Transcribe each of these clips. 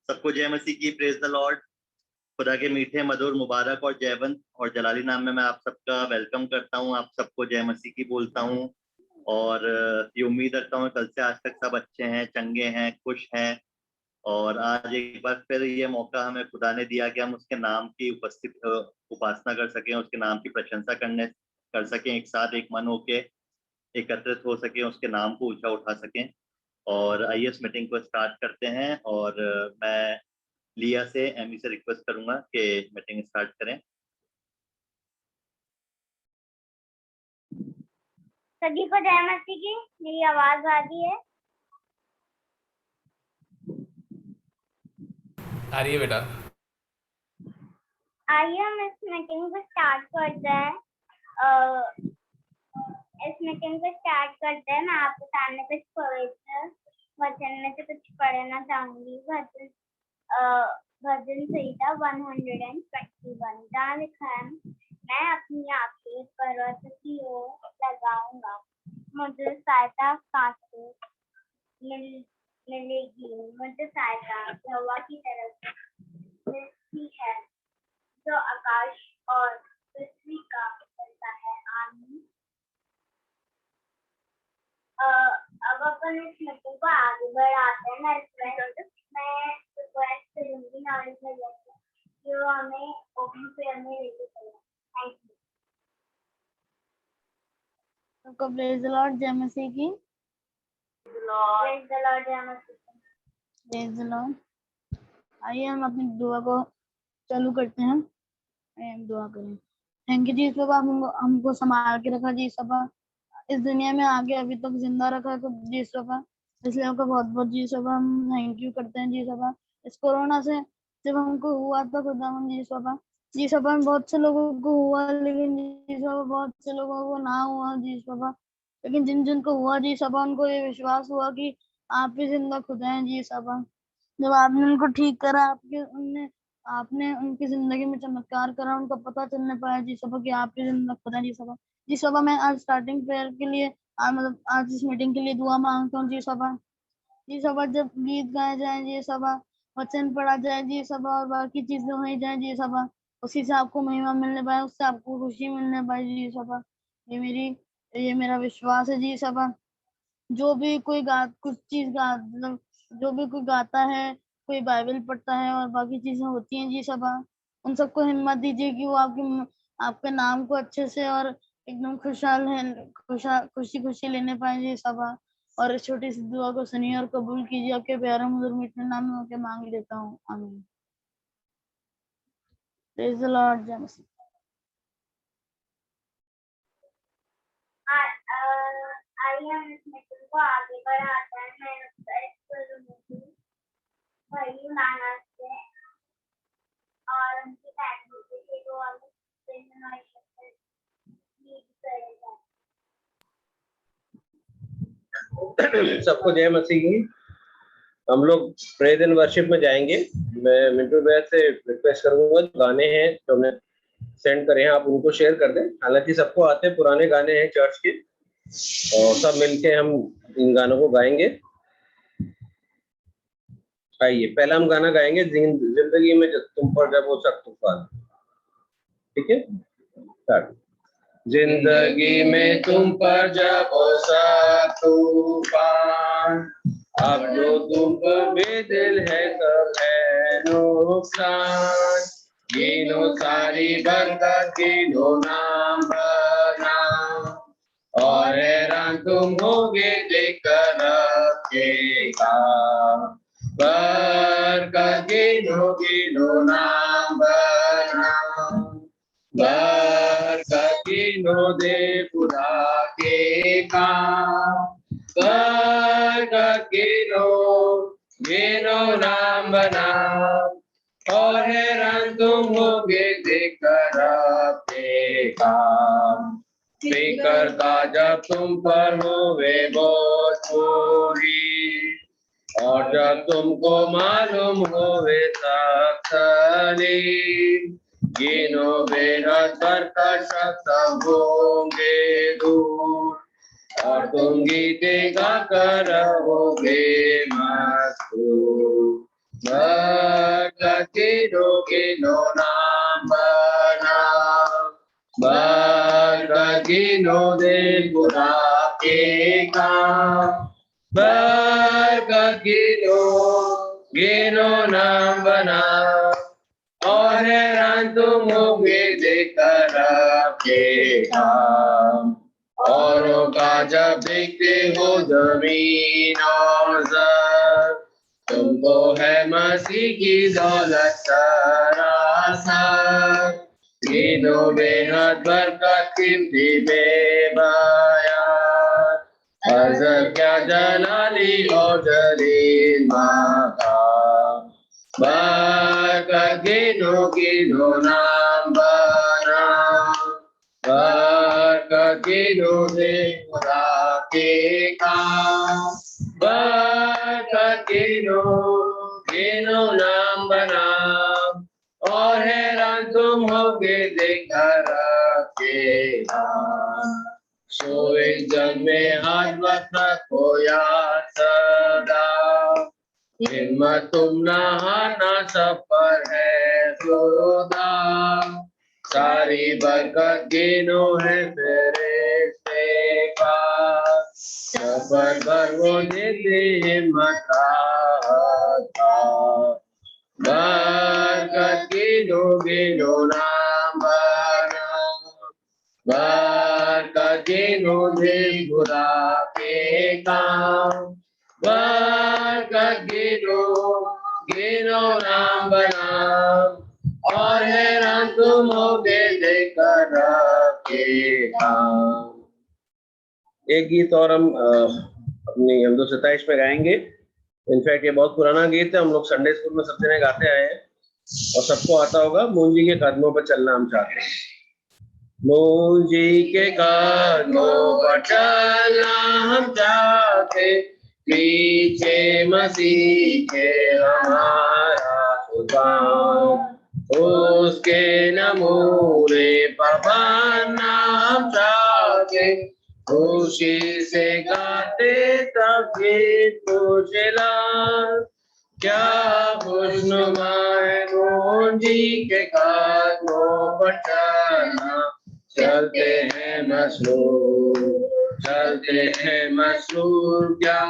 सबको जय मसीह की, प्रेज द लॉर्ड। खुदा के मीठे मधुर मुबारक और जयवंत और जलाली नाम में मैं आप सबका वेलकम करता हूं। आप सबको जय मसीह की बोलता हूं और ये उम्मीद रखता हूं कल से आज तक सब अच्छे हैं, चंगे हैं, खुश हैं। और आज एक बार फिर ये मौका हमें खुदा ने दिया कि हम उसके नाम की उपासना कर सकें, उसके नाम की प्रशंसा कर सकें, एक साथ एक मन होके एकत्रित हो सकें, उसके नाम को ऊंचा उठा सकें। और आइए इस मीटिंग को स्टार्ट करते हैं। और मैं लिया से एमी से रिक्वेस्ट करूंगा कि मीटिंग स्टार्ट करें। सभी को जय मसीह की। मेरी आवाज आ रही है? आ रही है बेटा। आइए हम इस मीटिंग को स्टार्ट करते हैं। मैं आपके सामने कुछ पवित्र वचन में से कुछ पढ़ना चाहूंगी। भजन संहिता 121 जहाँ लिखा है, मैं अपनी आंखें पर्वत की ओर लगाऊंगा, मुझे सहायता कहाँ से मिलेगी। मुझे सहायता यहोवा की तरफ से मिलती है, जो आकाश और पृथ्वी का करता है। आमीन। अब अपन इस मीटिंग को आगे बढ़ाते हैं। मैं रिक्वेस्ट करूंगी नॉलेज भैया से कि वो हमें ओपन प्रेयर में लेके चले। Thank you. सबको प्रेज द लॉर्ड, जय मसीह की। प्रेज द लॉर्ड, जय मसीह की। Praise the Lord. आइए हम अपनी दुआ को चालू करते हैं। हम दुआ करें। थैंक यू जी बाबा, हमको संभाल के रखा जी बाबा, इस दुनिया में आगे अभी तक जिंदा रखा है तो जी बाबा, इसलिए आपका बहुत बहुत जी बाबा हम थैंक यू करते हैं जी बाबा। इस कोरोना से जब हमको हुआ था खुदा हम जी बाबा में बहुत से लोगों को हुआ, लेकिन जी बाबा बहुत से लोगों को ना हुआ जी बाबा। लेकिन जिन जिन को हुआ जी बाबा उनको ये विश्वास हुआ कि आप ही जिंदा खुदा हैं जी बाबा। जब आपने उनको ठीक करा, आपने उनकी जिंदगी में चमत्कार करा, उनको पता चलने पाया जी बाबा कि आप ही जिंदा खुदा जी बाबा। जी बाबा मैं आज स्टार्टिंग प्रेयर के लिए मतलब आज इस मीटिंग के लिए दुआ मांगता हूँ जी बाबा। जी बाबा जब गीत गाए जाए जी बाबा, वचन पढ़ा जाए जी बाबा, और बाकी चीजें हो जाए जी बाबा, उसी से आपको महिमा मिलने पाए, उससे आपको खुशी मिलने पाए जी बाबा। ये मेरा विश्वास है जी बाबा। जो भी कोई मतलब जो भी कोई गाता है, कोई बाइबल पढ़ता है और बाकी चीजें होती हैं जी बाबा, उन सबको हिम्मत दीजिए कि वो आपके नाम को अच्छे से और एकदम खुशी खुशी लेने पाए जी बाबा। और इस छोटी सी दुआ को सुनिए और कबूल कीजिए। आपके प्यारे मधुर मीठे नाम में होके मांग लेता हूँ, आमीन। प्रेज द लॉर्ड, जय मसीह। आइए हम इस मीटिंग को आगे बढ़ाते हैं। मैं रिक्वेस्ट करूंगी भाई नाना से और उनकी फैमिली से कि वो हमें सबको जय मसीह की। हम लोग प्रेज एंड वर्शिप में जाएंगे। मैं मिंटू भैया से रिक्वेस्ट करूंगा, जो गाने हैं जो हमने सेंड करे हैं आप उनको शेयर कर दें। हालांकि सबको आते पुराने गाने हैं चर्च के, और सब मिलके हम इन गानों को गाएंगे। आइए पहला हम गाना गाएंगे, जिंदगी में तुम पर जब हो सख्त तूफान। ठीक है, स्टार्ट। जिंदगी में तुम पर जब हो सख्त तूफान, अब जो तुम पर बेदिल है सब है नुकसान। गिनो सारी बरकत, गिनो नाम बनाम, और हैरान तुम होगे देखकर के काम। बरकत गिनो गिनो नाम बनाम, बरकत गिनो दे खुदा के काम। बरकत गिनो नाम बनाम, और हैरान तुम होगे देखकर अपने काम। फिकर का जब तुम पर होवे बहुत पूरी, और जब तुमको मालूम होवे सख्ती, गिनो बेहद बरकत सब होंगे दूर, और तुम गीते गाकर रहोगे मस्तूर। गिनो गिनो नाम बना बरकत गिनो दे खुदा के काम बरकत गिनो नाम बना और हैरान तुम होगे देखकर आपके काम औरों का जब देखते हो जमीन और ज़र तुमको है मसीह की दौलत सरासर गिनो बेहद बरकत कीमती बेबयान अज़ल क्या जलाली और जलील मकाम बरकत गिनो गिनो नाम बना बरकत गिनो दे खुदा के काम बरकत गिनो नाम बना और हैरान तुम होगे देखकर आपके काम सो इस जग में हर वक्त रखो याद सदा हिम्मत तुम न हारना सब पर है खुदा सारी बरकत गिनो है फरिश्ते का सफर पर वो देते हिम्मत का बरकत गिनो गिनो नाम बना बरकत गिनो दे खुदा के काम बरकत गिनो नाम बना और हैरान तुम होगे देखकर आपके काम। एक गीत और हम अपनी हम 227 में गाएंगे। इनफैक्ट ये बहुत पुराना गीत है, हम लोग संडे स्कूल में सब जने गाते आए हैं और सबको आता होगा। मूंजी के कदमों पर चलना हम चाहते हैं, मूंजी के कदमों पर चलना हम चाहते पीछे मसीह के हमारा सुल्तान उसके नमूने पर बनना हम चाहते खुशी से गाते तकबीर तुझला क्या खुशनुमा है मूंजी के कदमों पर चलना चलते हैं मसरूर क्या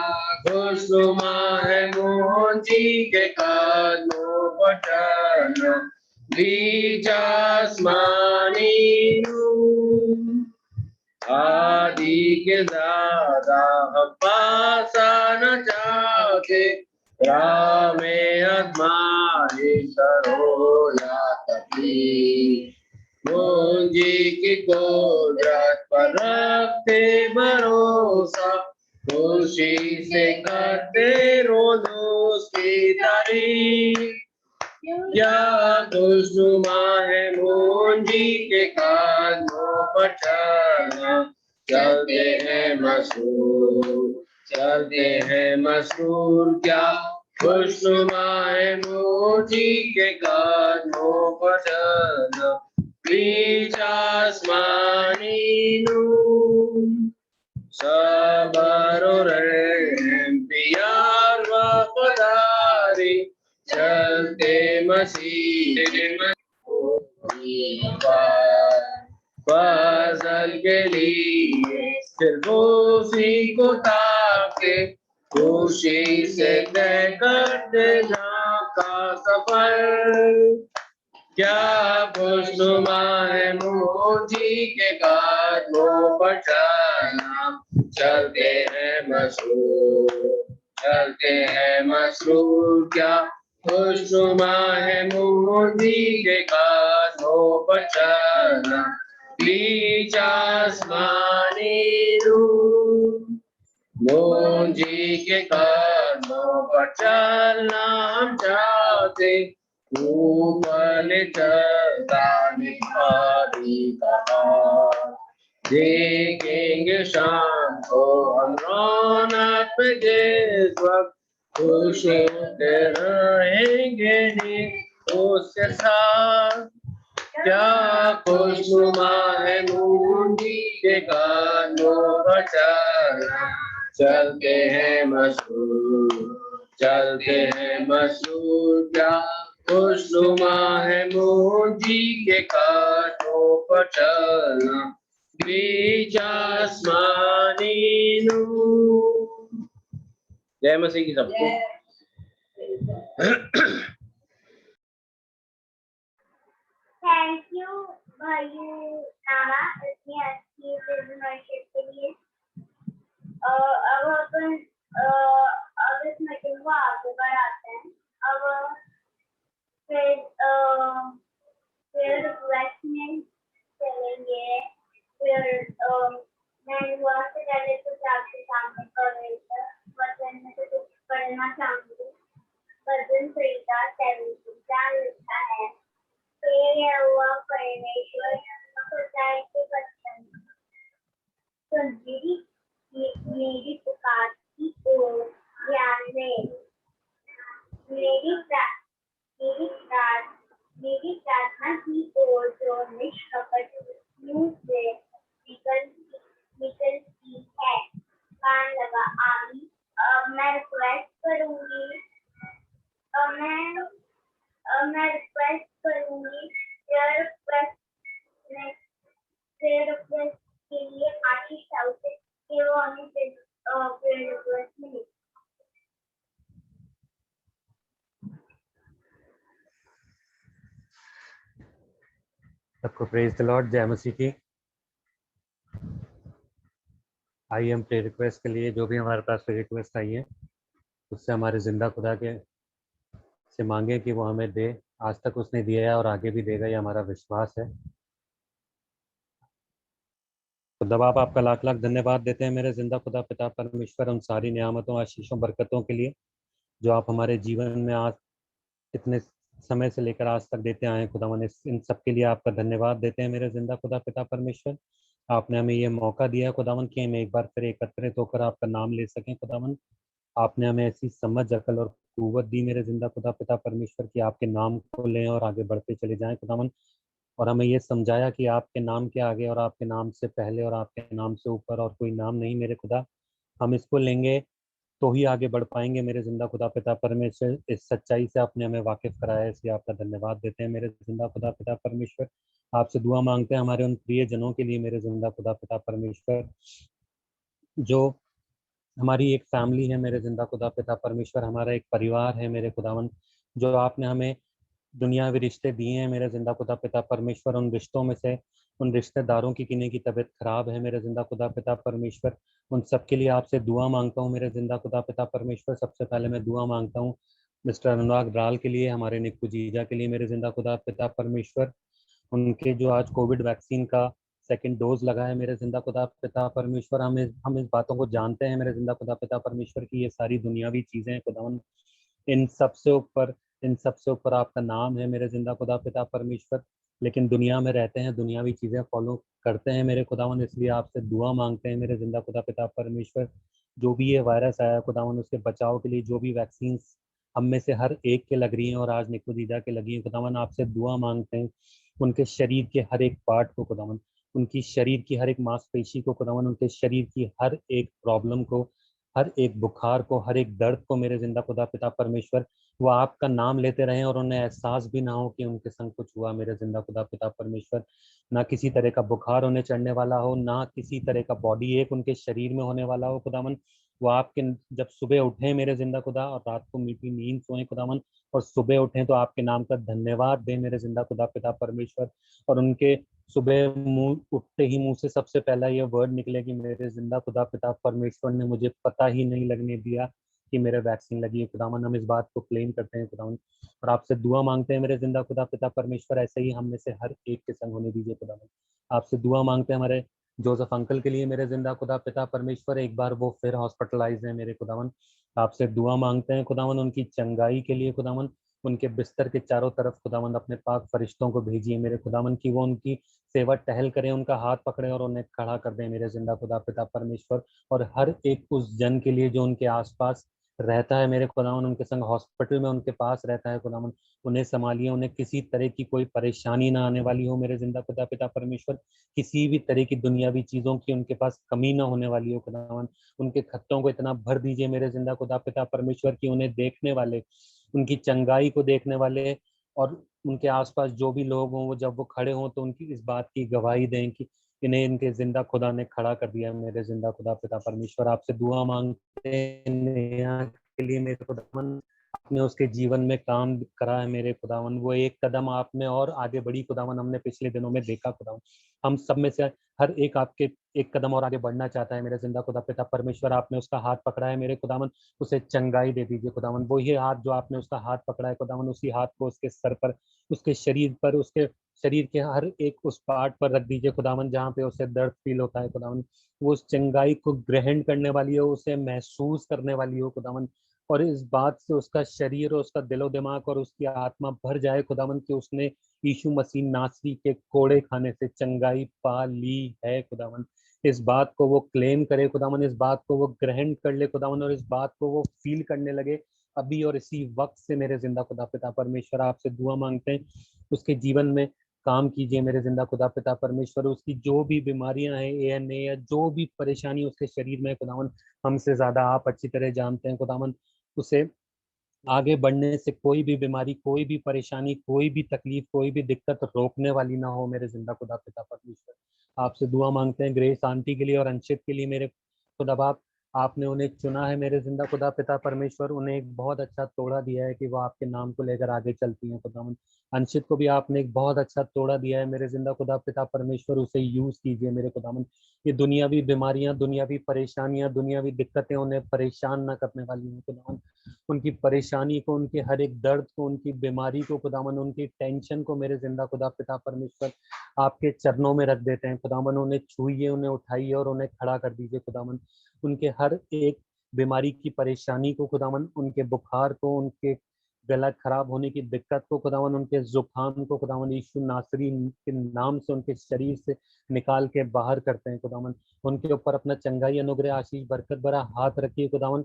खुशनुमा है मूंजी के कदमों पर चलना बीच आसमानी नूर आदि के ज़्यादा हम पास आना चाहते राह में आज़माइश करो या तकलीफ मूंजी की कुदरत पर रखते भरोसा खुशी से करते रोज़ उसकी तारीफ क्या खुशनुमा है मूंजी के कदमों पर चलना चलते हैं मसरूर क्या खुशनुमा है मूंजी के कदमों पर चलना बीच आसमानी नूर सबर और रहम प्यार वफादारी चलते मसीह फजल के लिए सिर्फ उसी को ताके खुशी से तय करते जहाँ का सफर क्या खुशनुमा है मूंजी के कदमों पर चलना चलते हैं मसरूर क्या खुशनुमा है मूंजी के कदमों पर चलना बीच आसमानी नूर मूंजी के कदमों पर चलना हम चाहते ऊपर चलता निखारी कहा देखेंगे शाम को हम रौनक पे जिस वक्त खुश होते रहेंगे उसके साथ क्या खुशनुमा है मूंजी के कदमों पर चलना चलते हैं मसरूर क्या खुशनुमा है मोदी के कांटों पर चलना, बीच आसमानी नूर। जय मसीह की सबको। थैंक यू भाई नाना इतनी अच्छी प्रेजेंटेशन के लिए। अब अपन अब इस मीटिंग को आगे बढ़ाते हैं। अब फिर रिक्वेस्ट में चलेंगे। फिर मैं वहाँ से पहले कुछ आपके सामने कर रही थी, वचन में से कुछ पढ़ना चाहूँगी। वचन संहिता 17 लिखा है, हुआ परमेश्वर खुदाई के वचन सुन मेरी पुकार की ओर ध्यान दे। मेरी प्रार्थना की ओर जो निष्कपट मुंह से निकलती है, कान लगा। आमीन। अब मैं रिक्वेस्ट करूंगी के लिए आशीष साहू से कि वो हमें रिक्वेस्ट में सबको प्रेज द लॉर्ड। जय मसीह की। आइए हम प्रे रिक्वेस्ट के लिए, जो भी हमारे पास प्रे रिक्वेस्ट आई है उससे हमारे जिंदा खुदा के से मांगे कि वो हमें दे। आज तक उसने दिया है और आगे भी देगा, ये हमारा विश्वास है। खुदा बाप, आपका लाख लाख धन्यवाद देते हैं मेरे जिंदा खुदा पिता परमेश्वर, उन सारी नियामतों, आशीषों, बरकतों के लिए जो आप हमारे जीवन में आज इतने समय से लेकर आज तक देते आए हैं। खुदावन, इन सब के लिए आपका धन्यवाद देते हैं मेरे जिंदा खुदा पिता परमेश्वर। आपने हमें ये मौका दिया खुदावन कि हम एक बार फिर एकत्रित होकर आपका नाम ले सकें। खुदावन, आपने हमें ऐसी समझ, अकल और कुव्वत दी मेरे जिंदा खुदा पिता परमेश्वर कि आपके नाम को लें और आगे बढ़ते चले जाएं खुदावन। और हमें ये समझाया कि आपके नाम के आगे और आपके नाम से पहले और आपके नाम से ऊपर और कोई नाम नहीं मेरे खुदा। हम इसको लेंगे तो ही आगे बढ़ पाएंगे मेरे जिंदा खुदा पिता परमेश्वर। इस सच्चाई से आपने हमें वाकिफ कराया है, इसलिए आपका धन्यवाद देते हैं मेरे जिंदा खुदा पिता परमेश्वर। आपसे दुआ मांगते हैं हमारे उन प्रिय जनों के लिए मेरे जिंदा खुदा पिता परमेश्वर, जो हमारी एक फैमिली है मेरे जिंदा खुदा पिता परमेश्वर, हमारा एक परिवार है मेरे खुदावन, जो आपने हमें दुनियावी रिश्ते दिए हैं मेरे जिंदा खुदा पिता परमेश्वर। उन रिश्तों में से उन रिश्तेदारों की किन्हीं की तबीयत खराब है मेरे जिंदा खुदा पिता परमेश्वर, उन सब के लिए आपसे दुआ मांगता हूँ मेरे जिंदा खुदा पिता परमेश्वर। सबसे पहले मैं दुआ मांगता हूँ मिस्टर अनुराग ब्राल के लिए, हमारे निक्कू जीजा के लिए मेरे जिंदा खुदा पिता परमेश्वर। उनके जो आज कोविड वैक्सीन का सेकंड डोज लगा है मेरे जिंदा खुदा पिता परमेश्वर। हम इस बातों को जानते हैं मेरे जिंदा खुदा पिता परमेश्वर की ये सारी दुनियावी चीज़ें हैं खुदावन। इन सब से ऊपर आपका नाम है मेरे जिंदा खुदा पिता परमेश्वर। लेकिन दुनिया में रहते हैं, दुनियावी चीज़ें फॉलो करते हैं मेरे खुदावन, इसलिए आपसे दुआ मांगते हैं मेरे जिंदा खुदा पिता परमेश्वर। जो भी ये वायरस आया खुदावन, उसके बचाव के लिए जो भी वैक्सीन हम में से हर एक के लग रही हैं और आज निक्कू जीजा के लगी हैं खुदावन, आपसे दुआ मांगते हैं उनके शरीर के हर एक पार्ट को खुदावन, उनकी शरीर की हर एक मांसपेशी को खुदावन, उनके शरीर की हर एक प्रॉब्लम को, हर एक बुखार को, हर एक दर्द को मेरे जिंदा खुदा पिता परमेश्वर, वो आपका नाम लेते रहें और उन्हें एहसास भी ना हो कि उनके संग कुछ हुआ मेरे जिंदा खुदा पिता परमेश्वर। ना किसी तरह का बुखार उन्हें चढ़ने वाला हो, ना किसी तरह का बॉडी एक उनके शरीर में होने वाला हो खुदावन। वो आपके जब सुबह उठें मेरे जिंदा खुदा और रात को मीठी नींद सोएं खुदावन, और सुबह उठें तो आपके नाम का धन्यवाद दें मेरे जिंदा खुदा पिता परमेश्वर। और उनके सुबह मुंह उठते ही मुंह से सबसे पहला ये वर्ड निकले कि मेरे जिंदा खुदा पिता परमेश्वर ने मुझे पता ही नहीं लगने दिया कि मेरे वैक्सीन लगी है खुदावन। हम इस बात को क्लेम करते हैं खुदावन और आपसे दुआ मांगते हैं मेरे जिंदा खुदा पिता परमेश्वर, ऐसे ही हम में से हर एक के संग होने दीजिए खुदावन। आपसे दुआ मांगते हैं हमारे जोसेफ अंकल के लिए मेरे जिंदा खुदा पिता परमेश्वर, एक बार वो फिर हॉस्पिटलाइज है मेरे खुदावन। आपसे दुआ मांगते हैं खुदावन उनकी चंगाई के लिए खुदावन, उनके बिस्तर के चारों तरफ खुदावन अपने पाक फरिश्तों को भेजिए मेरे खुदावन की वो उनकी सेवा टहल करें, उनका हाथ पकड़े और उन्हें खड़ा कर दें मेरे जिंदा खुदा पिता परमेश्वर। और हर एक उस जन के लिए जो उनके आसपास रहता है मेरे खुदावन, उनके संग हॉस्पिटल में उनके पास रहता है खुदावन, उन्हें संभालिए, उन्हें किसी तरह की कोई परेशानी ना आने वाली हो मेरे जिंदा खुदा पिता परमेश्वर। किसी भी तरह की दुनियावी चीज़ों की उनके पास कमी ना होने वाली हो खुदावन। उनके खत्तों को इतना भर दीजिए मेरे जिंदा खुदा पिता परमेश्वर की उन्हें देखने वाले, उनकी चंगाई को देखने वाले और उनके आसपास जो भी लोग हों वो जब वो खड़े हों तो उनकी इस बात की गवाही दें कि इन्हें इनके जिंदा खुदा ने खड़ा कर दिया। मेरे जिंदा खुदा पिता परमेश्वर आपसे दुआ मांगते हैं नेहा के लिए मेरे खुदावन, आपने उसके जीवन में काम करा है मेरे खुदावन, वो एक कदम आपने और आगे बढ़ी खुदावन, हमने पिछले दिनों में देखा खुदावन। हम सब में से हर एक आपके एक कदम और आगे बढ़ना चाहता है मेरे जिंदा खुदा पिता परमेश्वर। आपने उसका हाथ पकड़ा है मेरे खुदावन, उसे चंगाई दे दीजिए खुदावन। वही हाथ जो आपने उसका हाथ पकड़ा है खुदावन, उसी हाथ को उसके सर पर, उसके शरीर पर, उसके शरीर के हर एक उस पार्ट पर रख दीजिए खुदावन जहाँ पे उसे दर्द फील होता है खुदावन। वो उस चंगाई को ग्रहण करने वाली हो, उसे महसूस करने वाली हो खुदावन, और इस बात से उसका शरीर और उसका दिलो दिमाग और उसकी आत्मा भर जाए खुदावन कि उसने यीशु मसीह नासरी के कोड़े खाने से चंगाई पा ली है खुदावन। इस बात को वो क्लेम करे खुदावन, इस बात को वो ग्रहण कर ले खुदावन, और इस बात को वो फील करने लगे अभी और इसी वक्त से। मेरे जिंदा खुदा पिता परमेश्वर आपसे दुआ मांगते हैं उसके जीवन में काम कीजिए मेरे जिंदा खुदा पिता परमेश्वर। उसकी जो भी बीमारियां हैं ANA या जो भी परेशानी उसके शरीर में खुदावन, हमसे ज्यादा आप अच्छी तरह जानते हैं खुदावन। उसे आगे बढ़ने से कोई भी बीमारी, कोई भी परेशानी, कोई भी तकलीफ, कोई भी दिक्कत रोकने वाली ना हो मेरे जिंदा खुदा पिता परमेश्वर। आपसे दुआ मांगते हैं ग्रेस आंटी के लिए और अंशित के लिए मेरे खुदा बाप। आपने उन्हें चुना है मेरे जिंदा खुदा पिता परमेश्वर, उन्हें एक बहुत अच्छा तोड़ा दिया है कि वो आपके नाम को लेकर आगे चलती हैं खुदावन। अंशित को भी आपने एक बहुत अच्छा तोड़ा दिया है मेरे जिंदा खुदा पिता परमेश्वर, उसे यूज कीजिए मेरे खुदावन। ये दुनियावी बीमारियां, दुनियावी परेशानियां, दुनियावी दिक्कतें उन्हें परेशान ना करने वाली हैं खुदावन। उनकी परेशानी को, उनके हर एक दर्द को, उनकी बीमारी को खुदावन, उनकी टेंशन को मेरे जिंदा खुदा पिता परमेश्वर आपके चरणों में रख देते हैं खुदावन। उन्हें छूइए, उन्हें उठाइए और उन्हें खड़ा कर दीजिए खुदावन। उनके हर एक बीमारी की परेशानी को खुदावन, उनके बुखार को, उनके गला खराब होने की दिक्कत को खुदावन, उनके जुकाम को खुदावन यीशु नासरी के नाम से उनके शरीर से निकाल के बाहर करते हैं खुदावन। उनके ऊपर अपना चंगाई, अनुग्रह, आशीष, बरकत भरा हाथ रखिए खुदावन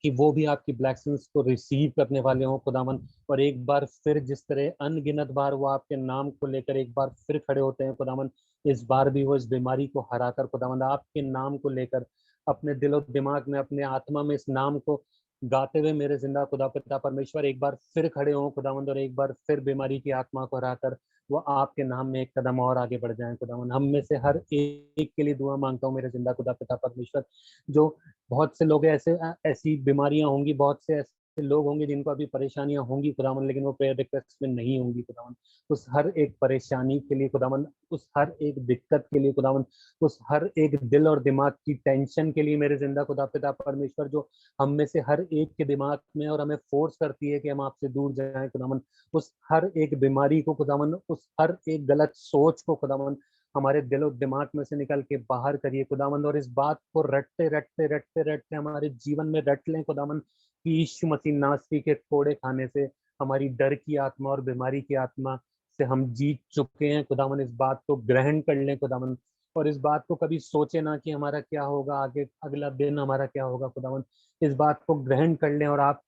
कि वो भी आपकी ब्लेसिंग्स को रिसीव करने वाले हों खुदावन। और एक बार फिर जिस तरह अनगिनत बार वो आपके नाम को लेकर एक बार फिर खड़े होते हैं खुदावन, इस बार भी वो इस बीमारी को हराकर खुदावन आपके नाम को लेकर अपने दिलो दिमाग में, अपने आत्मा में इस नाम को गाते हुए मेरे जिंदा खुदा पिता परमेश्वर एक बार फिर खड़े हों खुदावंद, और एक बार फिर बीमारी की आत्मा को हराकर वो आपके नाम में एक कदम और आगे बढ़ जाएं खुदावंद। हम में से हर एक के लिए दुआ मांगता हूँ मेरे जिंदा खुदा पिता परमेश्वर। जो बहुत से लोग ऐसे ऐसी बीमारियां होंगी, बहुत से ऐसे लोग होंगे जिनको अभी परेशानियां होंगी खुदावन, लेकिन वो प्रेयर रिक्वेस्ट में नहीं होंगी खुदावन। उस हर एक परेशानी के लिए खुदावन, उस हर एक दिक्कत के लिए खुदावन, उस हर एक दिल और दिमाग की टेंशन के लिए मेरे जिंदा खुदा पिता परमेश्वर, जो हम में से हर एक के दिमाग में और हमें फोर्स करती है कि हम आपसे दूर जाएं खुदावन, उस हर एक बीमारी को खुदावन, उस हर एक गलत सोच को खुदावन हमारे दिलो दिमाग में से निकल के बाहर करिए खुदावंद। और इस बात को रटते रटते रटते रटते हमारे जीवन में रट लें खुदावंद कि यीशु मसीह नासरी के कोड़े खाने से हमारी डर की आत्मा और बीमारी की आत्मा से हम जीत चुके हैं खुदावंद। इस बात को ग्रहण कर लें खुदावंद, और इस बात को कभी सोचे ना कि हमारा क्या होगा आगे, अगला दिन हमारा क्या होगा खुदावंद। इस बात को ग्रहण कर लें और आप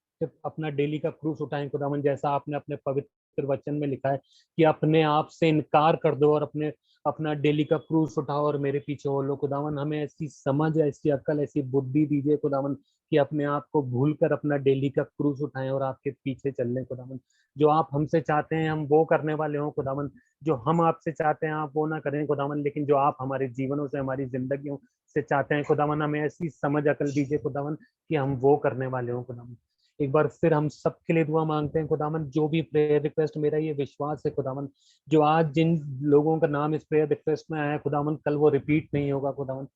अपना डेली का क्रूस उठाएं खुदावंद, जैसा आपने अपने पवित्र वचन में लिखा है कि अपने आप से इनकार कर दो और अपना डेली का क्रूस उठाओ और मेरे पीछे हो लो खुदावन। हमें ऐसी समझ, ऐसी अकल, ऐसी बुद्धि दीजिए खुदावन कि अपने आप को भूलकर अपना डेली का क्रूस उठाएं और आपके पीछे चल लें खुदावन। जो आप हमसे चाहते हैं हम वो करने वाले हों खुदावन, जो हम आपसे चाहते हैं आप वो ना करें खुदावन, लेकिन जो आप हमारे जीवनों से, हमारी जिंदगियों से चाहते हैं खुदावन, हमें ऐसी समझ अकल दीजिए खुदावन कि हम वो करने वाले हों खुदावन। एक बार फिर हम सबके लिए दुआ मांगते हैं खुदावन। जो भी प्रेयर रिक्वेस्ट, मेरा ये विश्वास है खुदावन, जो आज जिन लोगों का नाम इस प्रेयर रिक्वेस्ट में आया है खुदावन, कल वो रिपीट नहीं होगा खुदावन।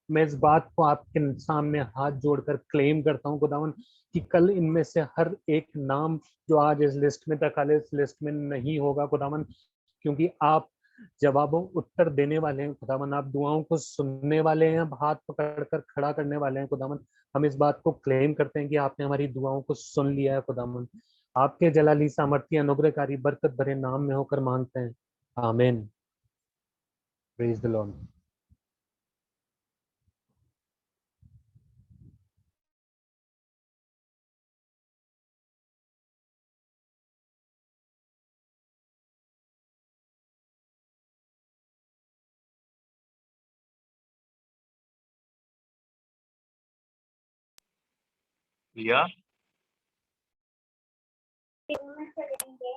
मैं इस बात को आपके सामने हाथ जोड़कर क्लेम करता हूँ खुदावन कि कल इनमें से हर एक नाम जो आज इस लिस्ट में था, कल इस लिस्ट में नहीं होगा खुदावन, क्योंकि आप जवाबों उत्तर देने वाले हैं खुदावन, आप दुआओं को सुनने वाले हैं, अब हाथ पकड़कर खड़ा करने वाले हैं खुदावन। हम इस बात को क्लेम करते हैं कि आपने हमारी दुआओं को सुन लिया है खुदावन। आपके जलाली सामर्थ्य अनुग्रहकारी बरकत भरे नाम में होकर मांगते हैं, आमीन। Praise the Lord. लिया में चलेंगे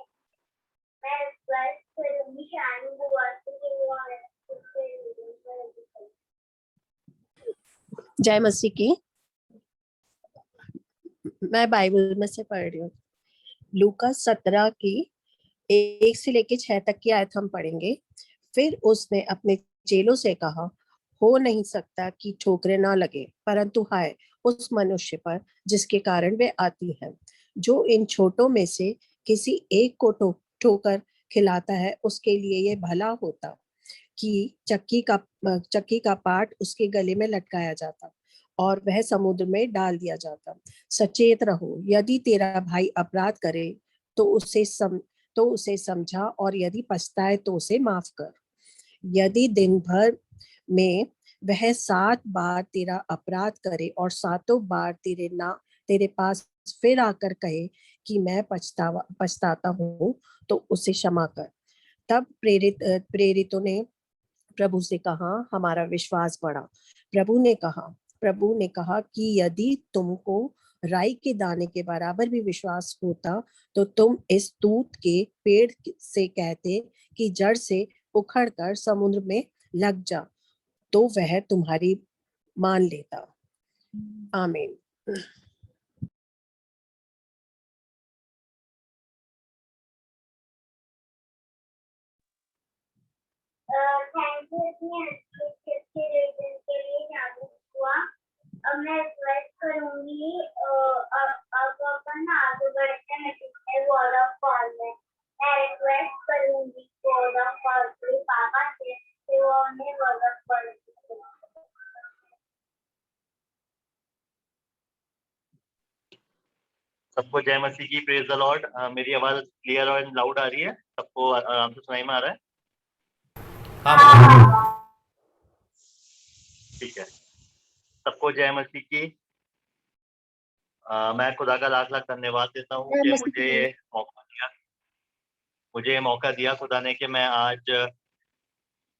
जय मसीह की। मैं बाइबल में से पढ़ रही हूँ। लूका 17 की 1 से लेके 6 तक की आयत हम पढ़ेंगे। फिर उसने अपने चेलों से कहा, हो नहीं सकता कि ठोकरें ना लगे, परंतु हाय उस मनुष्य पर जिसके कारण वे आती हैं। जो इन छोटों में से किसी एक को ठोकर खिलाता है, उसके लिए ये भला होता कि चक्की का पाट उसके गले में लटकाया जाता और वह समुद्र में डाल दिया जाता। सचेत रहो, यदि तेरा भाई अपराध करे तो उसे समझा, और यदि पछताए तो उसे माफ कर। यदि दिन भर में वह 7 बार तेरा अपराध करे और 7 बार तेरे पास फिर आकर कहे कि मैं पछताता हूँ, तो उसे क्षमा कर। तब प्रेरितों ने प्रभु से कहा, हमारा विश्वास बढ़ा। प्रभु ने कहा कि यदि तुमको राई के दाने के बराबर भी विश्वास होता, तो तुम इस तूत के पेड़ से कहते कि जड़ से उखड़ कर समुद्र में लग जा, तो वह तुम्हारी मान लेता। आमीन। थैंक यू इतनी अच्छी रीजन के लिए जागरूक हुआ। अब मैं रिक्वेस्ट करूंगी, अब अपन आगे बढ़ते हैं वर्ड ऑफ कॉल में। मैं रिक्वेस्ट करूंगी वर्ड ऑफ कॉल के पापा से कि वो उन्हें वर्ड ऑफ कॉल। सबको जय मसीह की, प्रेज द लॉर्ड। मेरी आवाज क्लियर और लाउड आ रही है? सबको आराम से सुनाई में आ रहा है? ठीक है। सबको जय मसीह की। मैं खुदा का लाख लाख धन्यवाद देता हूँ कि मुझे ये मौका दिया खुदा ने कि मैं आज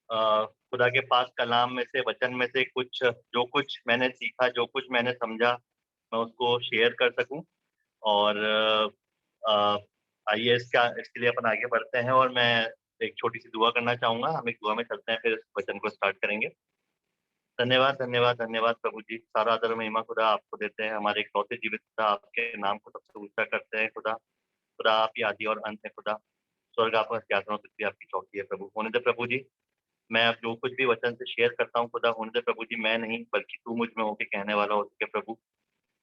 खुदा के पास कलाम में से, वचन में से जो कुछ मैंने सीखा, जो कुछ मैंने समझा, मैं उसको शेयर कर सकूं। और आइए इसके लिए अपन आगे बढ़ते हैं, और मैं एक छोटी सी दुआ करना चाहूंगा। हम एक दुआ में चलते हैं, फिर इस वचन को स्टार्ट करेंगे। धन्यवाद धन्यवाद धन्यवाद प्रभु जी। सारा आदर महिमा खुदा आपको देते हैं। हमारे इकलौते जीवित खुदा, आपके नाम को सबसे ऊंचा करते हैं खुदा। खुदा आप ही आदि और अंत है खुदा। स्वर्ग आपका सिंहासन और पृथ्वी आपकी चौकी है प्रभु। होने दे प्रभु जी, मैं अब जो कुछ भी वचन से शेयर करता हूँ खुदा, होने दे प्रभु जी, मैं नहीं बल्कि तू मुझ में होके कहने वाला हो सके प्रभु।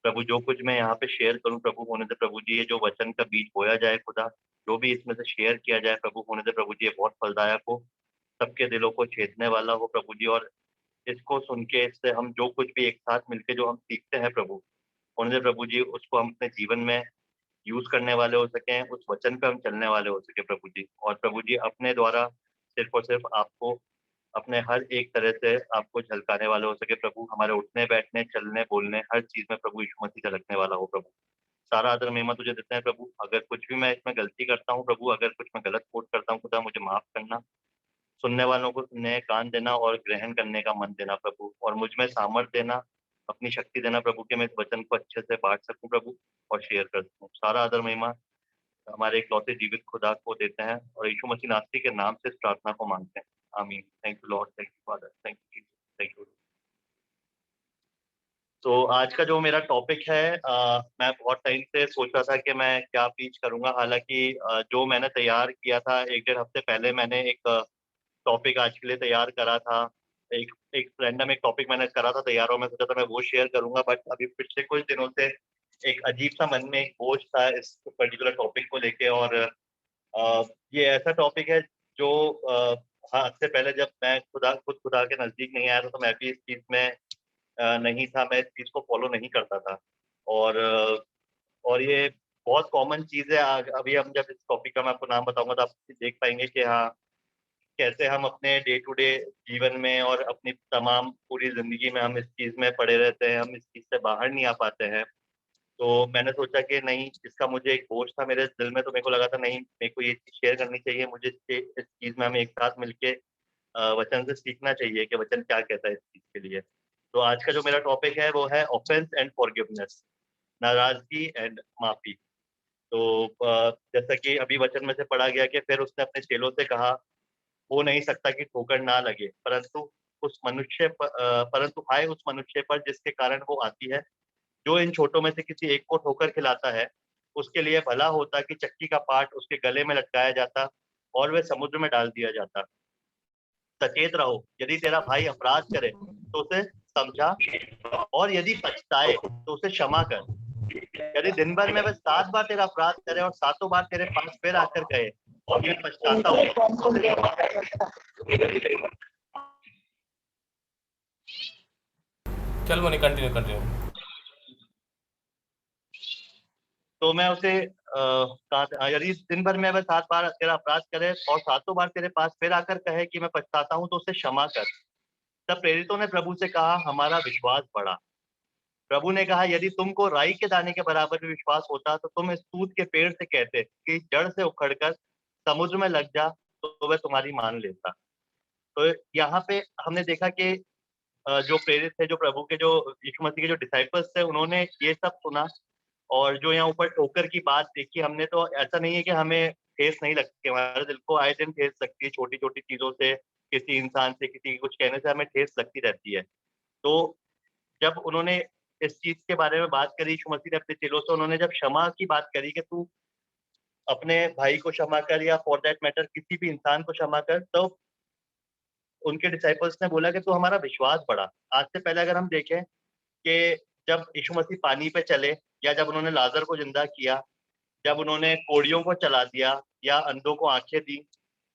प्रभु जो कुछ मैं यहाँ पे शेयर करूँ प्रभु, होने दे प्रभु जी, ये जो वचन का बीज बोया जाए खुदा, जो भी इसमें से शेयर किया जाए प्रभु, होने दे प्रभु जी, ये बहुत फलदायक हो, सबके दिलों को छेदने वाला हो प्रभु जी। और इसको सुन के, इससे हम जो कुछ भी एक साथ मिलके जो हम सीखते हैं प्रभु, होने दे प्रभु जी, उसको हम अपने जीवन में यूज करने वाले हो सके, उस वचन पे हम चलने वाले हो सके प्रभु जी। और प्रभु जी अपने द्वारा सिर्फ और सिर्फ आपको, अपने हर एक तरह से आपको झलकाने वाले हो सके प्रभु। हमारे उठने बैठने चलने बोलने हर चीज में प्रभु यीशु मसीह झलकने वाला हो प्रभु। सारा आदर महिमा तुझे देते हैं प्रभु। अगर कुछ भी मैं इसमें गलती करता हूँ प्रभु, अगर कुछ मैं गलत कोट करता हूँ खुदा, मुझे माफ करना। सुनने वालों को सुनने कान देना और ग्रहण करने का मन देना प्रभु, और मुझ में सामर्थ्य देना, अपनी शक्ति देना प्रभु, कि मैं इस वचन को अच्छे से बांट सकूं प्रभु और शेयर कर सकूं। सारा आदर महिमा हमारे इकलौते जीवित खुदा को देते हैं, और यीशु मसीह नासरी के नाम से इस प्रार्थना को मांगते हैं। आमीन। Thank you Lord, thank you father, thank you, thank you. तो आज का जो मेरा टॉपिक है, मैं बहुत टाइम से सोच रहा था कि मैं क्या प्रीच करूंगा। हालांकि जो मैंने तैयार किया था 1-1.5 हफ्ते पहले, मैंने एक टॉपिक आज के लिए तैयार करा था। एक एक रैंडम एक टॉपिक मैंने करा था तैयार, और मैं सोचा था मैं वो शेयर करूंगा। बट अभी पिछले कुछ दिनों से एक अजीब सा मन में एक बोझ था इस पर्टिकुलर टॉपिक को लेके। और ये ऐसा टॉपिक है जो आज से पहले जब मैं खुद खुदा के नजदीक नहीं आया था, तो मैं भी इस चीज में नहीं था, मैं इस चीज को फॉलो नहीं करता था। और और ये बहुत कॉमन चीज है। अभी हम जब इस टॉपिक का मैं आपको नाम बताऊंगा तो आप देख पाएंगे कि हाँ, कैसे हम अपने डे टू डे जीवन में और अपनी तमाम पूरी जिंदगी में हम इस चीज में पड़े रहते हैं, हम इस चीज से बाहर नहीं आ पाते हैं। तो मैंने सोचा कि नहीं, इसका मुझे एक बोझ था मेरे दिल में, तो मेरे को लगा था नहीं, मेरे को ये चीज शेयर करनी चाहिए। मुझे इस चीज में हमें एक साथ मिलके वचन से सीखना चाहिए कि वचन क्या कहता है इस चीज के लिए। तो आज का जो मेरा टॉपिक है वो है ऑफेंस एंड फॉरगिवनेस, नाराजगी एंड माफी। तो जैसा कि अभी वचन में से पढ़ा गया कि फिर उसने अपने चेलों से कहा, हो नहीं सकता कि ठोकर ना लगे, परंतु उस मनुष्य परंतु हाय उस मनुष्य पर जिसके कारण वो आती है। जो इन छोटों में से किसी एक को ठोकर खिलाता है, उसके लिए भला होता कि चक्की का पाट उसके गले में लटकाया जाता और वह समुद्र में डाल दिया जाता। सचेत रहो, यदि तेरा भाई अपराध करे तो उसे समझा, और यदि पछताए तो उसे क्षमा कर। यदि दिन भर में वह 7 बार तेरा अपराध करे और 7 बार तेरे पास फिर आकर कहे कि मैं पछताता हूँ, चल मोनी कंटिन्यू। तो मैं उसे कहा था, यदि दिन भर में वह 7 बार तेरा अपराध करे और 7 बार तेरे पास फिर आकर कहे कि मैं पछताता हूँ, तो उसे क्षमा कर। तब प्रेरितों ने प्रभु से कहा, हमारा विश्वास बढ़ा। प्रभु ने कहा, यदि तुमको राई के दाने के बराबर भी विश्वास होता तो तुम इस तूत के पेड़ से कहते कि जड़ से उखड़कर समुद्र में लग जा, तो वह तुम्हारी मान लेता। तो यहाँ पे हमने देखा कि जो प्रेरित थे, जो प्रभु के, जो यीशु मसीह के जो डिसाइपल्स थे, उन्होंने ये सब सुना और जो यहाँ ऊपर ठोकर की बात देखी हमने, तो ऐसा नहीं है कि हमें ठेस नहीं लगती, हमारे दिल को आए दिन ठेस लगती है, छोटी छोटी चीजों से, किसी इंसान से, किसी के कुछ कहने से हमें ठेस लगती रहती है। तो जब उन्होंने इस चीज के बारे में बात करी, यीशु मसीह ने अपने चेलों से, उन्होंने जब क्षमा की बात करी कि तू अपने भाई को क्षमा कर, या फॉर दैट मैटर किसी भी इंसान को क्षमा कर, तो उनके डिसाइपल्स ने बोला कि तू हमारा विश्वास बढ़ा। आज से पहले अगर हम देखें कि जब यीशु मसीह पानी पे चले, या जब उन्होंने लाजर को जिंदा किया, जब उन्होंने कोड़ियों को चला दिया, या अंधों को आंखें दी,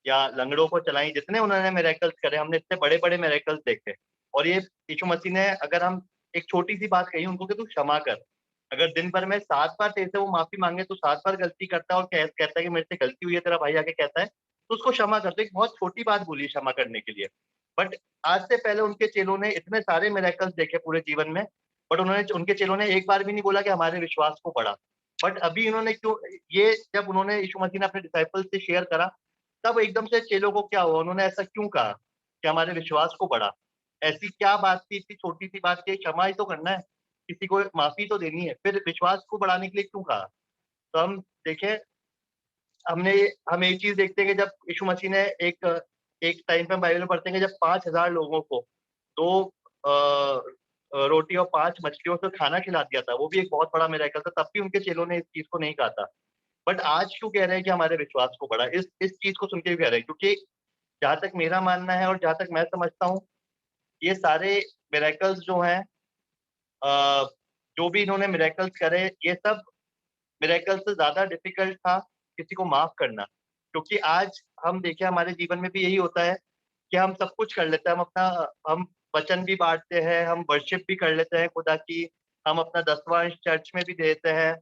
या लंगड़ों को चलाई, जितने उन्होंने मिरेकल्स करे, हमने इतने बड़े बड़े मिरेकल्स देखे। और ये यीशु मसीह ने, अगर हम एक छोटी सी बात कही उनको कि तू क्षमा कर, अगर दिन भर में 7 बार तेरे से वो माफी मांगे, तो 7 बार गलती करता है और कहता है कि मेरे से गलती हुई है, तेरा भाई आके कहता है, तो उसको क्षमा कर। तो एक बहुत छोटी बात बोली क्षमा करने के लिए। बट आज से पहले उनके चेलों ने इतने सारे मिरेकल्स देखे पूरे जीवन में, बट उनके चेलों ने एक बार भी नहीं बोला कि हमारे विश्वास को बढ़ा। बट अभी इन्होंने क्यों, ये जब उन्होंने, यीशु मसीह ने अपने डिसाइपल्स से शेयर करा, तब एकदम से चेलों को क्या हुआ, उन्होंने ऐसा क्यों कहा कि हमारे विश्वास को बढ़ा? ऐसी क्या बात थी, इतनी छोटी सी बात की, क्षमा ही तो करना है, किसी को माफी तो देनी है, फिर विश्वास को बढ़ाने के लिए क्यों कहा? तो हम देखें, हम एक चीज देखते हैं कि जब यीशु मसीह ने एक टाइम पे बाइबल में पढ़ते हैं कि जब 5,000 लोगों को 2 रोटी और 5 मछलियों से खाना खिला दिया था, वो भी एक बहुत बड़ा मिरेकल था, तब भी उनके चेलों ने इस चीज को नहीं कहा था। बट आज क्यों कह रहे हैं कि हमारे विश्वास को बढ़ा? इस चीज को सुन के भी कह रहे हैं, क्योंकि जहां तक मेरा मानना है और जहां तक मैं समझता हूँ, ये सारे मिरेकल्स जो हैं, जो भी इन्होंने मिरेकल्स करे, ये सब मिरेकल से ज्यादा डिफिकल्ट था किसी को माफ करना। क्योंकि आज हम देखें, हमारे जीवन में भी यही होता है कि हम सब कुछ कर लेते हैं, हम वचन भी बांटते हैं, हम वर्शिप भी कर लेते हैं खुदा की, हम अपना 10वां अंश चर्च में भी देते हैं,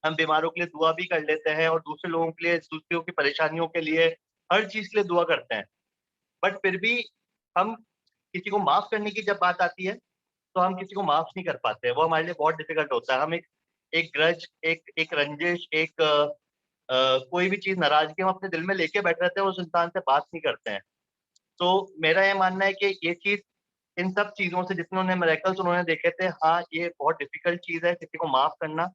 हम बीमारों के लिए दुआ भी कर लेते हैं, और दूसरे लोगों के लिए, दूसरों की परेशानियों के लिए, हर चीज के लिए दुआ करते हैं। बट फिर भी हम किसी को माफ करने की जब बात आती है, तो हम किसी को माफ नहीं कर पाते हैं, वो हमारे लिए बहुत डिफिकल्ट होता है। हम एक ग्रज, एक रंजिश, कोई भी चीज, नाराजगी हम अपने दिल में लेके बैठ रहते हैं, उस इंसान से बात नहीं करते हैं। तो मेरा ये मानना है कि ये चीज, इन सब चीजों से, जितने उन्होंने मिरेकल्स उन्होंने देखे थे, हाँ, ये बहुत डिफिकल्ट चीज है किसी को माफ करना।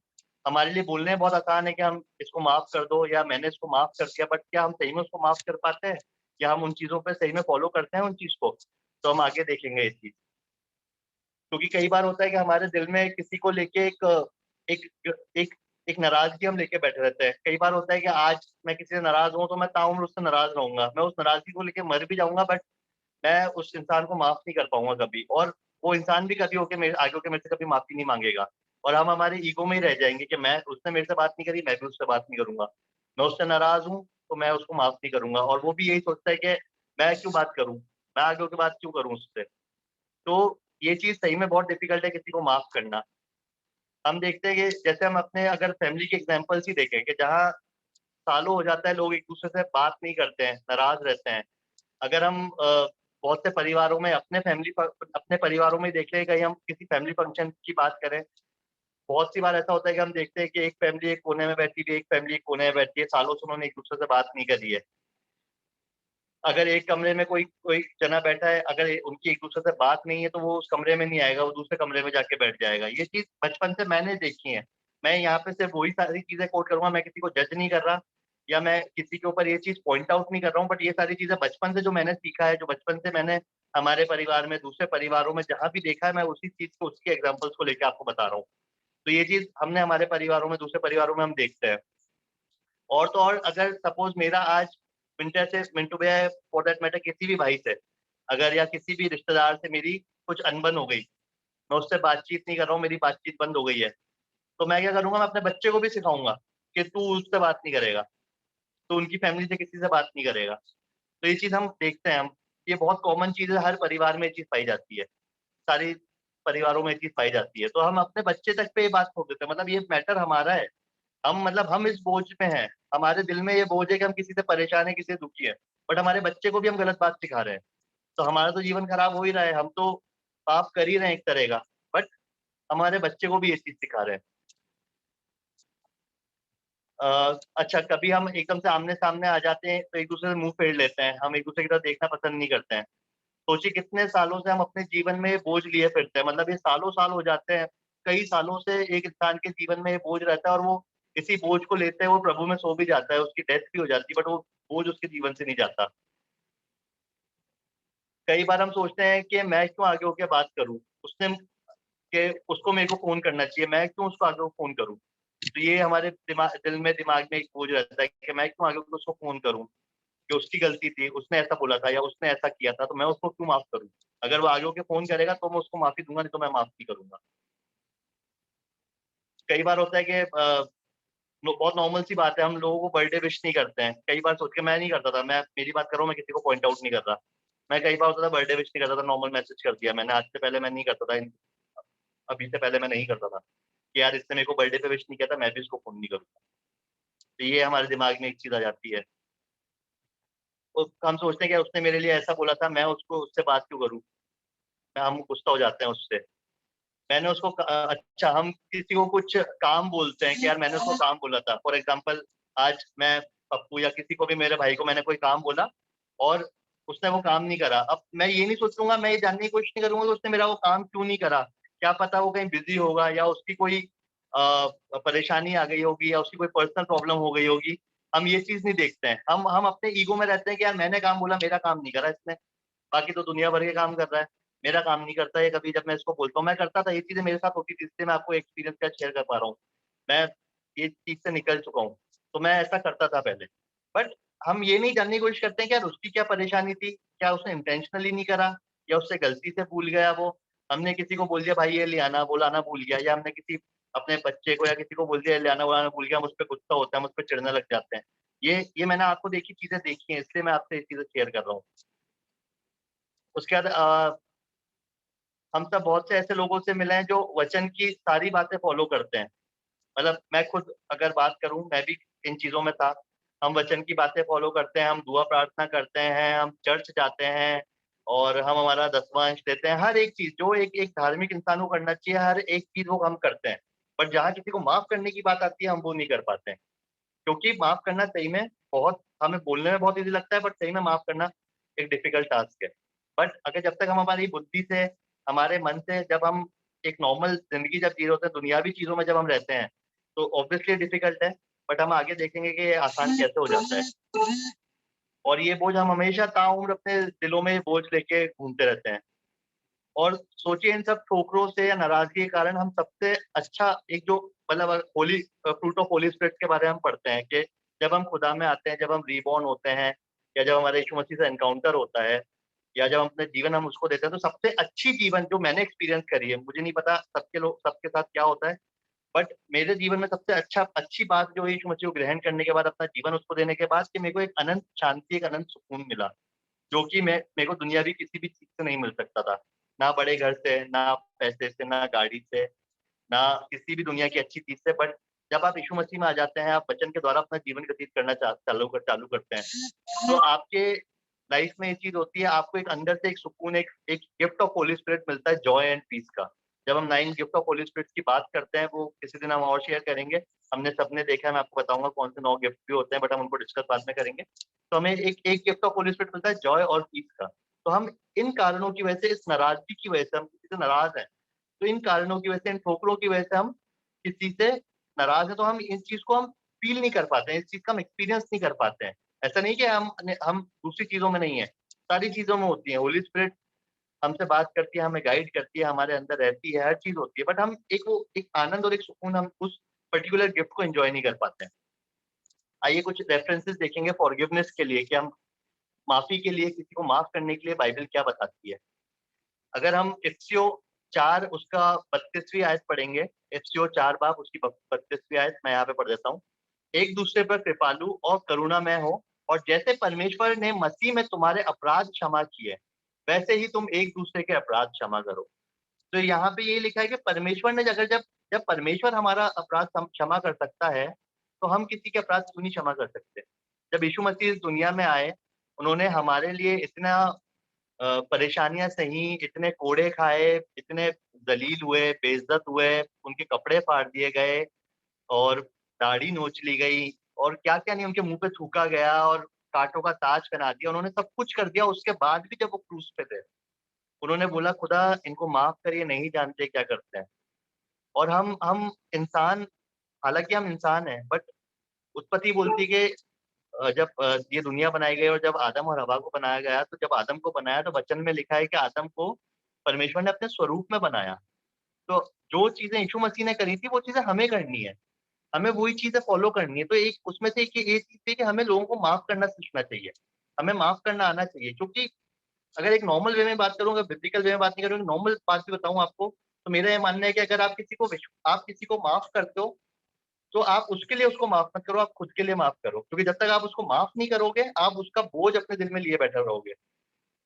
हमारे लिए बोलने में बहुत आसान है कि हम इसको माफ कर दो, या मैंने इसको माफ कर दिया, बट क्या हम सही में उसको माफ कर पाते हैं, या हम उन चीजों पे सही में फॉलो करते हैं उन चीज को? तो हम आगे देखेंगे ये चीज। क्योंकि कई बार होता है कि हमारे दिल में किसी को लेके एक एक एक नाराजगी हम लेके बैठे रहते हैं। कई बार होता है कि आज मैं किसी से नाराज हूँ, तो मैं ताउम्र उससे नाराज रहूंगा, मैं उस नाराजगी को लेके मर भी जाऊंगा, बट मैं उस इंसान को माफ नहीं कर पाऊंगा कभी, और वो इंसान भी कभी होके मेरे आगे होके मेरे से कभी माफी नहीं मांगेगा, और हम हमारे ईगो में ही रह जाएंगे कि मैं, उसने मेरे से बात नहीं करी, मैं भी उससे बात नहीं करूंगा, मैं उससे नाराज हूँ तो मैं उसको माफ नहीं करूंगा, और वो भी यही सोचता है कि मैं क्यों बात करूं, मैं आगे होके बात क्यों करूं उससे। तो ये चीज सही में बहुत डिफिकल्ट है किसी को माफ करना। हम देखते हैं कि जैसे हम अपने, अगर फैमिली के एग्जाम्पल्स ही देखें, कि जहाँ सालों हो जाता है लोग एक दूसरे से बात नहीं करते हैं, नाराज रहते हैं। अगर हम बहुत से परिवारों में, अपने परिवारों में देख लें, कहीं हम किसी फैमिली फंक्शन की बात करें, बहुत सी बार ऐसा होता है कि हम देखते हैं कि एक फैमिली एक कोने में बैठी हुई है, एक फैमिली एक कोने में बैठी है, सालों से उन्होंने एक दूसरे से बात नहीं करी है। अगर एक कमरे में कोई कोई जना बैठा है, अगर उनकी एक दूसरे से बात नहीं है, तो वो उस कमरे में नहीं आएगा, वो दूसरे कमरे में जाके बैठ जाएगा। ये चीज बचपन से मैंने देखी है। मैं यहाँ पे सिर्फ वही सारी चीजें कोट करूंगा, मैं किसी को जज नहीं कर रहा, या मैं किसी के ऊपर ये चीज पॉइंट आउट नहीं कर रहा हूँ, बट ये सारी चीजें बचपन से जो मैंने सीखा है, जो बचपन से मैंने हमारे परिवार में, दूसरे परिवारों में जहां भी देखा है, मैं उसी चीज को, उसकी एग्जांपल्स को लेकर आपको बता रहा हूँ। तो ये चीज हमने हमारे परिवारों में, दूसरे परिवारों में हम देखते हैं। और तो और, अगर सपोज मेरा आज मिंटू भैया फॉर दैट मैटर किसी भी भाई से अगर या किसी भी रिश्तेदार से मेरी कुछ अनबन हो गई, मैं उससे बातचीत नहीं कर रहा हूँ, मेरी बातचीत बंद हो गई है, तो मैं क्या करूंगा, मैं अपने बच्चे को भी सिखाऊंगा कि तू उससे बात नहीं करेगा, तो उनकी फैमिली से किसी से बात नहीं करेगा। तो ये चीज हम देखते हैं, हम ये बहुत कॉमन चीज है, हर परिवार में ये चीज पाई जाती है, सारी परिवारों में ये चीज पाई जाती है। तो हम अपने बच्चे तक पे ये बात छोड़ देते हैं, मतलब ये मैटर हमारा है, हम इस बोझ में हैं, हमारे दिल में ये बोझ है कि हम किसी से परेशान है, किसी से दुखी है, बट हमारे बच्चे को भी हम गलत बात सिखा रहे हैं, तो हमारा तो जीवन खराब हो ही रहा है, हम तो पाप कर ही रहे हैं एक तरह का, बट हमारे बच्चे को भी ये चीज सिखा रहे हैं। अच्छा, कभी हम एकदम से आमने सामने आ जाते हैं तो एक दूसरे से मुंह फेर लेते हैं, हम एक दूसरे की तरफ देखना पसंद नहीं करते हैं। सोचिए कितने सालों से हम अपने जीवन में ये बोझ लिए फिरते हैं, मतलब ये सालों साल हो जाते हैं, कई सालों से एक इंसान के जीवन में ये बोझ रहता है, और वो इसी बोझ को लेते हैं वो प्रभु में सो भी जाता है, उसकी डेथ भी हो जाती है, बट वो बोझ उसके जीवन से नहीं जाता। कई बार हम सोचते हैं कि मैं क्यों आगे होकर बात करूं, उसने कि उसको मेरे को फोन करना चाहिए, मैं क्यों उसको आगे फोन करूं। तो ये हमारे दिमाग में एक बोझ रहता है कि मैं क्यों आगे उसको फोन करूं, कि उसकी गलती थी, उसने ऐसा बोला था या उसने ऐसा किया था, तो मैं उसको क्यों माफ करूं। अगर वो आगे होके फोन करेगा तो मैं उसको माफी दूंगा, नहीं तो मैं माफ नहीं करूंगा। कई बार होता है कि बहुत नॉर्मल सी बात है, हम लोगों को बर्थडे विश नहीं करते हैं, कई बार सोच के मैं नहीं करता था, मैं मेरी बात कर रहा हूँ, मैं किसी को पॉइंट आउट नहीं कर रहा, मैं कई बार होता था बर्थडे विश नहीं करता था, नॉर्मल मैसेज कर दिया मैंने, आज से पहले मैं नहीं करता था, अभी से पहले मैं नहीं करता था कि यार इसने मेरे को बर्थडे पे विश नहीं किया था, मैं भी इसको फोन नहीं करूंगा। तो ये हमारे दिमाग में एक चीज आ जाती है, हम सोचते हैं कि उसने मेरे लिए ऐसा बोला था, मैं उसको उससे बात क्यों करूं, हम गुस्सा हो जाते हैं उससे। मैंने उसको अच्छा, हम किसी को कुछ काम बोलते हैं कि यार मैंने उसको काम बोला था, फॉर एग्जाम्पल आज मैं पप्पू या किसी को भी, मेरे भाई को मैंने कोई काम बोला और उसने वो काम नहीं करा, अब मैं ये नहीं सोचूंगा, मैं ये जानने की कोशिश नहीं करूंगा कि उसने मेरा वो काम क्यों नहीं करा, क्या पता वो कहीं बिजी होगा या उसकी कोई परेशानी आ गई होगी या उसकी कोई पर्सनल प्रॉब्लम हो गई होगी। हम ये चीज नहीं देखते हैं, हम अपने ईगो में रहते हैं कि यार मैंने काम बोला, मेरा काम नहीं करा इसने, बाकी तो दुनिया भर के काम कर रहा है, मेरा काम नहीं करता है कभी। जब मैं इसको बोलता हूँ, मैं करता था, ये चीजें मेरे साथ होती थी, इसलिए मैं आपको एक्सपीरियंस का शेयर कर पा रहा हूँ, मैं ये चीज से निकल चुका हूँ, तो मैं ऐसा करता था पहले। बट हम ये नहीं जानने की कोशिश करते हैं कि यार उसकी क्या परेशानी थी, क्या उसने इंटेंशनली नहीं करा या उससे गलती से भूल गया, वो हमने किसी को बोल दिया भाई ये ले आना, वो लाना भूल गया, या हमने किसी अपने बच्चे को या किसी को बोल दिया ले आना, वो लाना भूल गया, हम उस पर गुस्सा होता है, हम उस पर चिढ़ने लग जाते हैं। ये मैंने आपको देखी चीजें देखी हैं, इसलिए मैं आपसे ये चीजें शेयर कर रहा हूँ। उसके बाद हम सब बहुत से ऐसे लोगों से मिले हैं जो वचन की सारी बातें फॉलो करते हैं, मतलब मैं खुद अगर बात करूं, मैं भी इन चीजों में था, हम वचन की बातें फॉलो करते हैं, हम दुआ प्रार्थना करते हैं, हम चर्च जाते हैं और हम हमारा 10वां अंश देते हैं, हर एक चीज जो एक एक धार्मिक इंसान को करना चाहिए, हर एक चीज वो हम करते हैं। बट जहाँ किसी को माफ करने की बात आती है, हम वो नहीं कर पाते हैं, क्योंकि माफ करना सही में बहुत, हमें बोलने में बहुत इजी लगता है, बट सही में माफ करना एक डिफिकल्ट टास्क है। बट अगर जब तक हम हमारी बुद्धि से, हमारे मन से, जब हम एक नॉर्मल जिंदगी जब जी रहे होते हैं, दुनियावी चीजों में जब हम रहते हैं, तो ऑब्वियसली डिफिकल्ट है, बट हम आगे देखेंगे कि ये आसान कैसे हो जाता है। और ये बोझ हम हमेशा ताउम्र अपने दिलों में ये बोझ लेके घूमते रहते हैं। और सोचिए इन सब ठोकरों से या नाराजगी के कारण हम सबसे अच्छा एक जो, मतलब Holi fruit of Holi spirit के बारे में हम पढ़ते हैं कि जब हम खुदा में आते हैं, जब हम रीबॉर्न होते हैं, या जब हमारे यीशु मसीह से एनकाउंटर होता है, या जब हम अपने जीवन हम उसको देते हैं, तो सबसे अच्छी जीवन जो मैंने एक्सपीरियंस करी है, मुझे नहीं पता सबके साथ क्या होता है, बट मेरे जीवन में सबसे अच्छी बात जो है, यीशु मसीह को ग्रहण करने के बाद, अपना जीवन उसको देने के बाद, कि मेरे को एक अनंत शांति, एक अनंत सुकून मिला, जो कि मेरे को दुनियावी किसी भी चीज से नहीं मिल सकता था, ना बड़े घर से, ना पैसे से, ना गाड़ी से, ना किसी भी दुनिया की अच्छी चीज से। बट जब आप यीशु मसीह में आ जाते हैं, आप वचन के द्वारा अपना जीवन व्यतीत करना चालू करते हैं, तो आपके लाइफ में ये चीज होती है, आपको एक अंदर से एक सुकून, एक गिफ्ट ऑफ होली स्पिरिट मिलता है, जॉय एंड पीस का। जब हम 9 गिफ्ट ऑफ होली स्पिरिट की बात करते हैं, वो किसी दिन हम और शेयर करेंगे, हमने सबने देखा है, मैं आपको बताऊंगा कौन से 9 गिफ्ट भी होते हैं, बट हम उनको डिस्कस बाद में करेंगे। तो हमें एक गिफ्ट ऑफ होली स्पिरिट मिलता है, जॉय और पीस का। तो हम इन कारणों की वजह से, इस नाराजगी की वजह से, हम किसी से नाराज हैं, तो इन कारणों की वजह से, इन ठोकरों की वजह से हम किसी से नाराज है, तो हम इस चीज को हम फील नहीं कर पाते हैं, इस चीज का हम एक्सपीरियंस नहीं कर पाते हैं। ऐसा नहीं कि हम दूसरी चीजों में नहीं है, सारी चीजों में होती है। होली स्पिरिट हमसे बात करती है, हमें गाइड करती है, हमारे अंदर रहती है, हर चीज होती है, बट हम वो एक आनंद और एक सुकून हम उस पर्टिकुलर गिफ्ट को एंजॉय नहीं कर पाते हैं। आइए कुछ रेफरेंसेस देखेंगे फॉरगिवनेस के लिए, कि हम माफी के लिए, किसी को माफ करने के लिए बाइबल क्या बताती है। अगर हम इफ्सियो 4 उसका 32वीं आयत पढ़ेंगे, इफ्सियो 4 बाब उसकी 32वीं आयत मैं यहाँ पे पढ़ देता हूँ। एक दूसरे पर कृपालु और करुणामय हो, और जैसे परमेश्वर ने मसीह में तुम्हारे अपराध क्षमा किए, वैसे ही तुम एक दूसरे के अपराध क्षमा करो। तो यहाँ पे ये लिखा है कि परमेश्वर ने अगर जब जब परमेश्वर हमारा अपराध क्षमा कर सकता है, तो हम किसी के अपराध क्यों नहीं क्षमा कर सकते। जब यीशु मसीह इस दुनिया में आए, उन्होंने हमारे लिए इतना परेशानियां सही, इतने कोड़े खाए, इतने जलील हुए, बेइज्जत हुए, उनके कपड़े फाड़ दिए गए और दाढ़ी नोच ली गई, और क्या क्या नहीं, उनके मुंह पे थूका गया और कांटों का ताज पहना दिया, उन्होंने सब कुछ कर दिया। उसके बाद भी जब वो क्रूस पे थे, उन्होंने बोला खुदा इनको माफ करिए, नहीं जानते क्या करते हैं। और हम इंसान, हालांकि हम इंसान हैं, बट उत्पत्ति बोलती है कि जब ये दुनिया बनाई गई और जब आदम और हवा को बनाया गया, तो जब आदम को बनाया तो वचन में लिखा है कि आदम को परमेश्वर ने अपने स्वरूप में बनाया। तो जो चीजें यीशु मसीह ने करी थी, वो चीजें हमें करनी है, हमें वही चीजें फॉलो करनी है। तो एक उसमें से एक ये चीज थी कि हमें लोगों को माफ करना सीखना चाहिए, हमें माफ करना आना चाहिए। क्योंकि अगर एक नॉर्मल वे में बात करूँ, अगर बिब्लिकल वे में बात नहीं करूँ, नॉर्मल बात भी बताऊँ आपको, तो मेरा ये मानना है कि अगर आप किसी को माफ करते हो, तो आप उसके लिए उसको माफ मत करो, आप खुद के लिए माफ करो। क्योंकि जब तक आप उसको माफ नहीं करोगे, आप उसका बोझ अपने दिल में लिए बैठे रहोगे।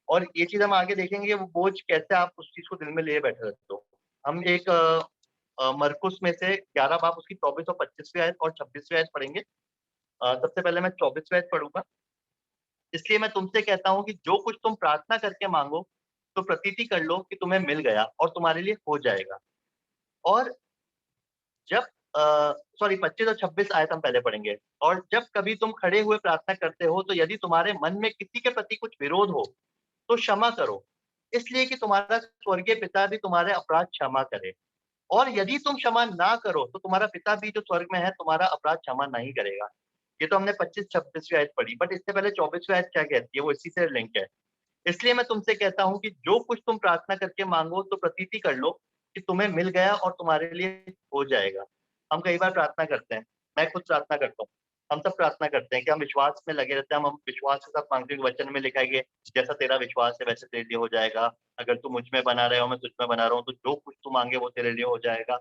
और ये चीज हम आगे देखेंगे, वो बोझ कैसे आप उस चीज को दिल में लिए बैठे रहते हो। हम एक मरकुस में से 11 बाब उसकी 24 और 25वीं आयत और 26वीं आयत पढ़ेंगे। सबसे पहले मैं 24वीं आयत पढ़ूंगा। इसलिए मैं तुमसे कहता हूँ कि जो कुछ तुम प्रार्थना करके मांगो, तो प्रतीति कर लो कि तुम्हें मिल गया और तुम्हारे लिए हो जाएगा। और जब 25 और 26 आयत हम पहले पढ़ेंगे। और जब कभी तुम खड़े हुए प्रार्थना करते हो, तो यदि तुम्हारे मन में किसी के प्रति कुछ विरोध हो, तो क्षमा करो, इसलिए कि तुम्हारा स्वर्गीय पिता भी तुम्हारे अपराध क्षमा करे। और यदि तुम क्षमा ना करो, तो तुम्हारा पिता भी जो स्वर्ग में है तुम्हारा अपराध क्षमा नहीं करेगा। ये तो हमने 25-26वीं आयत पढ़ी, बट इससे पहले 24वीं आयत क्या कहती है, वो इसी से लिंक है। इसलिए मैं तुमसे कहता हूँ कि जो कुछ तुम प्रार्थना करके मांगो, तो प्रतीति कर लो कि तुम्हें मिल गया और तुम्हारे लिए हो जाएगा। हम कई बार प्रार्थना करते हैं, मैं खुद प्रार्थना करता हूँ, हम सब प्रार्थना करते हैं कि हम विश्वास में लगे रहते हैं, हम विश्वास के साथ मांगते हैं। वचन में लिखा है कि जैसा तेरा विश्वास है वैसे तेरे लिए हो जाएगा। अगर तू मुझ में बना रहे हो, मैं तुझ में बना रहा हूँ, तो जो कुछ तू मांगे वो तेरे लिए हो जाएगा।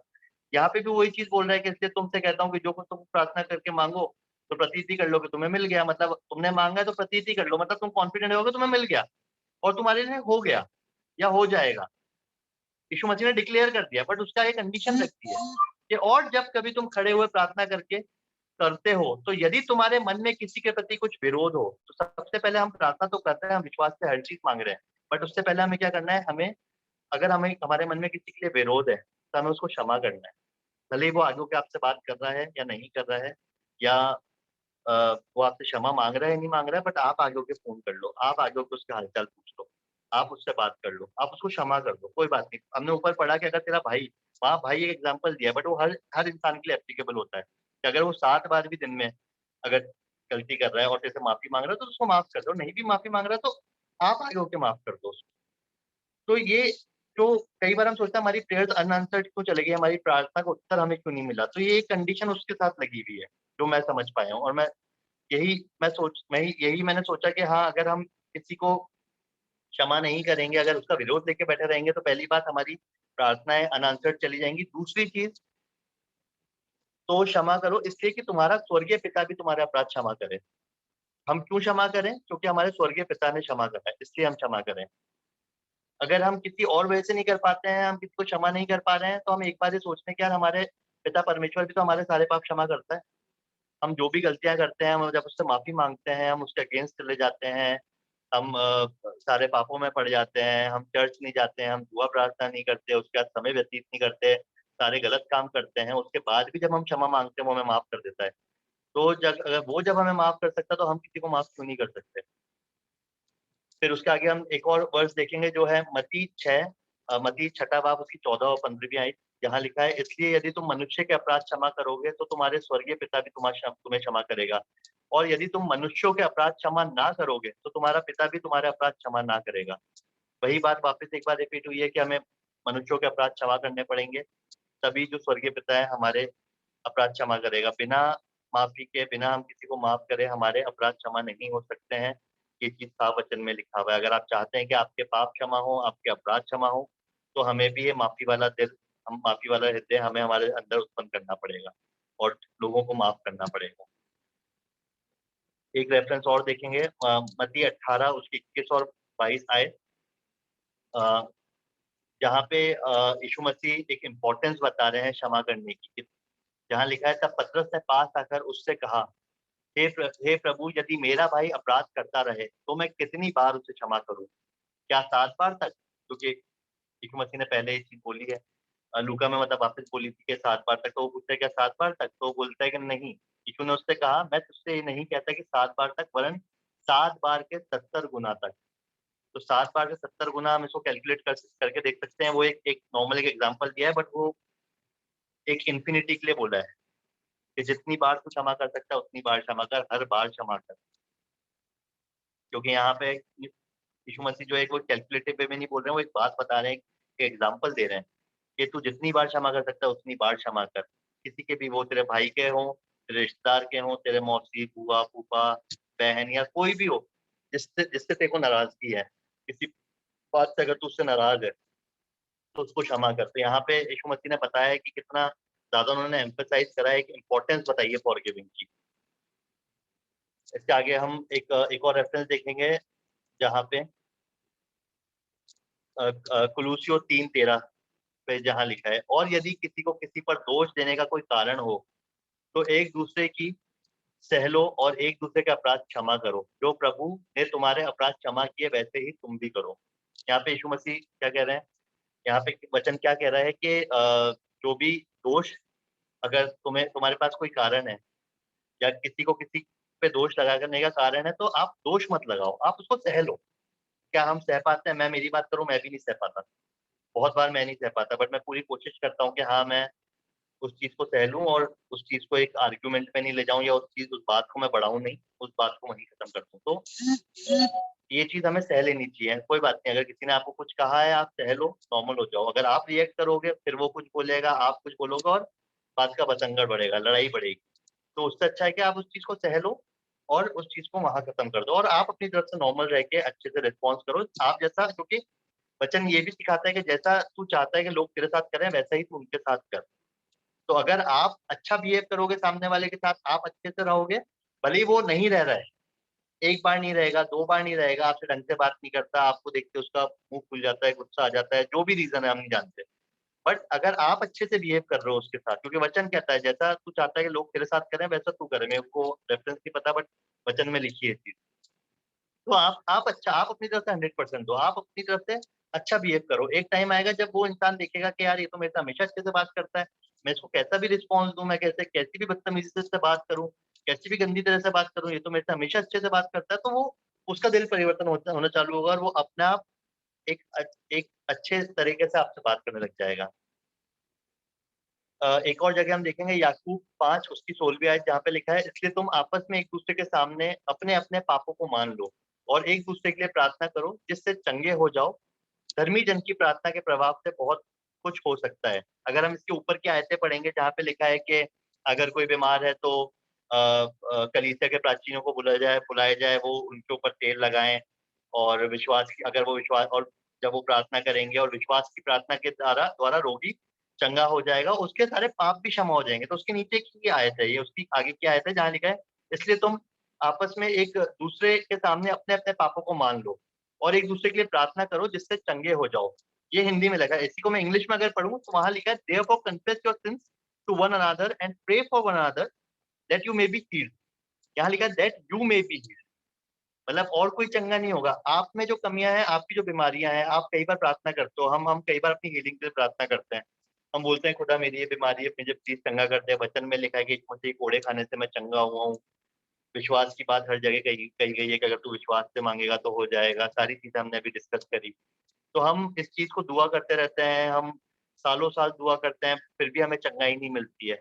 यहाँ पे भी वही चीज बोल रहा है कि इसलिए तुमसे कहता हूँ कि जो कुछ तुम प्रार्थना करके मांगो, तो प्रतीति कर लो कि तुम्हें मिल गया। मतलब तुमने मांगा है तो प्रतीति कर लो, मतलब तुम कॉन्फिडेंट होगे तुम्हें मिल गया और तुम्हारे लिए हो गया या हो जाएगा। यीशु मसीह ने डिक्लेयर कर दिया, बट उसका एक कंडीशन रखती है कि और जब कभी तुम खड़े हुए प्रार्थना करके करते हो, तो यदि तुम्हारे मन में किसी के प्रति कुछ विरोध हो, तो सबसे पहले हम प्रार्थना तो करते हैं, हम विश्वास से हर चीज मांग रहे हैं, बट उससे पहले हमें क्या करना है, हमें अगर हमें हमारे मन में किसी के लिए विरोध है, तो हमें उसको क्षमा करना है। भले ही वो आगे होकर आपसे बात कर रहा है या नहीं कर रहा है, या वो आपसे क्षमा मांग रहा है नहीं मांग रहा है, बट आप आगे होके फोन कर लो, आप आगे होके उसका हालचाल पूछ लो, आप उससे बात कर लो, आप उसको क्षमा कर दो, कोई बात नहीं। हमने ऊपर पढ़ा कि अगर तेरा भाई, वहाँ भाई एक एग्जाम्पल दिया, बट वो हर हर इंसान के लिए एप्लीकेबल होता है कि अगर वो 7 बार भी दिन में अगर गलती कर रहा है और तेरे से माफी मांग रहा है, तो उसको माफ कर दो। नहीं भी माफी मांग रहा है, तो आप आगे होके माफ कर दो उसको। तो ये जो कई बार हम सोचते हैं हमारी प्रेयर्स अनआंसर्ड क्यों चले गई, हमारी प्रार्थना का उत्तर हमें क्यों नहीं मिला, तो ये एक कंडीशन उसके साथ लगी हुई है जो मैं समझ पाया हूँ। और यही मैंने सोचा कि हाँ, अगर हम किसी को क्षमा नहीं करेंगे, अगर उसका विरोध लेके बैठे रहेंगे, तो पहली बात हमारी प्रार्थनाएं अनआंसर्ड चली जाएंगी। दूसरी चीज, तो क्षमा करो इसलिए कि तुम्हारा स्वर्गीय पिता भी तुम्हारे अपराध क्षमा करे। हम क्यों क्षमा करें? क्योंकि हमारे स्वर्गीय पिता ने क्षमा करा है, इसलिए हम क्षमा करें। अगर हम किसी और वजह से नहीं कर पाते हैं, हम किसी को क्षमा नहीं कर पा रहे हैं, तो हम एक बार ये सोचते हैं कि यार हमारे पिता परमेश्वर भी तो हमारे सारे पाप क्षमा करता है। हम जो भी गलतियां करते हैं, हम जब उससे माफी मांगते हैं, हम उसके अगेंस्ट चले जाते हैं, हम सारे पापों में पड़ जाते हैं, हम चर्च नहीं जाते हैं, हम दुआ प्रार्थना नहीं करते, उसके बाद समय व्यतीत नहीं करते, सारे गलत काम करते हैं, उसके बाद भी जब हम क्षमा मांगते हैं वो हमें माफ कर देता है। तो जब हमें माफ कर सकता है, तो हम किसी को माफ क्यों नहीं कर सकते। फिर उसके आगे हम एक और वर्स देखेंगे जो है मत्ती 6 बाब उसकी 14 और 15वीं आयत। यहाँ लिखा है, इसलिए यदि तुम मनुष्य के अपराध क्षमा करोगे, तो तुम्हारे स्वर्गीय पिता भी तुम्हें क्षमा करेगा। और यदि तुम मनुष्यों के अपराध क्षमा ना करोगे, तो तुम्हारा पिता भी तुम्हारे अपराध क्षमा ना करेगा। वही बात वापस एक बार रिपीट हुई है कि हमें मनुष्यों के अपराध क्षमा करने पड़ेंगे, तभी जो स्वर्गीय पिता है हमारे अपराध क्षमा करेगा। बिना माफी के, बिना हम किसी को माफ करें, हमारे अपराध क्षमा नहीं हो सकते हैं। ये चीज साफ वचन में लिखा हुआ है। अगर आप चाहते हैं कि आपके पाप क्षमा हो, आपके अपराध क्षमा हो, तो हमें भी ये माफी वाला दिल, हम माफी वाला हृदय हमें हमारे अंदर उत्पन्न करना पड़ेगा और लोगों को माफ करना पड़ेगा। एक रेफरेंस और देखेंगे, मत्ती 18 उसके 21 और 22 आए, जहाँ पे यीशु मसीह एक इम्पोर्टेंस बता रहे हैं क्षमा करने की। जहाँ लिखा है, तब पतरस ने पास आकर उससे कहा, हे प्रभु, यदि मेरा भाई अपराध करता रहे तो मैं कितनी बार उसे क्षमा करूं? क्या 7 बार तक? क्योंकि यीशु मसीह ने पहले ये चीज बोली है, लूका में मतलब वापस बोली थी कि 7 बार तक। तो वो पूछता है क्या 7 बार तक? तो वो बोलता है कि नहीं। यीशु ने उससे कहा, मैं तुझसे ये नहीं कहता कि 7 बार तक, वरन 7 बार के 70 गुना तक। तो 7 बार के 70 गुना हम इसको कैलकुलेट करके देख सकते हैं। वो एक नॉर्मल एक एग्जाम्पल दिया है, बट वो एक इन्फिनिटी के लिए बोला है कि जितनी बार तू क्षमा कर सकता है उतनी बार क्षमा कर, हर बार क्षमा कर। क्योंकि यहाँ पे यीशु मसीह जो है वो कैलकुलेटिव वे में नहीं बोल रहे हैं, वो एक बात बता रहे हैं, एक एग्जाम्पल दे रहे हैं कि तू जितनी बार क्षमा कर सकता है उतनी बार क्षमा कर। किसी के भी, वो तेरे भाई के हों, तेरे रिश्तेदार के हों, तेरे मौसी, बुआ, फूफा, बहन या कोई भी हो जिससे जिससे तेरे को नाराजगी है, किसी बात से अगर तू उससे नाराज है तो उसको क्षमा कर। तो यहाँ पे यीशु मसीह ने बताया है कि कितना ज्यादा उन्होंने एम्फेसाइज करा है, एक इम्पोर्टेंस बताई है फॉरगिविंग की। इसके आगे हम एक और रेफरेंस देखेंगे, जहाँ पे कुलूसियो 3:13 पे जहाँ लिखा है, और यदि किसी को किसी पर दोष देने का कोई कारण हो तो एक दूसरे की सह लो और एक दूसरे के अपराध क्षमा करो। जो प्रभु ने तुम्हारे अपराध क्षमा किए वैसे ही तुम भी करो। यहाँ पे यीशु मसीह क्या कह रहे हैं, यहाँ पे वचन क्या कह रहा है कि जो भी दोष, अगर तुम्हारे पास कोई कारण है या किसी को किसी पे दोष लगा करने का कारण है, तो आप दोष मत लगाओ, आप उसको सह लो। क्या हम सह पाते हैं? मैं मेरी बात करूं, मैं भी नहीं सह पाता, बहुत बार मैं नहीं सह पाता, बट मैं पूरी कोशिश करता हूँ कि हाँ, मैं उस चीज को सह लूं और उस चीज को एक आर्ग्यूमेंट में नहीं ले जाऊं, या उस बात को मैं बढ़ाऊं नहीं, उस बात को वहीं खत्म कर दूं। तो ये चीज हमें सह लेनी चाहिए। कोई बात नहीं, अगर किसी ने आपको कुछ कहा है, आप सह लो, नॉर्मल हो जाओ। अगर आप रिएक्ट करोगे, फिर वो कुछ बोलेगा, आप कुछ बोलोगे, और बात का बतंगड़ बढ़ेगा, लड़ाई बढ़ेगी। तो उससे अच्छा है कि आप उस चीज को सह लो और उस चीज को वहां खत्म कर दो, और आप अपनी तरफ से नॉर्मल रह के अच्छे से रिस्पॉन्स करो, आप जैसा, क्योंकि वचन ये भी सिखाता है कि जैसा तू चाहता है कि लोग तेरे साथ करें, वैसा ही तू उनके साथ कर। तो अगर आप अच्छा बिहेव करोगे सामने वाले के साथ, आप अच्छे से रहोगे, भले ही वो नहीं रह रहा है, एक बार नहीं रहेगा, 2 बार नहीं रहेगा, आपसे ढंग से बात नहीं करता, आपको देख के उसका मुंह खुल जाता है, गुस्सा आ जाता है, जो भी रीजन है हम नहीं जानते, बट अगर आप अच्छे से बिहेव कर रहे हो उसके साथ, क्योंकि वचन कहता है जैसा तू चाहता है कि लोग तेरे साथ करें वैसा तू करे। मेरे को रेफरेंस नहीं पता, बट वचन में लिखी है चीज। तो आप अच्छा, आप अपनी तरफ से 100% दो, आप अपनी तरफ से अच्छा बिहेव करो। एक टाइम आएगा जब वो इंसान देखेगा कि यार ये तो मेरे से हमेशा अच्छे से बात करता है, मैं इसको कैसा भी रिस्पॉन्स दूं, मैं कैसी भी बदतमीजी से इससे बात करूं, कैसी भी गंदी तरह से बात करूं, ये तो मेरे से हमेशा अच्छे से बात करता है, तो वो उसका दिल परिवर्तन होना चालू होगा और वो अपने आप एक एक अच्छे तरीके से आपसे बात करने लग जाएगा। एक और जगह हम देखेंगे, याकूब 5 उसकी 16वीं आयत, जहाँ पे लिखा है, इसलिए तुम आपस में एक दूसरे के सामने अपने अपने पापों को मान लो और एक दूसरे के लिए प्रार्थना करो जिससे चंगे हो जाओ। धर्मी जन की प्रार्थना के प्रभाव से बहुत कुछ हो सकता है। अगर हम इसके ऊपर की आयतें पढ़ेंगे, जहाँ पे लिखा है कि अगर कोई बीमार है तो कलीसिया के प्राचीनों को बुलाया जाए, वो उनके ऊपर तेल लगाएं, और अगर वो विश्वास, और जब वो प्रार्थना करेंगे और विश्वास की प्रार्थना के द्वारा रोगी चंगा हो जाएगा, उसके सारे पाप भी क्षमा हो जाएंगे। तो उसके नीचे की आयत है ये, उसकी आगे की आयत है जहाँ लिखा है, इसलिए तुम आपस में एक दूसरे के सामने अपने अपने पापों को मान लो और एक दूसरे के लिए प्रार्थना करो जिससे चंगे हो जाओ। ये हिंदी में लगा है। इसी को मैं इंग्लिश में अगर पढ़ूं तो वहां लिखा है, therefore confess your sins to one another and pray for one another that you may be healed. यहाँ लिखा है that you may be healed, मतलब और कोई चंगा नहीं होगा। आप में जो कमियां हैं, आपकी जो बीमारियां हैं, आप कई बार प्रार्थना करते हो, हम कई बार अपनी हीलिंग के लिए प्रार्थना करते हैं। हम बोलते हैं, खुदा मेरी ये बीमारी है, मुझे प्लीज चंगा कर दे। वचन में लिखा है कि मुझे कोड़े खाने से मैं चंगा हुआ हूँ। विश्वास की बात हर जगह कही गई है कि अगर तू विश्वास से मांगेगा तो हो जाएगा। सारी चीजें हमने अभी डिस्कस करी। तो हम इस चीज को दुआ करते रहते हैं, हम सालों साल दुआ करते हैं, फिर भी हमें चंगाई नहीं मिलती है।